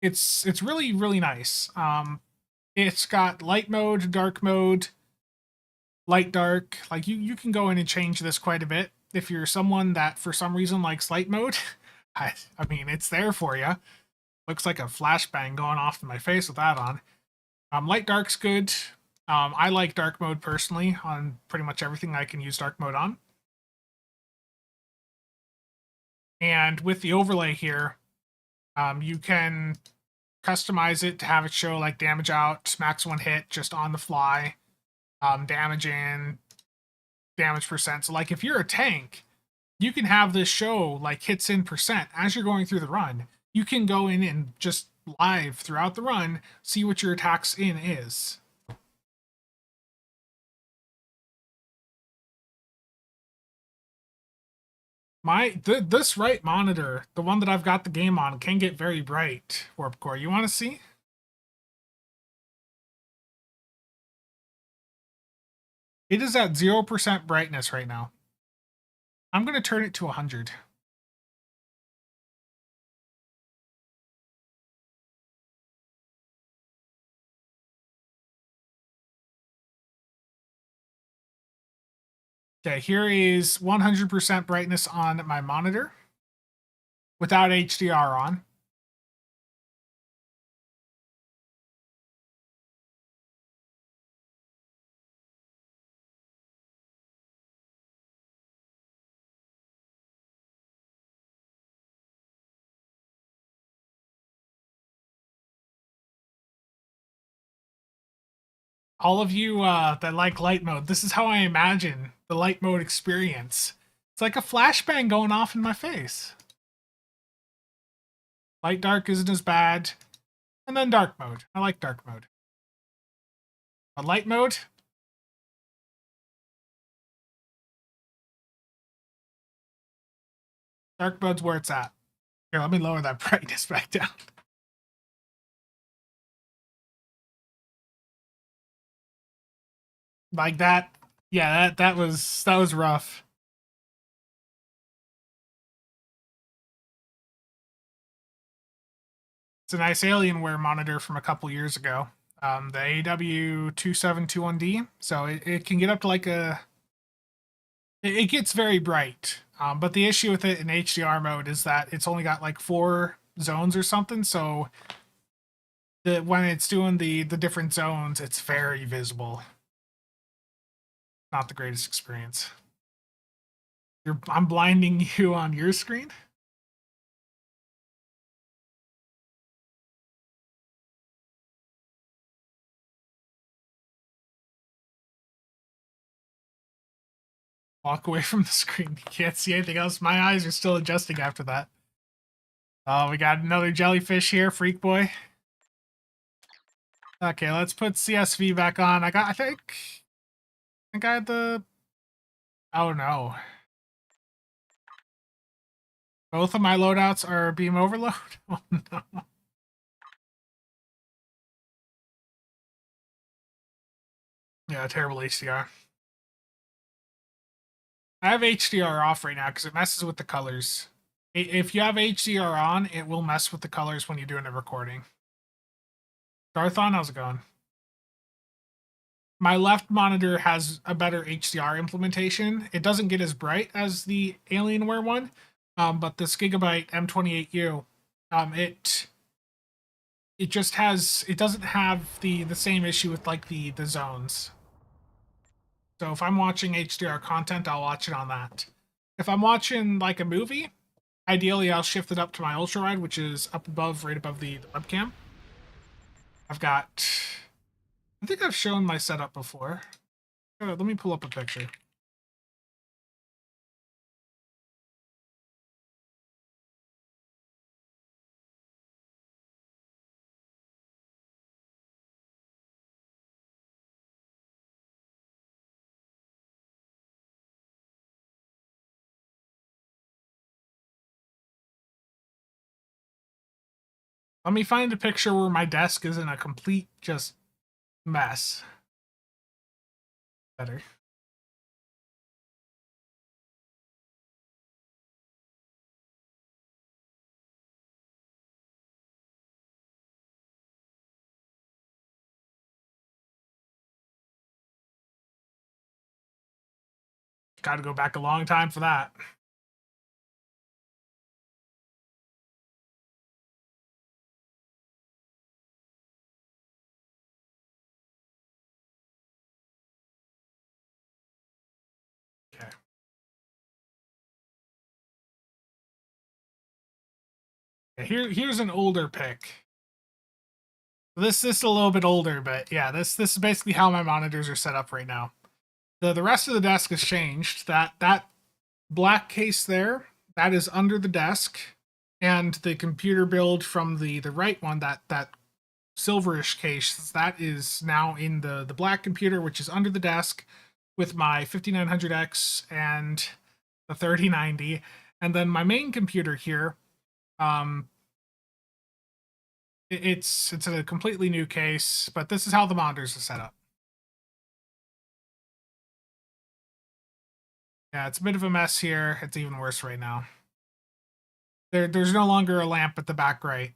It's really, really nice. It's got light mode, dark mode, light dark. Like, you can go in and change this quite a bit. If you're someone that for some reason likes light mode, I mean, it's there for you. Looks like a flashbang going off in my face with that on. Light dark's good. I like dark mode personally on pretty much everything I can use dark mode on. And with the overlay here, you can customize it to have it show like damage out, max one hit just on the fly, damage in, damage percent. So like if you're a tank, you can have this show like hits in percent as you're going through the run. You can go in and just live throughout the run, see what your attacks in is. This right monitor, the one that I've got the game on, can get very bright. Warp Core, you want to see? It is at 0% brightness right now. I'm going to turn it to 100. Okay, here is 100% brightness on my monitor without HDR on. all of you that like light mode, this is how I imagine the light mode experience. It's like a flashbang going off in my face. Light dark isn't as bad. And then dark mode. I like dark mode. But light mode? Dark mode's where it's at. Here, let me lower that brightness back down. Like that. Yeah, that was rough. It's a nice Alienware monitor from a couple years ago. The AW2721D. So it can get up to like a... It gets very bright. But the issue with it in HDR mode is that it's only got like 4 zones or something. So when it's doing the different zones, it's very visible. Not the greatest experience. I'm blinding you on your screen? Walk away from the screen. You can't see anything else. My eyes are still adjusting after that. Oh, we got another jellyfish here, freak boy. Okay, let's put CSV back on. I think I had the... Oh no. Both of my loadouts are beam overload? Oh no. Yeah, terrible HDR. I have HDR off right now because it messes with the colors. If you have HDR on, it will mess with the colors when you're doing a recording. Darthon, how's it going? My left monitor has a better HDR implementation. It doesn't get as bright as the Alienware one, but this Gigabyte M28U, it just has, it doesn't have the same issue with like the zones. So if I'm watching HDR content, I'll watch it on that. If I'm watching like a movie, ideally I'll shift it up to my ultra wide, which is up above, right above the webcam. I've got, I think I've shown my setup before. Let me pull up a picture. Let me find a picture where my desk is in a complete just mess. Better. Got to go back a long time for that. Okay. Here's an older pic. This is a little bit older, but yeah, this is basically how my monitors are set up right now. The rest of the desk has changed. That black case there, that is under the desk, and the computer build from the right one, that silverish case, that is now in the black computer, which is under the desk, with my 5900X and the 3090, and then my main computer here. It's a completely new case, but this is how the monitors are set up. Yeah, it's a bit of a mess here. It's even worse right now. There's no longer a lamp at the back right.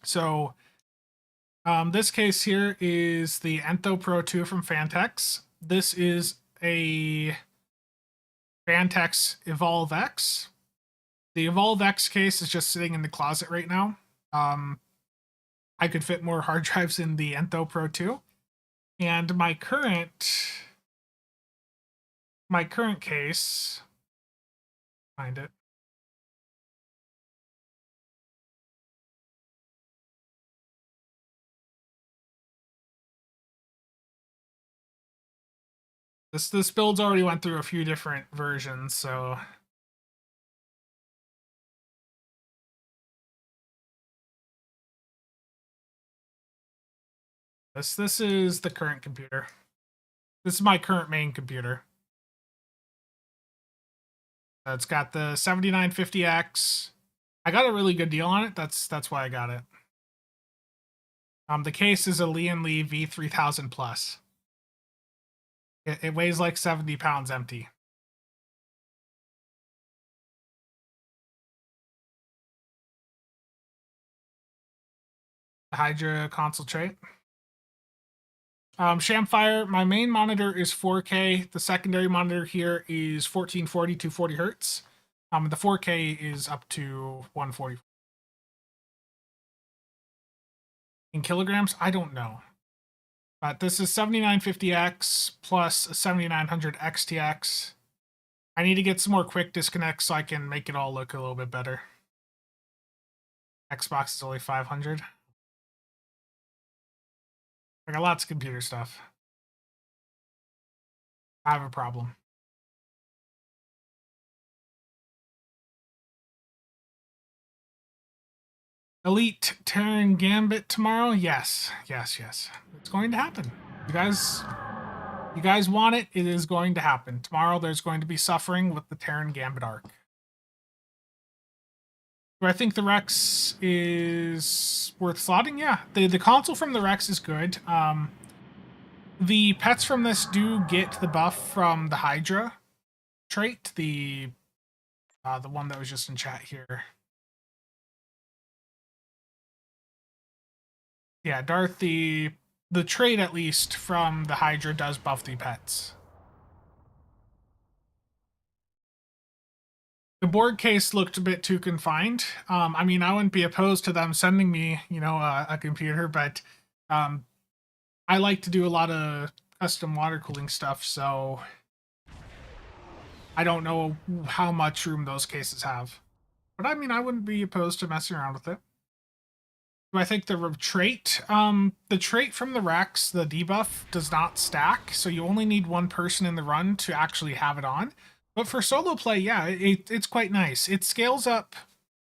So, this case here is the Entho Pro 2 from Fantex. This is a Fantex Evolve X. The Evolve X case is just sitting in the closet right now. I could fit more hard drives in the Entho Pro 2. And my current case, find it. This build's already went through a few different versions, so this is the current computer. This is my current main computer. It's got the 7950X. I got a really good deal on it. That's why I got it. The case is a Lee V3000 Plus. It weighs like 70 pounds empty. The Hydra console trait. Shamfire, my main monitor is 4K. The secondary monitor here is 1440 to 40 hertz. The 4K is up to 140. In kilograms, I don't know. But this is 7950X plus a 7900 XTX. I need to get some more quick disconnects so I can make it all look a little bit better. Xbox is only 500. I got lots of computer stuff. I have a problem. Elite Terran Gambit tomorrow? Yes. It's going to happen. You guys want it, it is going to happen. Tomorrow there's going to be suffering with the Terran Gambit arc. Do I think the Rex is worth slotting? Yeah. The console from the Rex is good. The pets from this do get the buff from the Hydra trait, the one that was just in chat here. Yeah, Darth, the trait at least from the Hydra does buff the pets. The board case looked a bit too confined. I mean, I wouldn't be opposed to them sending me, a computer, but I like to do a lot of custom water cooling stuff, so I don't know how much room those cases have. But I mean, I wouldn't be opposed to messing around with it. Do I think the trait? The trait from the Rex, the debuff, does not stack, so you only need one person in the run to actually have it on. But for solo play, yeah, it's quite nice. It scales up.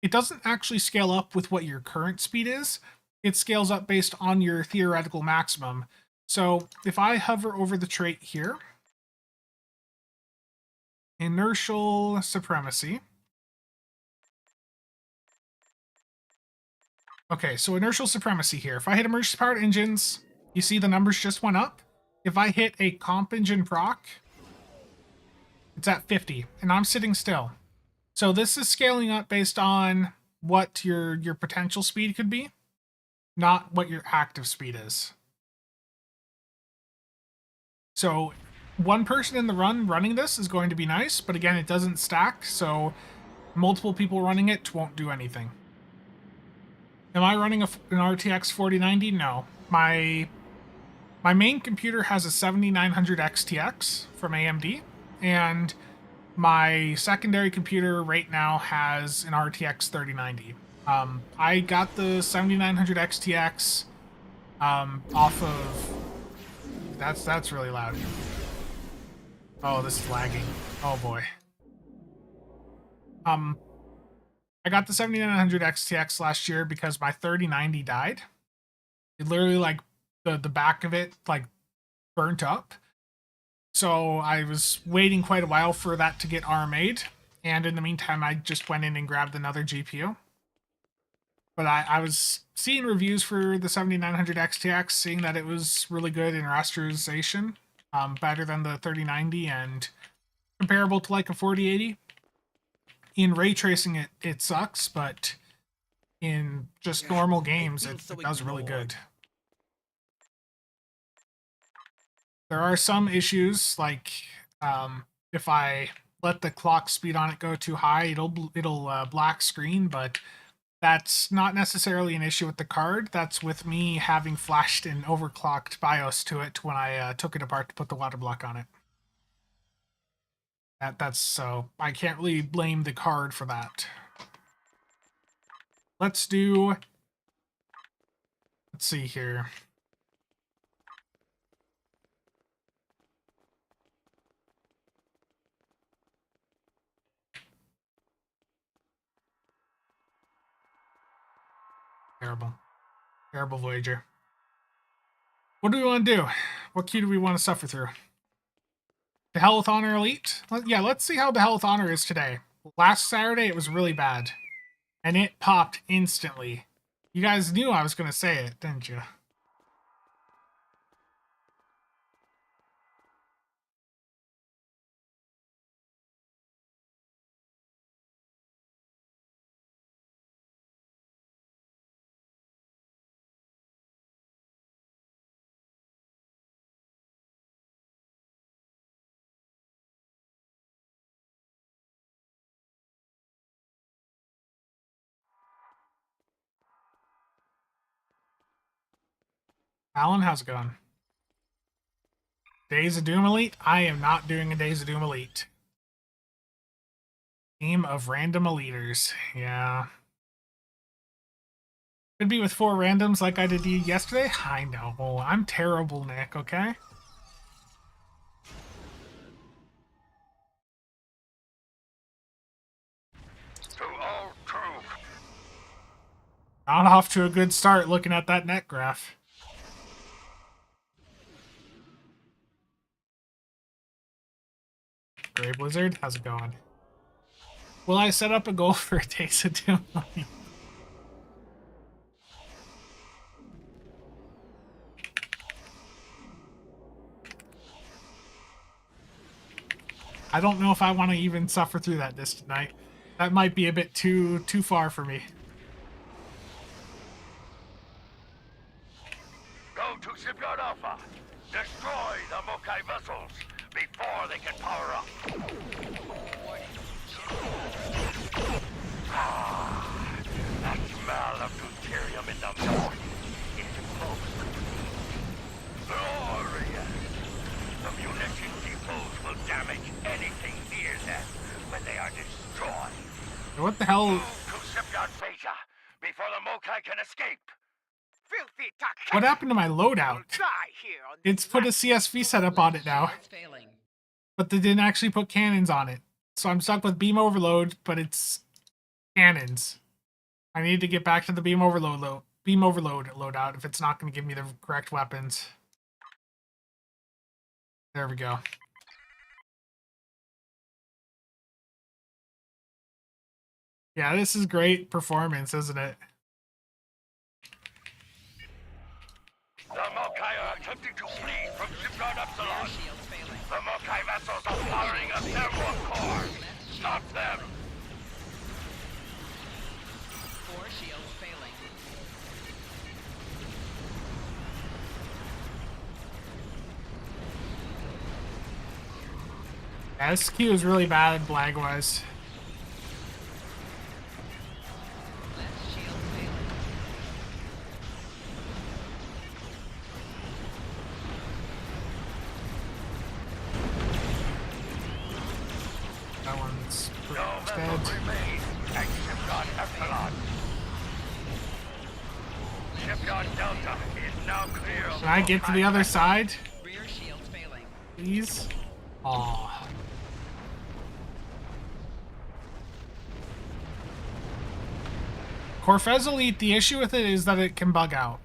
It doesn't actually scale up with what your current speed is. It scales up based on your theoretical maximum. So if I hover over the trait here, inertial supremacy. Okay, so inertial supremacy here. If I hit emergency powered engines, you see the numbers just went up. If I hit a comp engine proc, it's at 50, and I'm sitting still. So this is scaling up based on what your potential speed could be, not what your active speed is. So one person in the run running this is going to be nice, but again, it doesn't stack, so multiple people running it won't do anything. Am I running an RTX 4090? No. My main computer has a 7900 XTX from AMD, and my secondary computer right now has an RTX 3090. I got the 7900 XTX off of... That's really loud. Oh, this is lagging. Oh boy. I got the 7900 XTX last year because my 3090 died. It literally, like, the back of it, like, burnt up. So I was waiting quite a while for that to get RMA'd, and in the meantime, I just went in and grabbed another GPU. But I was seeing reviews for the 7900 XTX, seeing that it was really good in rasterization, better than the 3090 and comparable to like a 4080. In ray tracing, it sucks, but in just normal games, it does really good. There are some issues, like if I let the clock speed on it go too high, it'll black screen, but that's not necessarily an issue with the card. That's with me having flashed an overclocked BIOS to it when I took it apart to put the water block on it. That's so I can't really blame the card for that. Let's see here. terrible. Terrible Voyager. What do we want to do? What queue do we want to suffer through? The Hell with Honor Elite? Yeah, let's see how the Hell with Honor is today. Last Saturday, it was really bad. And it popped instantly. You guys knew I was going to say it, didn't you? Alan, how's it going? Days of Doom Elite? I am not doing a Days of Doom Elite. Team of random eliters. Yeah. Could be with 4 randoms like I did yesterday. I know. I'm terrible, Nick, okay? To all true. Not off to a good start looking at that net graph. Grey Blizzard, how's it going? Will I set up a goal for a Days of Doom? I don't know if I want to even suffer through that this tonight. That might be a bit too far for me. Go to Shipyard Alpha. Destroy the Mokai vessels before they can power up. That smell of deuterium in the north is close. Glorious. The munition depots will damage anything near them when they are destroyed. What the hell? Move to Shipyard Beta before the Mokai can escape. Filthy duck. What happened to my loadout? Die here on It's put a CSV setup on it now, Failing. but they didn't actually put cannons on it. So I'm stuck with beam overload, but it's cannons. I need to get back to the beam overload loadout if it's not going to give me the correct weapons. There we go. Yeah, this is great performance, isn't it? The Mokai are attempting to flee from Shipyard Epsilon. The Mokai vessels are firing a thermal core. Stop them! 4 shields failing. SQ is really bad lag-wise. Left shield failing. That one's pretty No much vessels dead. remain at Shipyard Epsilon. Shipyard Delta is now clear of Can I get to the other side, Rear shields failing. please? Aw. Corfez Elite, the issue with it is that it can bug out.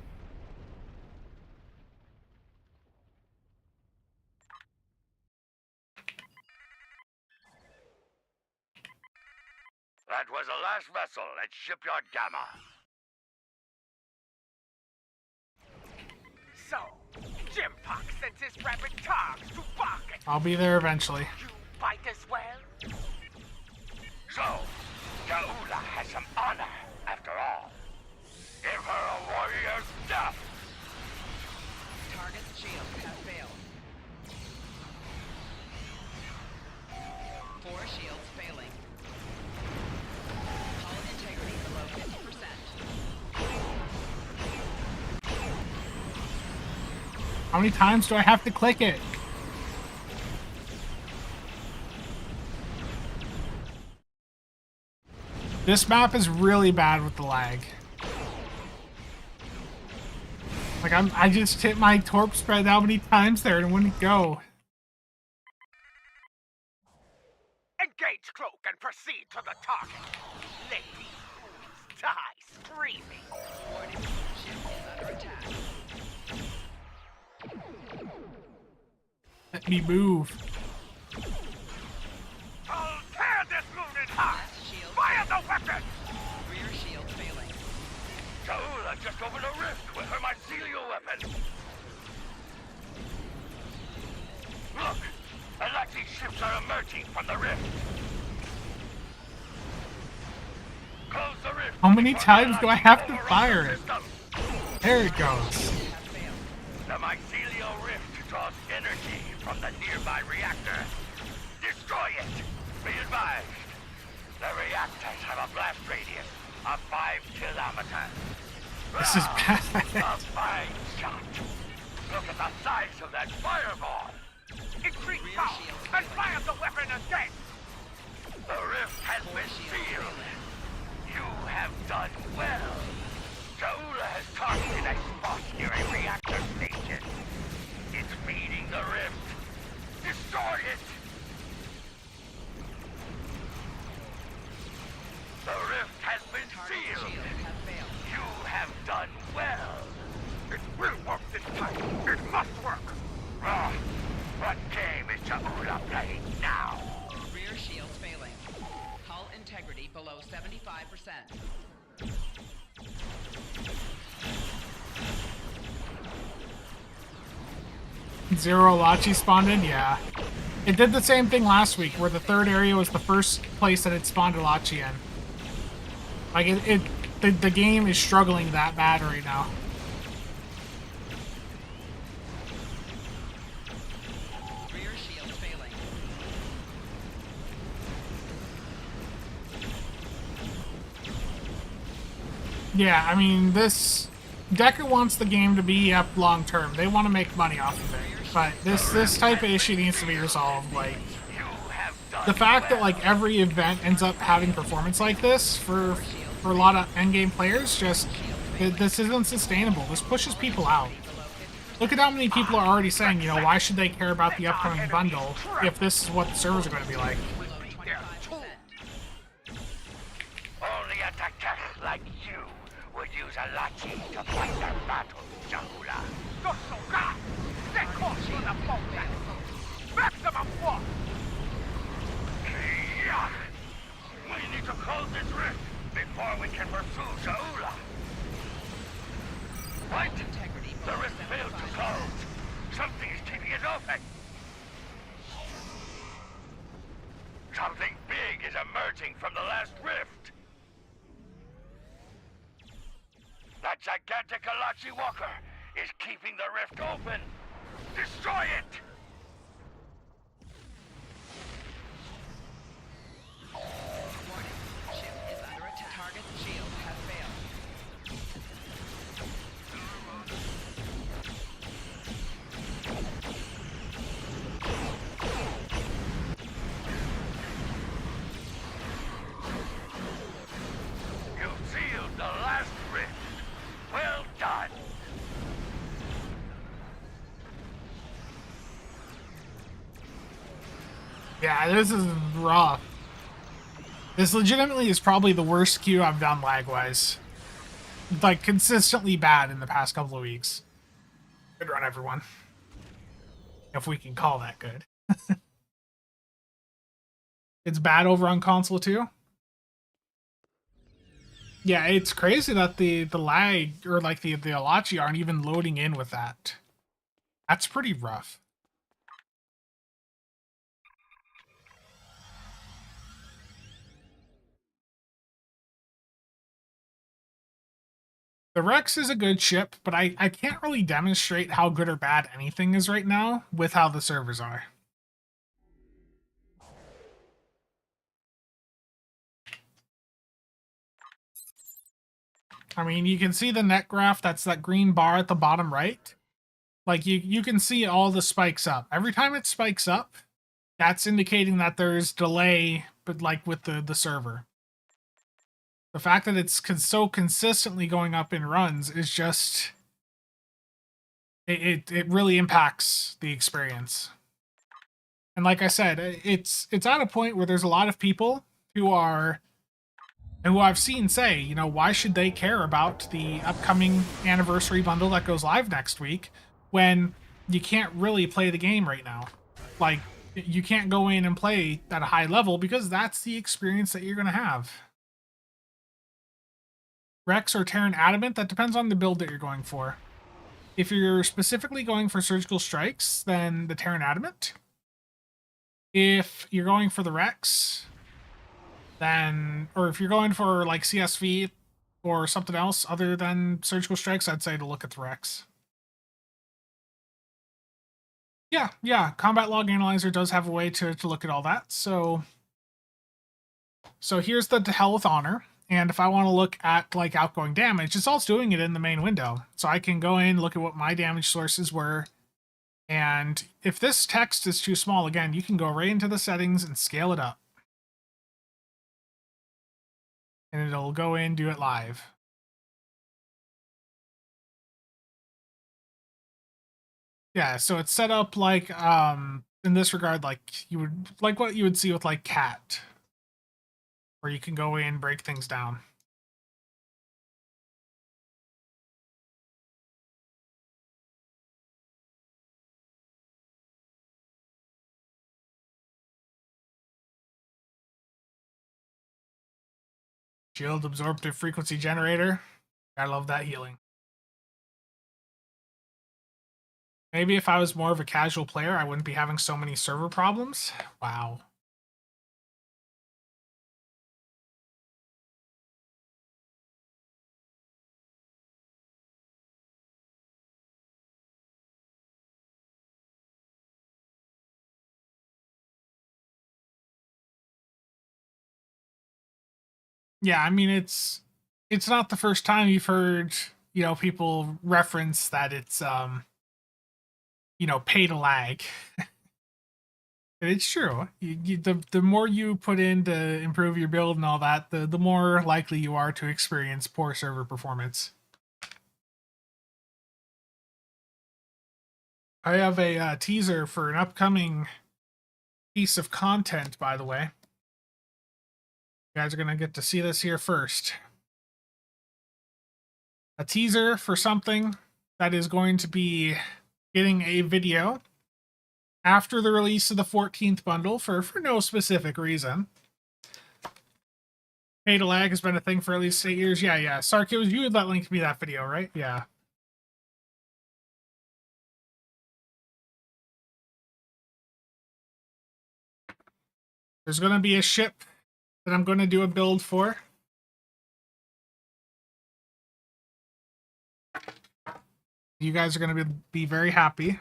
That was the last vessel at Shipyard Gamma. So, Jim Pox sends his rabid togs to bark at I'll be there eventually. you. Bite as well. So, Gaula has some honor, after all. Give her a warrior's death. Target's shields have failed. 4 shields failing. Hull integrity below 50%. How many times do I have to click it? This map is really bad with the lag. Like I just hit my torp spread how many times there and it wouldn't go. Engage cloak and proceed to the target. Lady, who is die screaming. Let me move. I'll tear this moon in half. Fire the weapon! Rear shield failing. Shaula just opened a rift with her mycelial weapon. Look! Alaxi ships are emerging from the rift. Close the rift. How many before times do I Alaxi have to overruns fire the it? system. There it goes. The mycelial rift draws energy from the nearby reactor. Destroy it! Be advised. The reactors have a blast radius of 5 kilometers. This is bad. A fine shot. Look at the size of that fireball. Increase power and fire the weapon again! The rift has been sealed. You have done well. Shaula has targeted a spot near a reactor station. It's feeding the rift. Destroy it! The rift has been sealed. You have done well. It will work this time. It must work. Ah, what game is Shaula playing now? Rear shields failing. Hull integrity below 75%. Zero Lachi spawned in? Yeah. It did the same thing last week, where the third area was the first place that it spawned a Lachi in. Like, the game is struggling that bad right now. Rear shields failing. Yeah, I mean, Decker wants the game to be up long term. They want to make money off of it. But this type of issue needs to be resolved. Like, the fact that like every event ends up having performance like this for a lot of endgame players, this isn't sustainable. This pushes people out. Look at how many people are already saying, you know, why should they care about the upcoming bundle if this is what the servers are going to be like? Only a tech like you would use a lachi to fight their battle, Shaula. Gosoga! Set course for the boat. Maximum force! Yeah. We need to close this rift before we can pursue Shaula. What? Integrity The below rift failed to 75%. close. Something is keeping it open. Something big is emerging from the last rift. That gigantic Alachi Walker is keeping the rift open. Destroy it! Warning. Ship is under attack. Target shield has failed. You sealed the last rift. Well done. Yeah, this is rough. This legitimately is probably the worst queue I've done lag-wise. Like, consistently bad in the past couple of weeks. Good run, everyone. If we can call that good. It's bad over on console, too? Yeah, it's crazy that the lag, or like the Alachi aren't even loading in with that. That's pretty rough. The Rex is a good ship, but I can't really demonstrate how good or bad anything is right now with how the servers are. I mean, you can see the net graph, that's that green bar at the bottom right. Like, you can see all the spikes up. Every time it spikes up, that's indicating that there's delay, but like with the server. The fact that it's so consistently going up in runs is just... It really impacts the experience. And like I said, it's at a point where there's a lot of people who are who I've seen say, you know, why should they care about the upcoming anniversary bundle that goes live next week when you can't really play the game right now? Like, you can't go in and play at a high level because that's the experience that you're going to have. Rex or Terran Adamant, that depends on the build that you're going for. If you're specifically going for surgical strikes, then the Terran Adamant. If you're going for the Rex, then, or if you're going for like CSV or something else other than surgical strikes, I'd say to look at the Rex. Yeah, Combat Log Analyzer does have a way to look at all that. So here's the To Hell with Honor. And if I want to look at like outgoing damage, it's all doing it in the main window. So I can go in, look at what my damage sources were. And if this text is too small, again, you can go right into the settings and scale it up. And it'll go in, do it live. Yeah, so it's set up like in this regard, like you would like what you would see with like Cat, where you can go in, break things down. Shield absorptive frequency generator. I love that healing. Maybe if I was more of a casual player, I wouldn't be having so many server problems. Wow. Yeah, I mean it's not the first time you've heard, you know, people reference that it's you know, pay to lag. It's true. The more you put in to improve your build and all that, the more likely you are to experience poor server performance. I have a teaser for an upcoming piece of content, by the way. You guys are going to get to see this here first. A teaser for something that is going to be getting a video after the release of the 14th bundle for no specific reason. Pay to lag has been a thing for at least 8 years. Yeah. Sark, it was you that linked me that video, right? Yeah. There's going to be a ship that I'm going to do a build for. You guys are going to be very happy.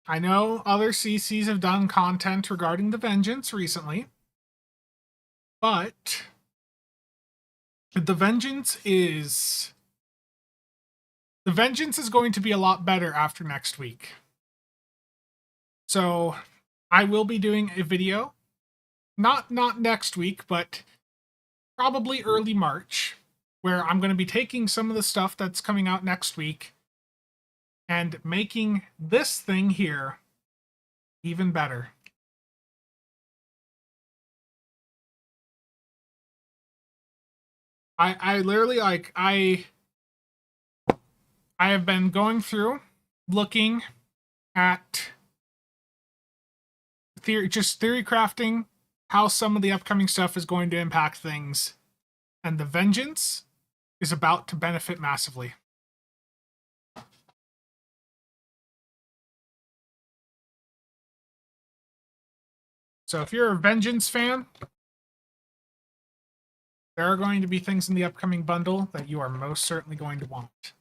I know other CCs have done content regarding the Vengeance recently, but the Vengeance is going to be a lot better after next week. So I will be doing a video, not next week, but probably early March, where I'm going to be taking some of the stuff that's coming out next week and making this thing here even better. I literally like I have been going through looking at theory crafting, how some of the upcoming stuff is going to impact things, and the Vengeance is about to benefit massively. So if you're a Vengeance fan, there are going to be things in the upcoming bundle that you are most certainly going to want.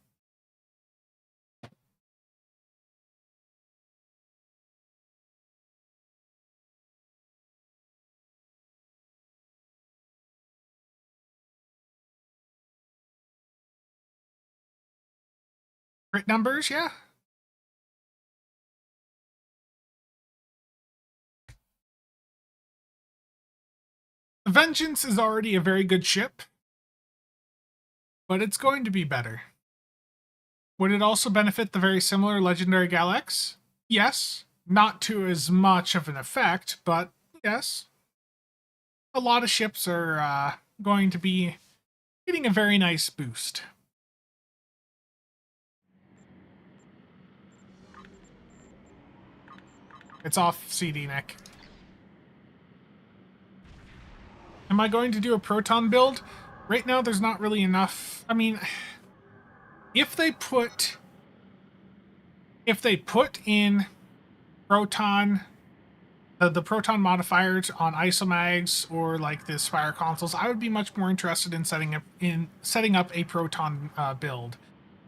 Crit numbers, yeah. Vengeance is already a very good ship. but it's going to be better. Would it also benefit the very similar Legendary Gal-X? Yes. Not to as much of an effect, but yes. A lot of ships are going to be getting a very nice boost. It's off CD, Nick. Am I going to do a Proton build? Right now, there's not really enough. I mean, if they put in Proton, the Proton modifiers on Isomags or like the Spire consoles, I would be much more interested in setting up a Proton build.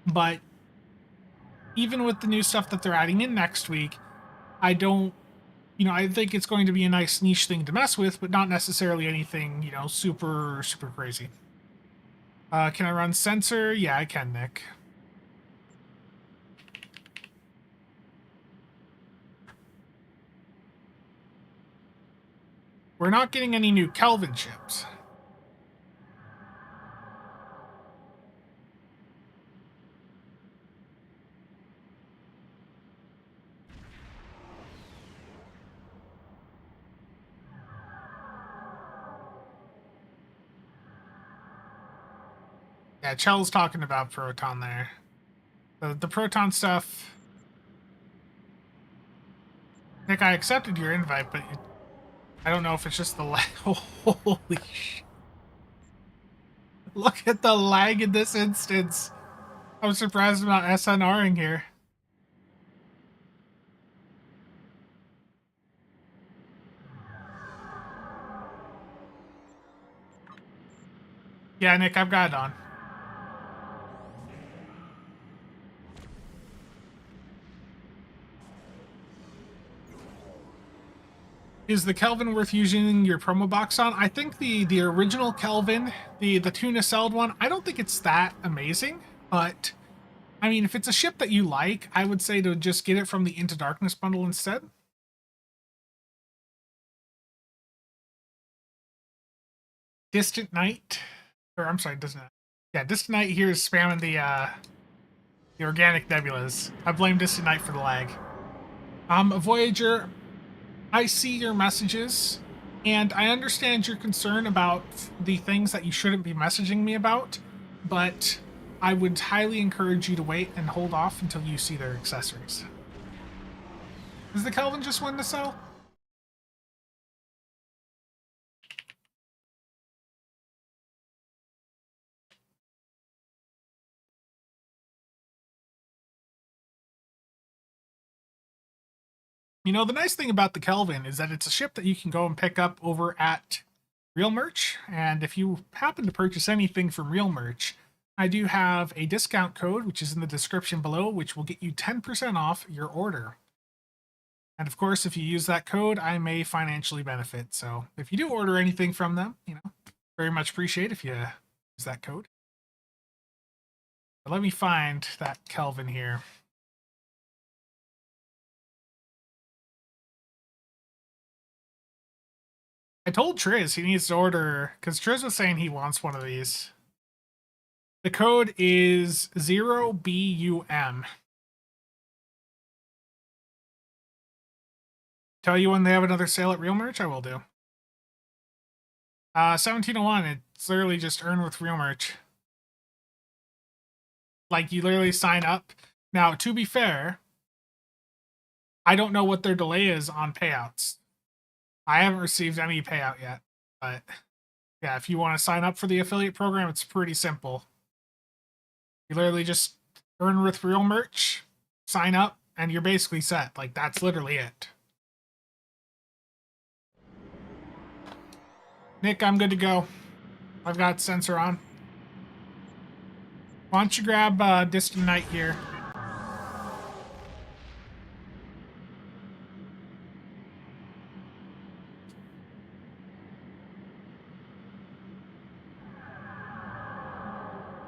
But even with the new stuff that they're adding in next week, I don't. I think it's going to be a nice niche thing to mess with, but not necessarily anything, super, super crazy. Can I run sensor? Yeah, I can, Nick. We're not getting any new Kelvin ships. Yeah, Chell's talking about Proton there. The Proton stuff... Nick, I accepted your invite, but I don't know if it's just the lag. Holy sh... Look at the lag in this instance. I'm surprised I'm not SNRing here. Yeah, Nick, I've got it on. Is the Kelvin worth using your promo box on? I think the original Kelvin, the tuna celled one, I don't think it's that amazing, but I mean, if it's a ship that you like, I would say to just get it from the Into Darkness bundle instead. Distant Night, or I'm sorry, Distant Night. Yeah, Distant Night here is spamming the organic nebulas. I blame Distant Night for the lag. Voyager, I see your messages, and I understand your concern about the things that you shouldn't be messaging me about, but I would highly encourage you to wait and hold off until you see their accessories. Is the Kelvin just one to sell? The nice thing about the Kelvin is that it's a ship that you can go and pick up over at Real Merch, and if you happen to purchase anything from Real Merch, I do have a discount code, which is in the description below, which will get you 10% off your order. And of course, if you use that code, I may financially benefit. So if you do order anything from them, very much appreciate if you use that code. But let me find that Kelvin here. I told Triz he needs to order, because Triz was saying he wants one of these. The code is 0BUM. Tell you when they have another sale at Real Merch, I will do. 1701, it's literally just earn with Real Merch. Like, you literally sign up. Now, to be fair, I don't know what their delay is on payouts. I haven't received any payout yet, but yeah, if you want to sign up for the affiliate program, it's pretty simple. You literally just earn with Real Merch, sign up, and you're basically set. Like, that's literally it. Nick, I'm good to go. I've got sensor on. Why don't you grab Distant Night here?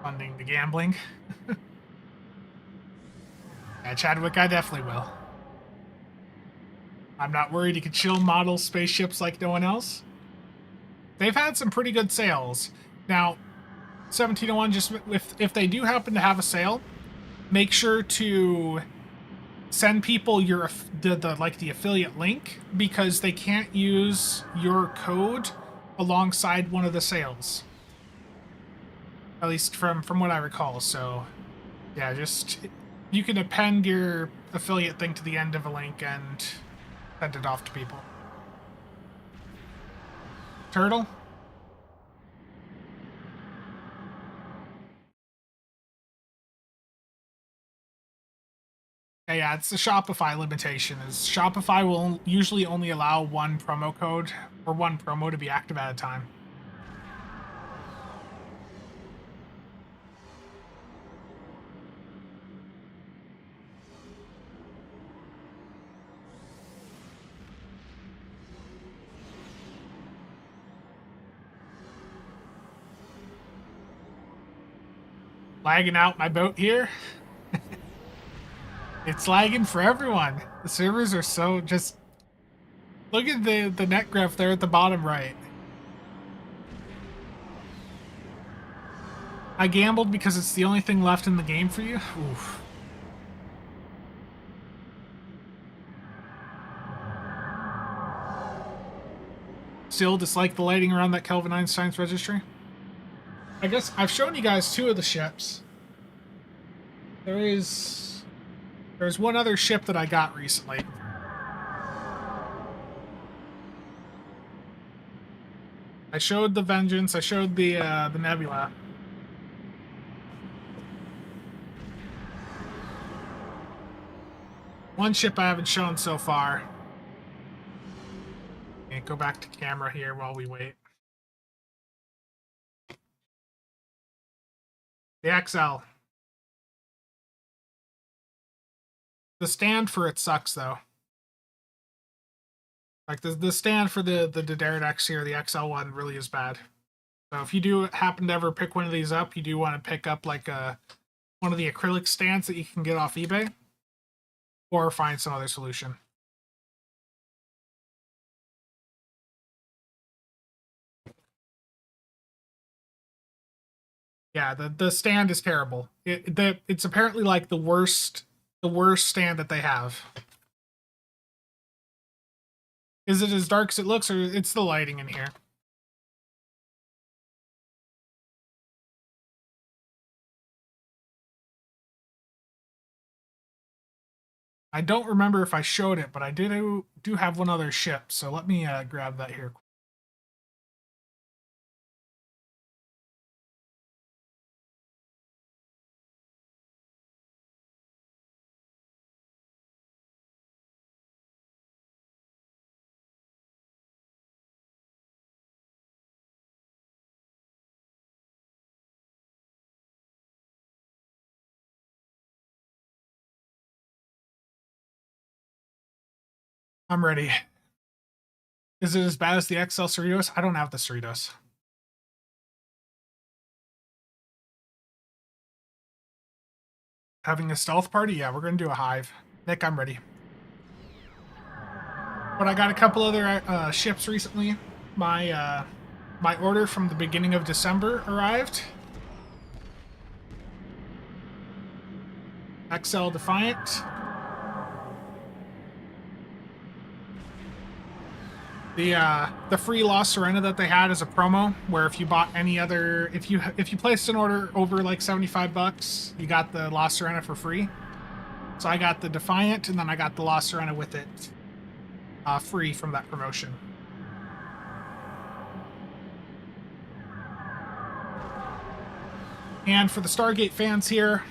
Funding the gambling. Yeah, Chadwick, I definitely will. I'm not worried. You can chill model spaceships like no one else. They've had some pretty good sales. Now, 1701, just if they do happen to have a sale, make sure to send people your the affiliate link, because they can't use your code alongside one of the sales. At least from what I recall. So yeah, just you can append your affiliate thing to the end of a link and send it off to people. Turtle? Yeah, it's the Shopify limitation. Is Shopify will usually only allow one promo code or one promo to be active at a time. Lagging out my boat here. It's lagging for everyone. The servers are so just... Look at the net graph there at the bottom right. I gambled because it's the only thing left in the game for you. Oof. Still dislike the lighting around that Kelvin Einstein's registry? I guess I've shown you guys two of the ships. There's one other ship that I got recently. I showed the Vengeance. I showed the Nebula. One ship I haven't shown so far. Okay, go back to camera here while we wait. The XL. The stand for it sucks, though. Like, the stand for the Daredevil here, the XL one, really is bad. So if you do happen to ever pick one of these up, you do want to pick up, like, one of the acrylic stands that you can get off eBay. Or find some other solution. Yeah, the stand is terrible. It's apparently like the worst stand that they have. Is it as dark as it looks, or it's the lighting in here? I don't remember if I showed it, but I do have one other ship, so let me grab that here. I'm ready. Is it as bad as the XL Cerritos? I don't have the Cerritos. Having a stealth party? Yeah, we're going to do a hive. Nick, I'm ready. But I got a couple other ships recently. My order from the beginning of December arrived. XL Defiant. The free Lost Serena that they had is a promo where if you bought any other, if you placed an order over like $75, you got the Lost Serena for free. So I got the Defiant, and then I got the Lost Serena with it free from that promotion. And for the Stargate fans here,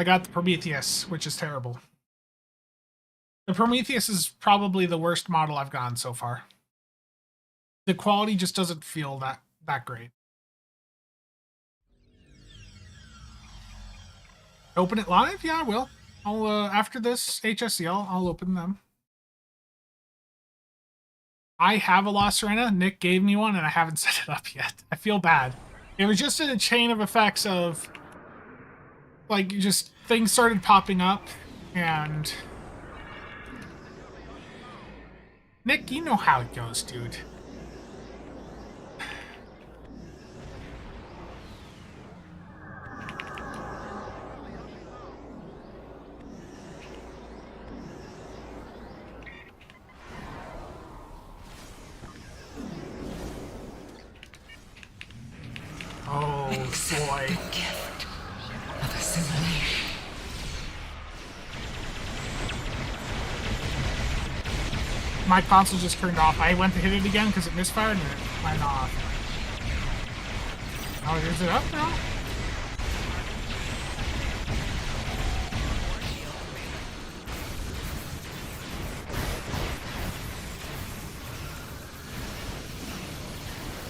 I got the Prometheus, which is terrible. The Prometheus is probably the worst model I've gotten so far. The quality just doesn't feel that great. Open it live? Yeah, I will. I'll after this HSCL, I'll open them. I have a Lost Serena. Nick gave me one, and I haven't set it up yet. I feel bad. It was just in a chain of effects of, like, just things started popping up, and Nick, you know how it goes, dude. Oh, boy. The gift of assimilation. My console just turned off. I went to hit it again because it misfired and it went off. Oh, is it up now?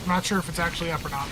I'm not sure if it's actually up or not.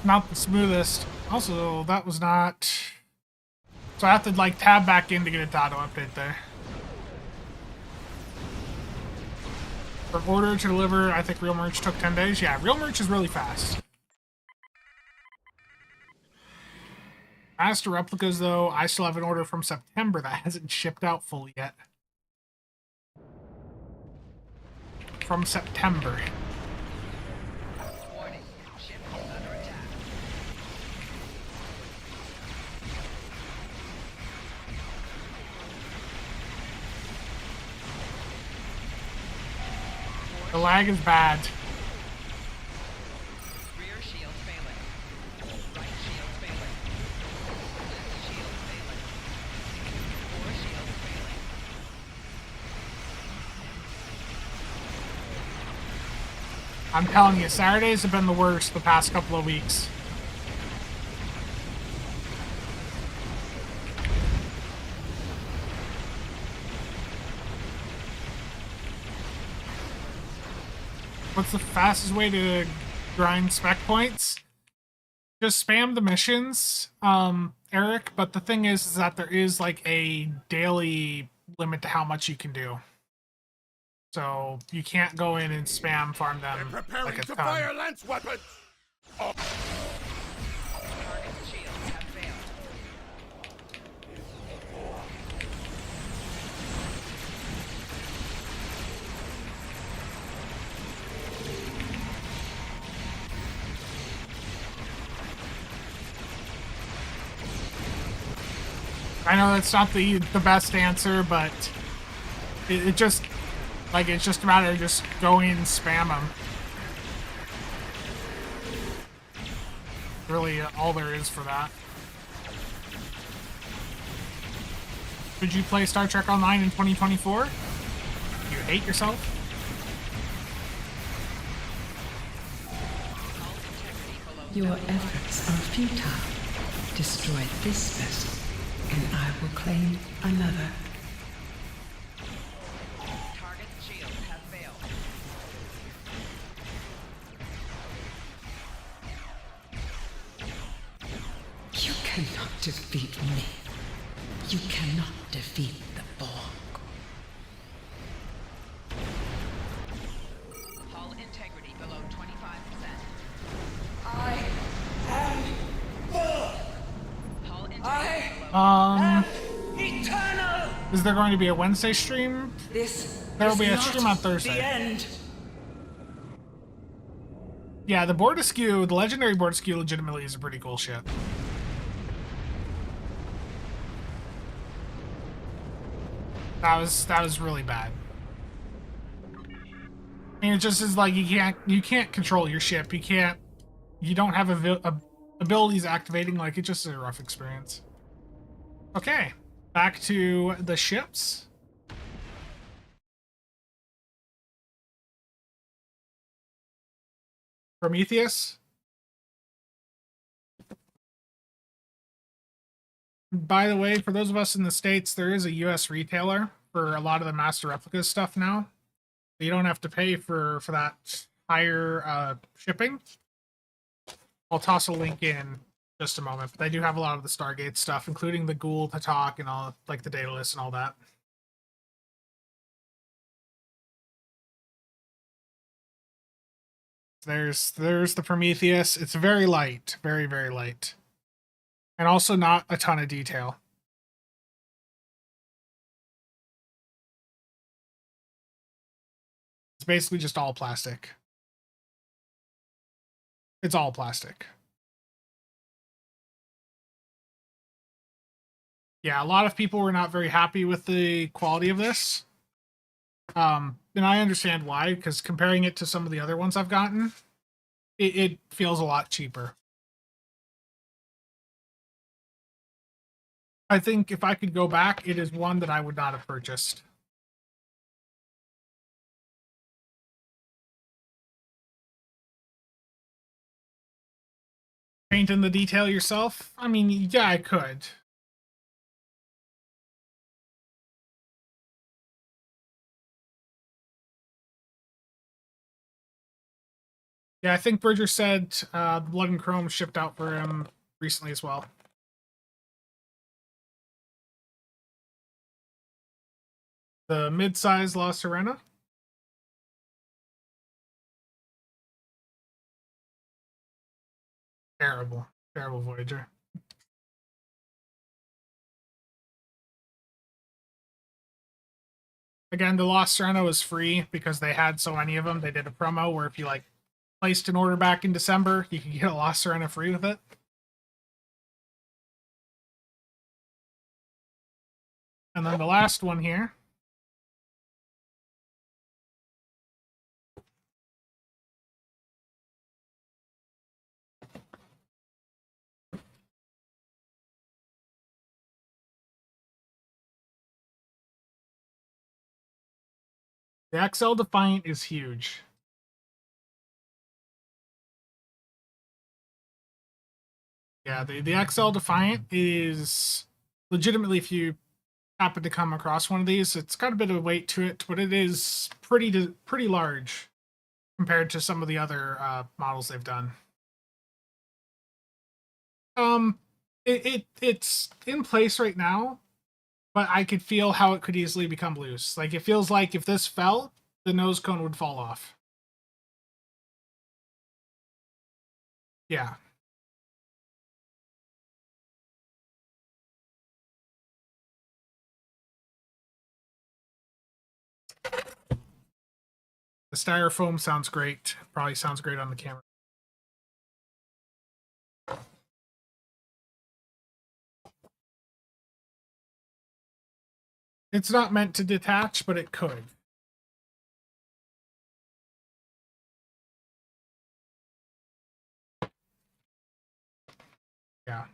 Not the smoothest. Also, that was not... So I have to, like, tab back in to get it to auto-update there. For order to deliver, I think real merch took 10 days. Yeah, real merch is really fast. As to replicas, though, I still have an order from September that hasn't shipped out fully yet. From September. Warning. Ship is under attack. The lag is bad. Rear shield failing. Right shield failing. Left shield failing. Core shield failing. I'm telling you, Saturdays have been the worst the past couple of weeks. What's the fastest way to grind spec points? Just spam the missions, Eric, but the thing is that there is like a daily limit to how much you can do. So you can't go in and spam farm them like a ton. lance weapons! Target shields have failed. I know that's not the best answer, but it just like it's just a matter of just going and spam them. Really, all there is for that. Could you play Star Trek Online in 2024? You hate yourself? Your efforts are futile. Destroy this vessel, and I will claim another. Target shields have failed. You cannot defeat me. You cannot defeat the Borg. Hull integrity below 25%. Hull integrity below Eternal! Is there going to be a Wednesday stream? This There will is be a not stream on Thursday. The end. Yeah, the board askew, the legendary board askew legitimately is a pretty cool ship. That was really bad. I mean, it just is like you can't control your ship. You don't have abilities activating. Like, it just is a rough experience. Okay, back to the ships. Prometheus. By the way, for those of us in the States, there is a US retailer for a lot of the Master Replicas stuff now. You don't have to pay for that higher shipping. I'll toss a link in just a moment, but they do have a lot of the Stargate stuff, including the Ghoul Tatak and all, like the Dailies and all that. There's the Prometheus. It's very light, very, very light. And also not a ton of detail. It's basically just all plastic. It's all plastic. Yeah, a lot of people were not very happy with the quality of this. And I understand why, because comparing it to some of the other ones I've gotten, it feels a lot cheaper. I think if I could go back, it is one that I would not have purchased. Paint in the detail yourself? I mean, yeah, I could. Yeah, I think Bridger said the Blood and Chrome shipped out for him recently as well. The mid-size La Serena. Terrible. Terrible Voyager. Again, the Lost Serena was free because they had so many of them. They did a promo where if you like placed an order back in December, you could get a Lost Serena free with it. And then the last one here. The XL Defiant is huge. Yeah, the XL Defiant is legitimately, if you happen to come across one of these, it's got a bit of weight to it, but it is pretty large compared to some of the other models they've done. It's in place right now, but I could feel how it could easily become loose. Like, it feels like if this fell, the nose cone would fall off. Yeah. The styrofoam sounds great. Probably sounds great on the camera. It's not meant to detach, but it could. Yeah.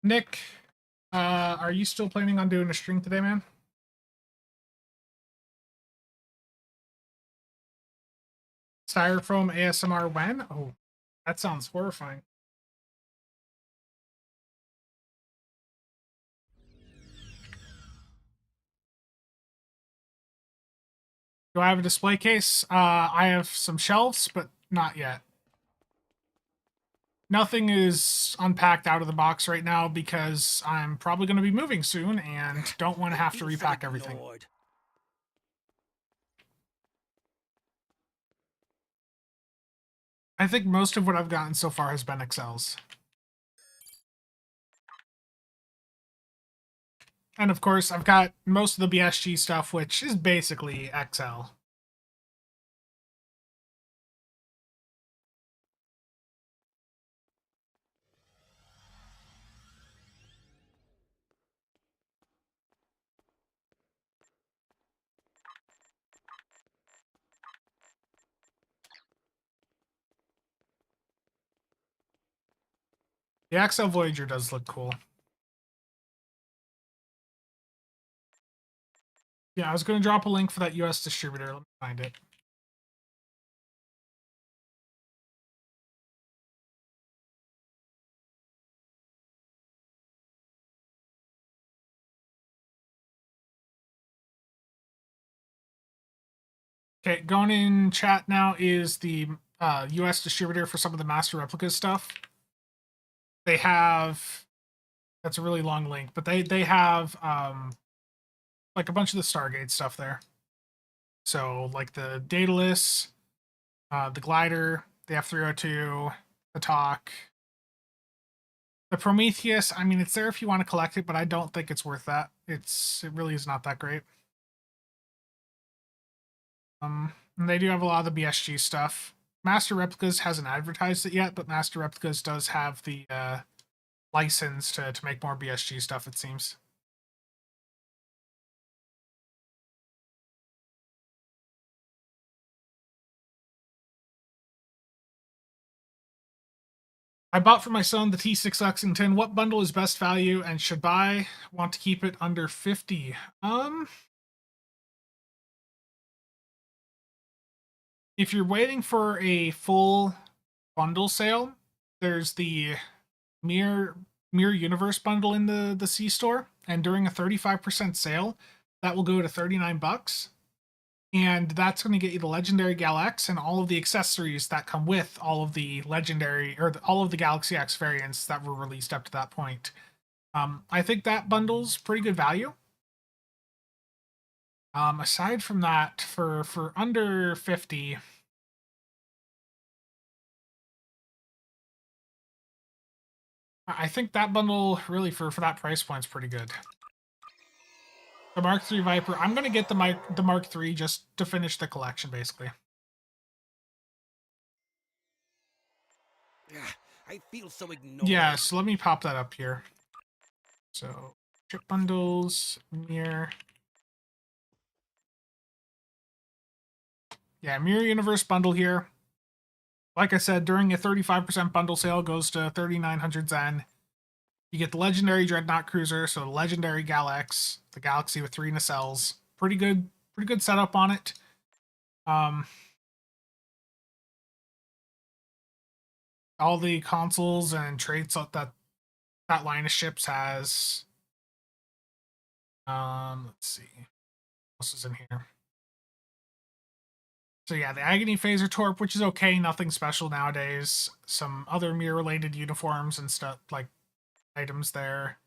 Nick, are you still planning on doing a stream today, man? Styrofoam ASMR when? Oh, that sounds horrifying. Do I have a display case? I have some shelves, but not yet. Nothing is unpacked out of the box right now because I'm probably going to be moving soon and don't want to have to repack everything. I think most of what I've gotten so far has been XLs. And of course, I've got most of the BSG stuff, which is basically XL. The XL Voyager does look cool. Yeah, I was going to drop a link for that US distributor. Let me find it. Okay, going in chat now is the US distributor for some of the Master Replicas stuff. They have, that's a really long link, but they have like a bunch of the Stargate stuff there. So like the Dailies, the Glider, the F-302, the Talk, the Prometheus. I mean, it's there if you want to collect it, but I don't think it's worth that. It really is not that great. And they do have a lot of the BSG stuff. Master Replicas hasn't advertised it yet, but Master Replicas does have the license to make more BSG stuff, it seems. I bought for my son the T6 Lexington. What bundle is best value and should buy? Want to keep it under 50. If you're waiting for a full bundle sale, there's the Mirror Universe bundle in the C store, and during a 35% sale, that will go to 39 bucks. And that's going to get you the Legendary Gal X and all of the accessories that come with all of the Legendary, or all of the Galaxy X variants that were released up to that point. I think that bundle's pretty good value. Aside from that, for under 50, I think that bundle really for that price point's pretty good. The Mark III Viper, I'm gonna get the Mark III just to finish the collection, basically. I feel so ignored. Yeah, so let me pop that up here. So, chip bundles, mirror. Yeah, Mirror Universe bundle here. Like I said, during a 35% bundle sale, goes to 3,900 Zen. You get the Legendary Dreadnought Cruiser, so the Legendary Gal X, the Galaxy with 3 nacelles. Pretty good setup on it. All the consoles and traits that line of ships has. Let's see. What else is in here? So yeah, the Agony Phaser Torp, which is okay, nothing special nowadays. Some other mirror-related uniforms and stuff, like items there.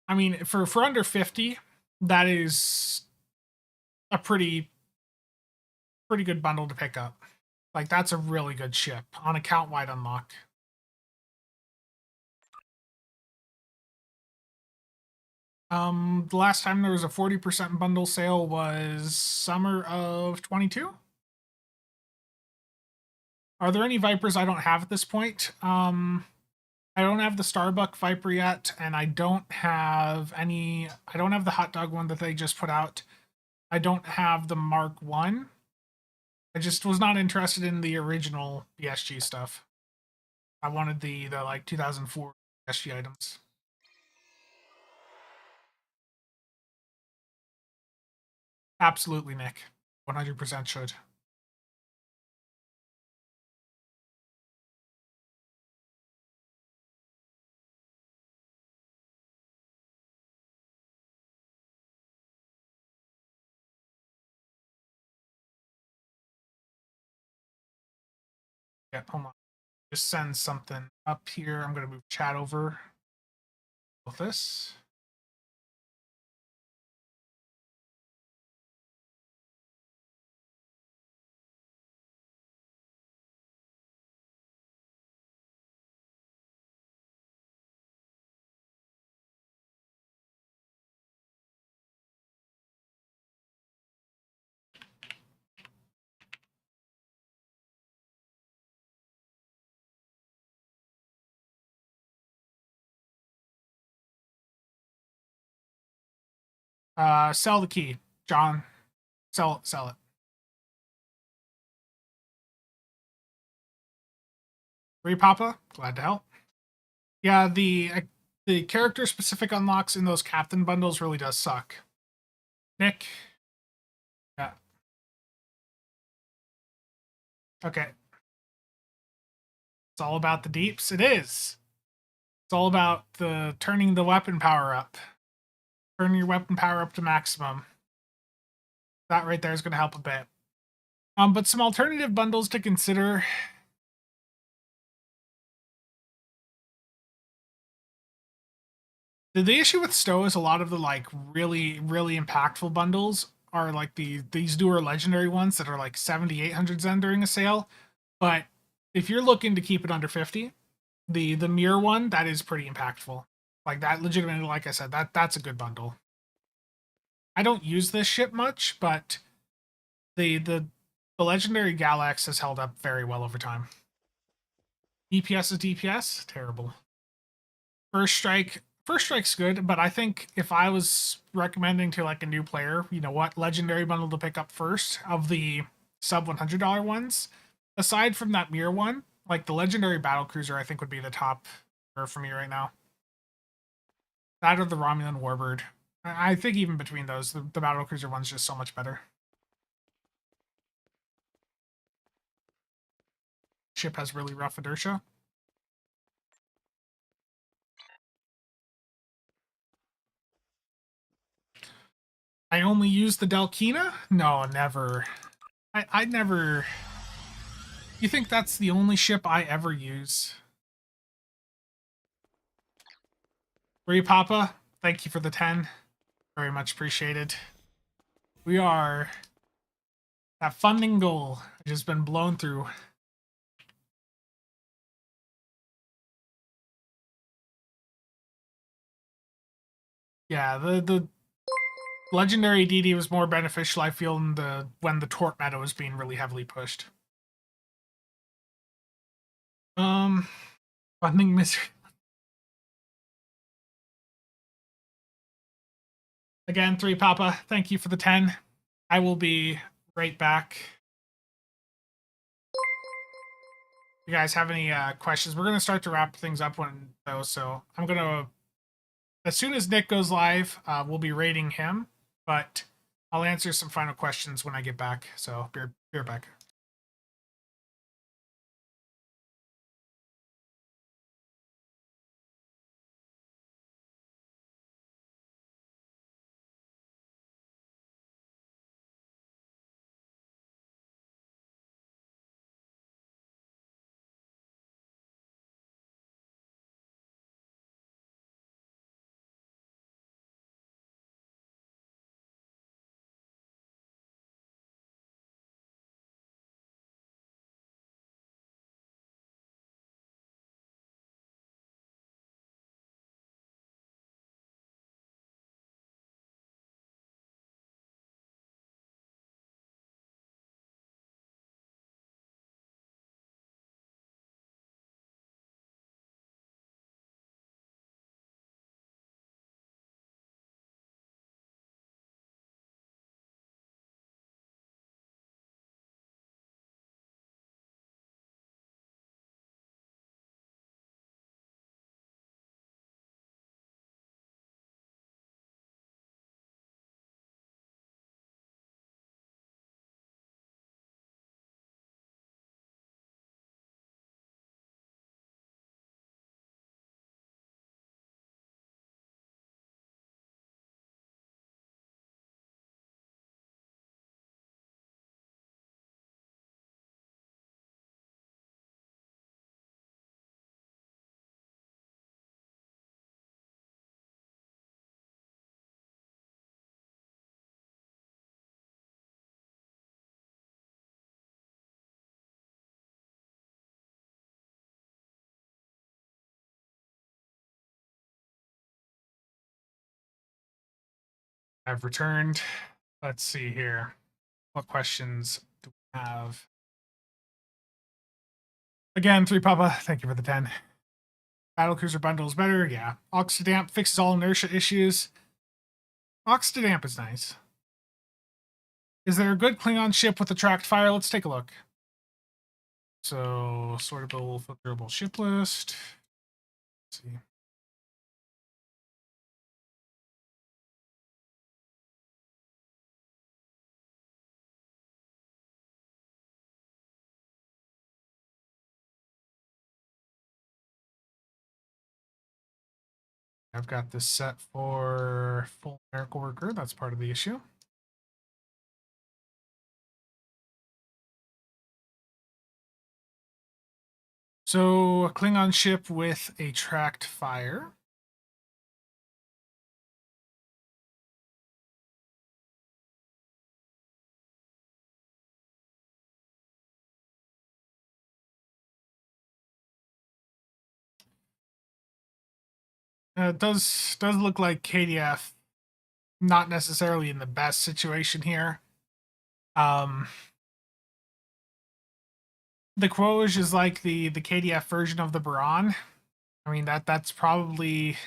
I mean, for under 50, that is a pretty good bundle to pick up. Like, that's a really good ship on account-wide unlock. The last time there was a 40% bundle sale was summer of 22. Are there any Vipers I don't have at this point? I don't have the Starbuck Viper yet, and I don't have the hot dog one that they just put out. I don't have the Mark 1. I just was not interested in the original BSG stuff. I wanted the like 2004 BSG items. Absolutely, Nick. 100% should. Yeah, hold on. Just send something up here. I'm going to move chat over with this. Sell the key, John. Sell it. Free Papa, glad to help. Yeah, the character specific unlocks in those captain bundles really does suck. Nick. Yeah. Okay. It's all about the deeps. It is. It's all about the turning the weapon power up. Turn your weapon power up to maximum. That right there is going to help a bit. But some alternative bundles to consider. The issue with Stowe is a lot of the like really impactful bundles are like these newer legendary ones that are like 7,800 Zen during a sale. But if you're looking to keep it under 50, the mirror one, that is pretty impactful. Like that legitimately, like I said, that's a good bundle. I don't use this ship much, but the legendary Galax has held up very well over time. DPS is DPS, terrible. First strike's good, but I think if I was recommending to like a new player, you know what legendary bundle to pick up first of the sub $100 ones, aside from that mirror one, like the legendary battle cruiser, I think would be the top for me right now. That or the Romulan Warbird. I think even between those, the battle cruiser one's just so much better. Ship has really rough inertia. I only use the Delkina? No, never. I never. You think that's the only ship I ever use? Free Papa, thank you for the 10. Very much appreciated. We are. That funding goal has just been blown through. Yeah, the legendary DD was more beneficial, I feel, in when the Tort meta was being really heavily pushed. Funding misery. Again, 3 Papa, thank you for the 10. I will be right back. You guys have any questions? We're gonna start to wrap things up when though, so I'm gonna as soon as Nick goes live, we'll be rating him, but I'll answer some final questions when I get back. So be right back. I've returned. Let's see here. What questions do we have? Again, 3 Papa, thank you for the 10. Battlecruiser bundle is better, yeah. Oxidamp fixes all inertia issues. Oxidamp is nice. Is there a good Klingon ship with attract fire? Let's take a look. So, sortable, filterable ship list. Let's see. I've got this set for full miracle worker. That's part of the issue. So, a Klingon ship with a tracked fire. It does look like KDF not necessarily in the best situation here. Um, the Quoj is like the KDF version of the Baron. I mean that's probably,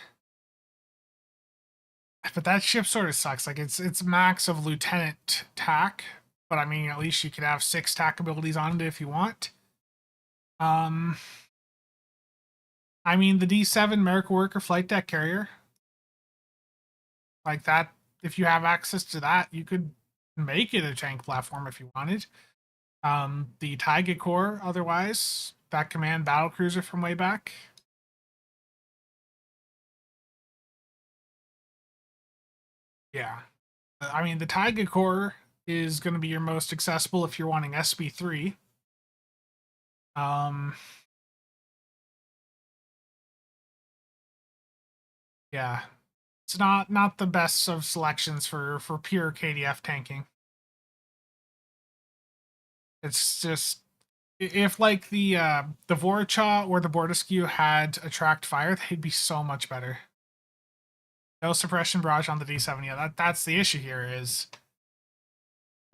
but that ship sort of sucks. Like it's max of Lieutenant TAC, but I mean at least you could have 6 TAC abilities on it if you want. Um, I mean the D7 America Worker Flight Deck Carrier, like that. If you have access to that, you could make it a tank platform if you wanted. The Taiga Core, otherwise, that command battle cruiser from way back. Yeah. I mean, the Taiga Core is going to be your most accessible if you're wanting SB3. Um, yeah. It's not the best of selections for pure KDF tanking. It's just, if like the Vorcha or the Bordescu had a tracked fire, they'd be so much better. No suppression barrage on the D7. Yeah, that's the issue here is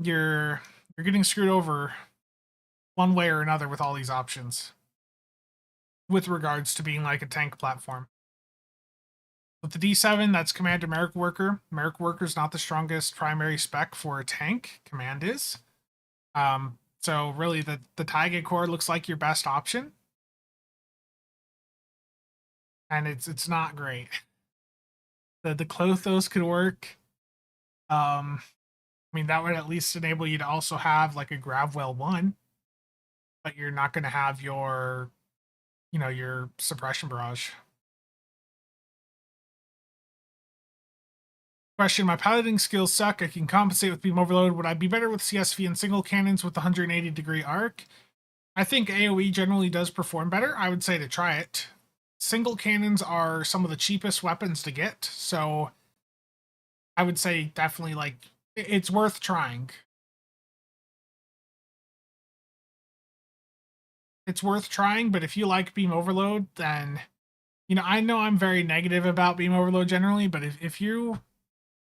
you're getting screwed over one way or another with all these options with regards to being like a tank platform. With the D7, that's Command America Worker. America Worker is not the strongest primary spec for a tank. Command is. So really, the Taiga Core looks like your best option, and it's not great. The Clothos could work. I mean that would at least enable you to also have like a Gravwell 1, but you're not going to have your, your suppression barrage. Question: my piloting skills suck. I can compensate with beam overload. Would I be better with CSV and single cannons with the 180-degree arc? I think AoE generally does perform better. I would say to try it. Single cannons are some of the cheapest weapons to get, so I would say definitely like it's worth trying. It's worth trying, but if you like beam overload, then I know I'm very negative about beam overload generally, but if you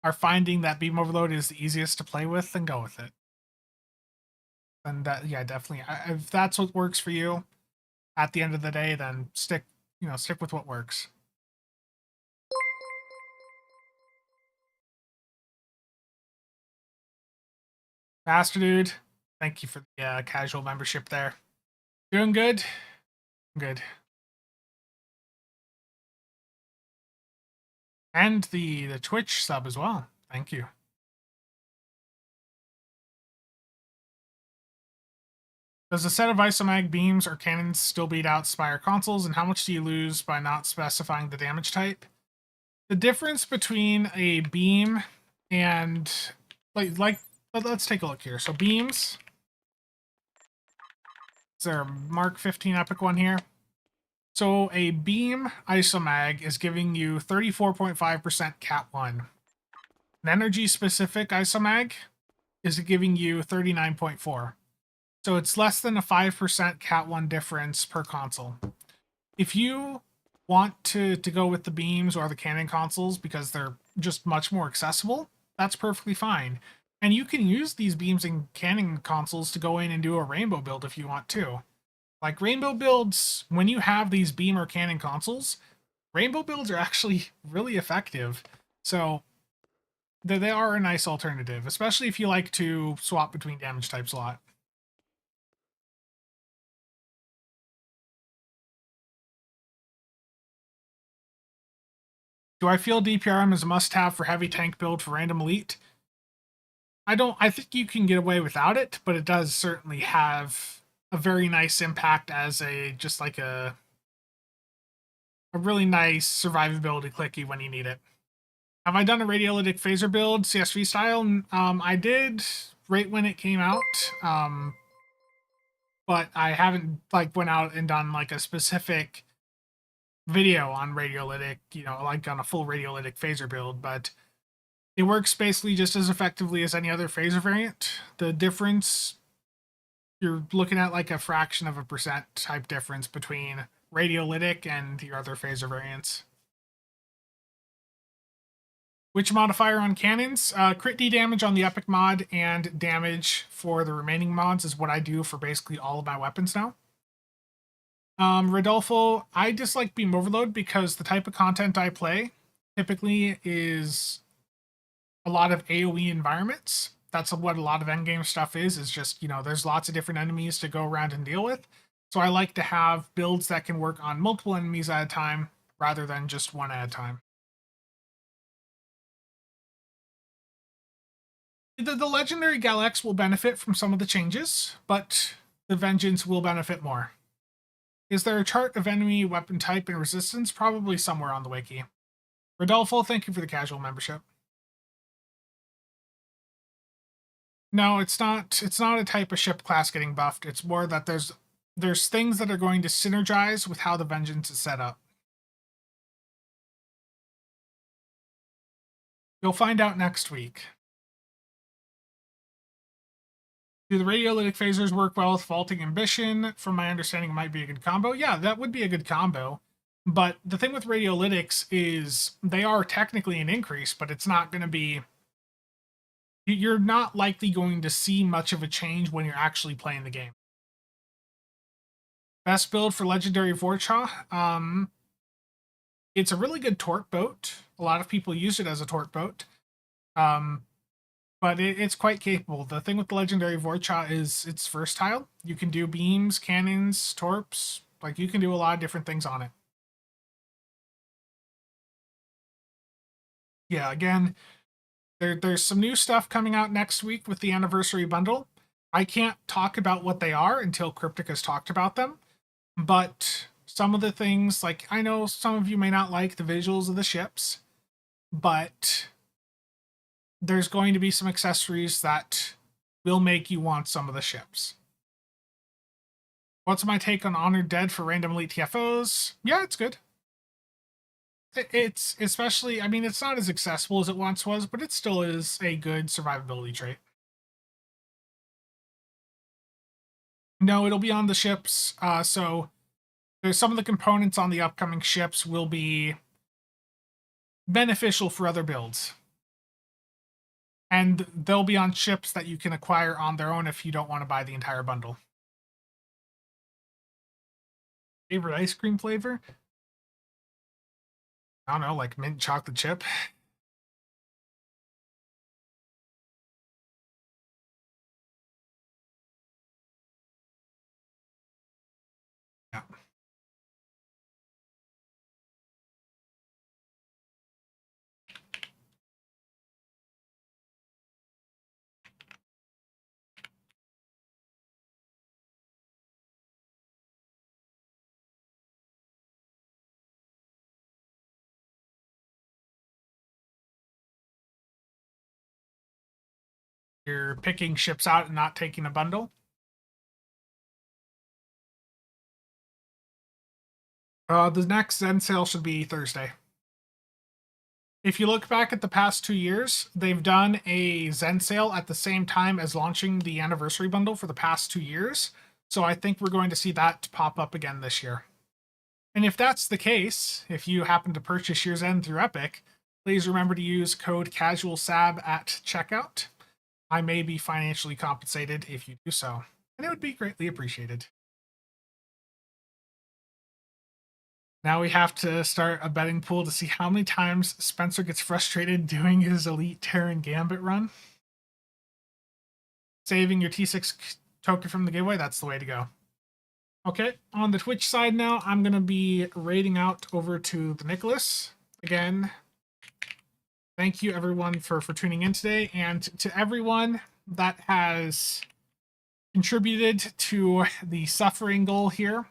are finding that beam overload is the easiest to play with, then go with it. And that, yeah, definitely. If that's what works for you, at the end of the day, then stick with what works. Master Dude, thank you for the casual membership there. Doing good? Good. And the Twitch sub as well. Thank you. Does a set of isomag beams or cannons still beat out Spire consoles, and how much do you lose by not specifying the damage type? The difference between a beam and let's take a look here. So beams. Is there a Mark 15 Epic one here? So a beam isomag is giving you 34.5% Cat 1. An energy specific isomag is giving you 39.4. So it's less than a 5% Cat 1 difference per console. If you want to go with the beams or the cannon consoles because they're just much more accessible, that's perfectly fine. And you can use these beams and cannon consoles to go in and do a rainbow build if you want to. Like rainbow builds, when you have these beam or cannon consoles, rainbow builds are actually really effective. So they are a nice alternative, especially if you like to swap between damage types a lot. Do I feel DPRM is a must-have for heavy tank build for random elite? I think you can get away without it, but it does certainly have a very nice impact as just like a really nice survivability clicky when you need it. Have I done a radiolytic phaser build, CSV style? I did right when it came out. but I haven't like went out and done like a specific video on radiolytic, like on a full radiolytic phaser build, but it works basically just as effectively as any other phaser variant. The difference, you're looking at like a fraction of a percent type difference between radiolytic and your other phaser variants. Which modifier on cannons? Crit D damage on the epic mod and damage for the remaining mods is what I do for basically all of my weapons now. Rodolfo, I dislike Beam Overload because the type of content I play typically is a lot of AoE environments. That's what a lot of endgame stuff is just, there's lots of different enemies to go around and deal with. So I like to have builds that can work on multiple enemies at a time rather than just one at a time. The Legendary Gal-X will benefit from some of the changes, but the Vengeance will benefit more. Is there a chart of enemy weapon type and resistance? Probably somewhere on the wiki. Rodolfo, thank you for the casual membership. No, it's not a type of ship class getting buffed. It's more that there's things that are going to synergize with how the Vengeance is set up. You'll find out next week. Do the radiolytic phasers work well with Vaulting Ambition? From my understanding, it might be a good combo. Yeah, that would be a good combo. But the thing with radiolytics is they are technically an increase, but it's not going to be... You're not likely going to see much of a change when you're actually playing the game. Best build for Legendary Vorcha? It's a really good torque boat. A lot of people use it as a torque boat. But it's quite capable. The thing with the Legendary Vorcha is it's versatile. You can do beams, cannons, torps. Like, you can do a lot of different things on it. Yeah, again, there's some new stuff coming out next week with the anniversary bundle. I can't talk about what they are until Cryptic has talked about them. But some of the things, like, I know some of you may not like the visuals of the ships, but there's going to be some accessories that will make you want some of the ships. What's my take on Honored Dead for random elite TFOs? Yeah, it's good. It's especially, I mean, it's not as accessible as it once was, but it still is a good survivability trait. No, it'll be on the ships. So there's some of the components on the upcoming ships will be beneficial for other builds. And they'll be on ships that you can acquire on their own if you don't want to buy the entire bundle. Favorite ice cream flavor? I don't know, like mint chocolate chip. Yeah. You're picking ships out and not taking a bundle. The next Zen sale should be Thursday. If you look back at the past 2 years, they've done a Zen sale at the same time as launching the anniversary bundle for the past 2 years. So I think we're going to see that pop up again this year. And if that's the case, if you happen to purchase your Zen through Epic, please remember to use code CasualSab at checkout. I may be financially compensated if you do so, and it would be greatly appreciated. Now we have to start a betting pool to see how many times Spencer gets frustrated doing his Elite Terran Gambit run. Saving your T6 token from the giveaway, that's the way to go. Okay, on the Twitch side now, I'm going to be raiding out over to the Nicholas. Again, thank you everyone for tuning in today, and to everyone that has contributed to the suffering goal here.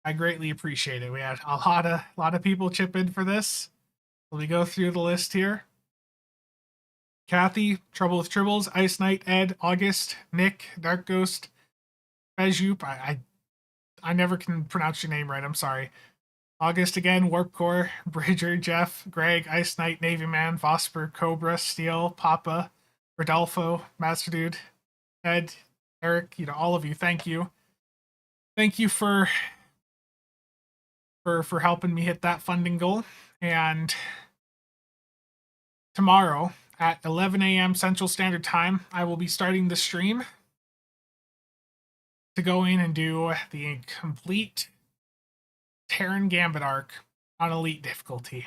I greatly appreciate it. We had a lot of people chip in for this. Let me go through the list here. Kathy, Trouble with Tribbles, Ice Knight, Ed, August, Nick, Dark Ghost, Bejup, I never can pronounce your name right. I'm sorry. August again, Warp Core, Bridger, Jeff, Greg, Ice Knight, Navy Man, Vosper, Cobra, Steel, Papa, Rodolfo, Master Dude, Ed, Eric, all of you. Thank you. Thank you for helping me hit that funding goal. And tomorrow at 11 a.m. Central Standard Time, I will be starting the stream to go in and do the complete Terran Gambit arc on Elite difficulty.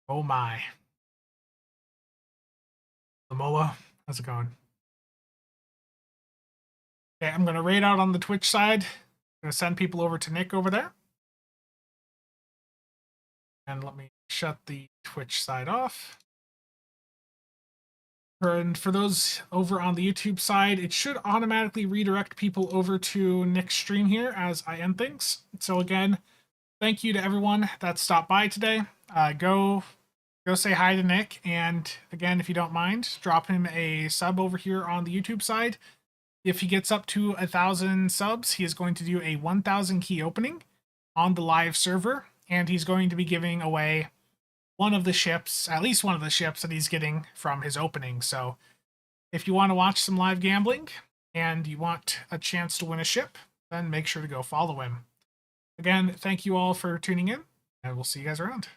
Oh my. Lamola, how's it going? Okay, I'm going to raid out on the Twitch side. I'm going to send people over to Nick over there. And let me shut the Twitch side off. And for those over on the YouTube side, it should automatically redirect people over to Nick's stream here as I end things. So again, thank you to everyone that stopped by today. Go say hi to Nick. And again, if you don't mind, drop him a sub over here on the YouTube side. If he gets up to 1,000 subs, he is going to do a 1,000 key opening on the live server. And he's going to be giving away one of the ships, at least one of the ships that he's getting from his opening. So if you want to watch some live gambling and you want a chance to win a ship, then make sure to go follow him. Again, thank you all for tuning in, and we'll see you guys around.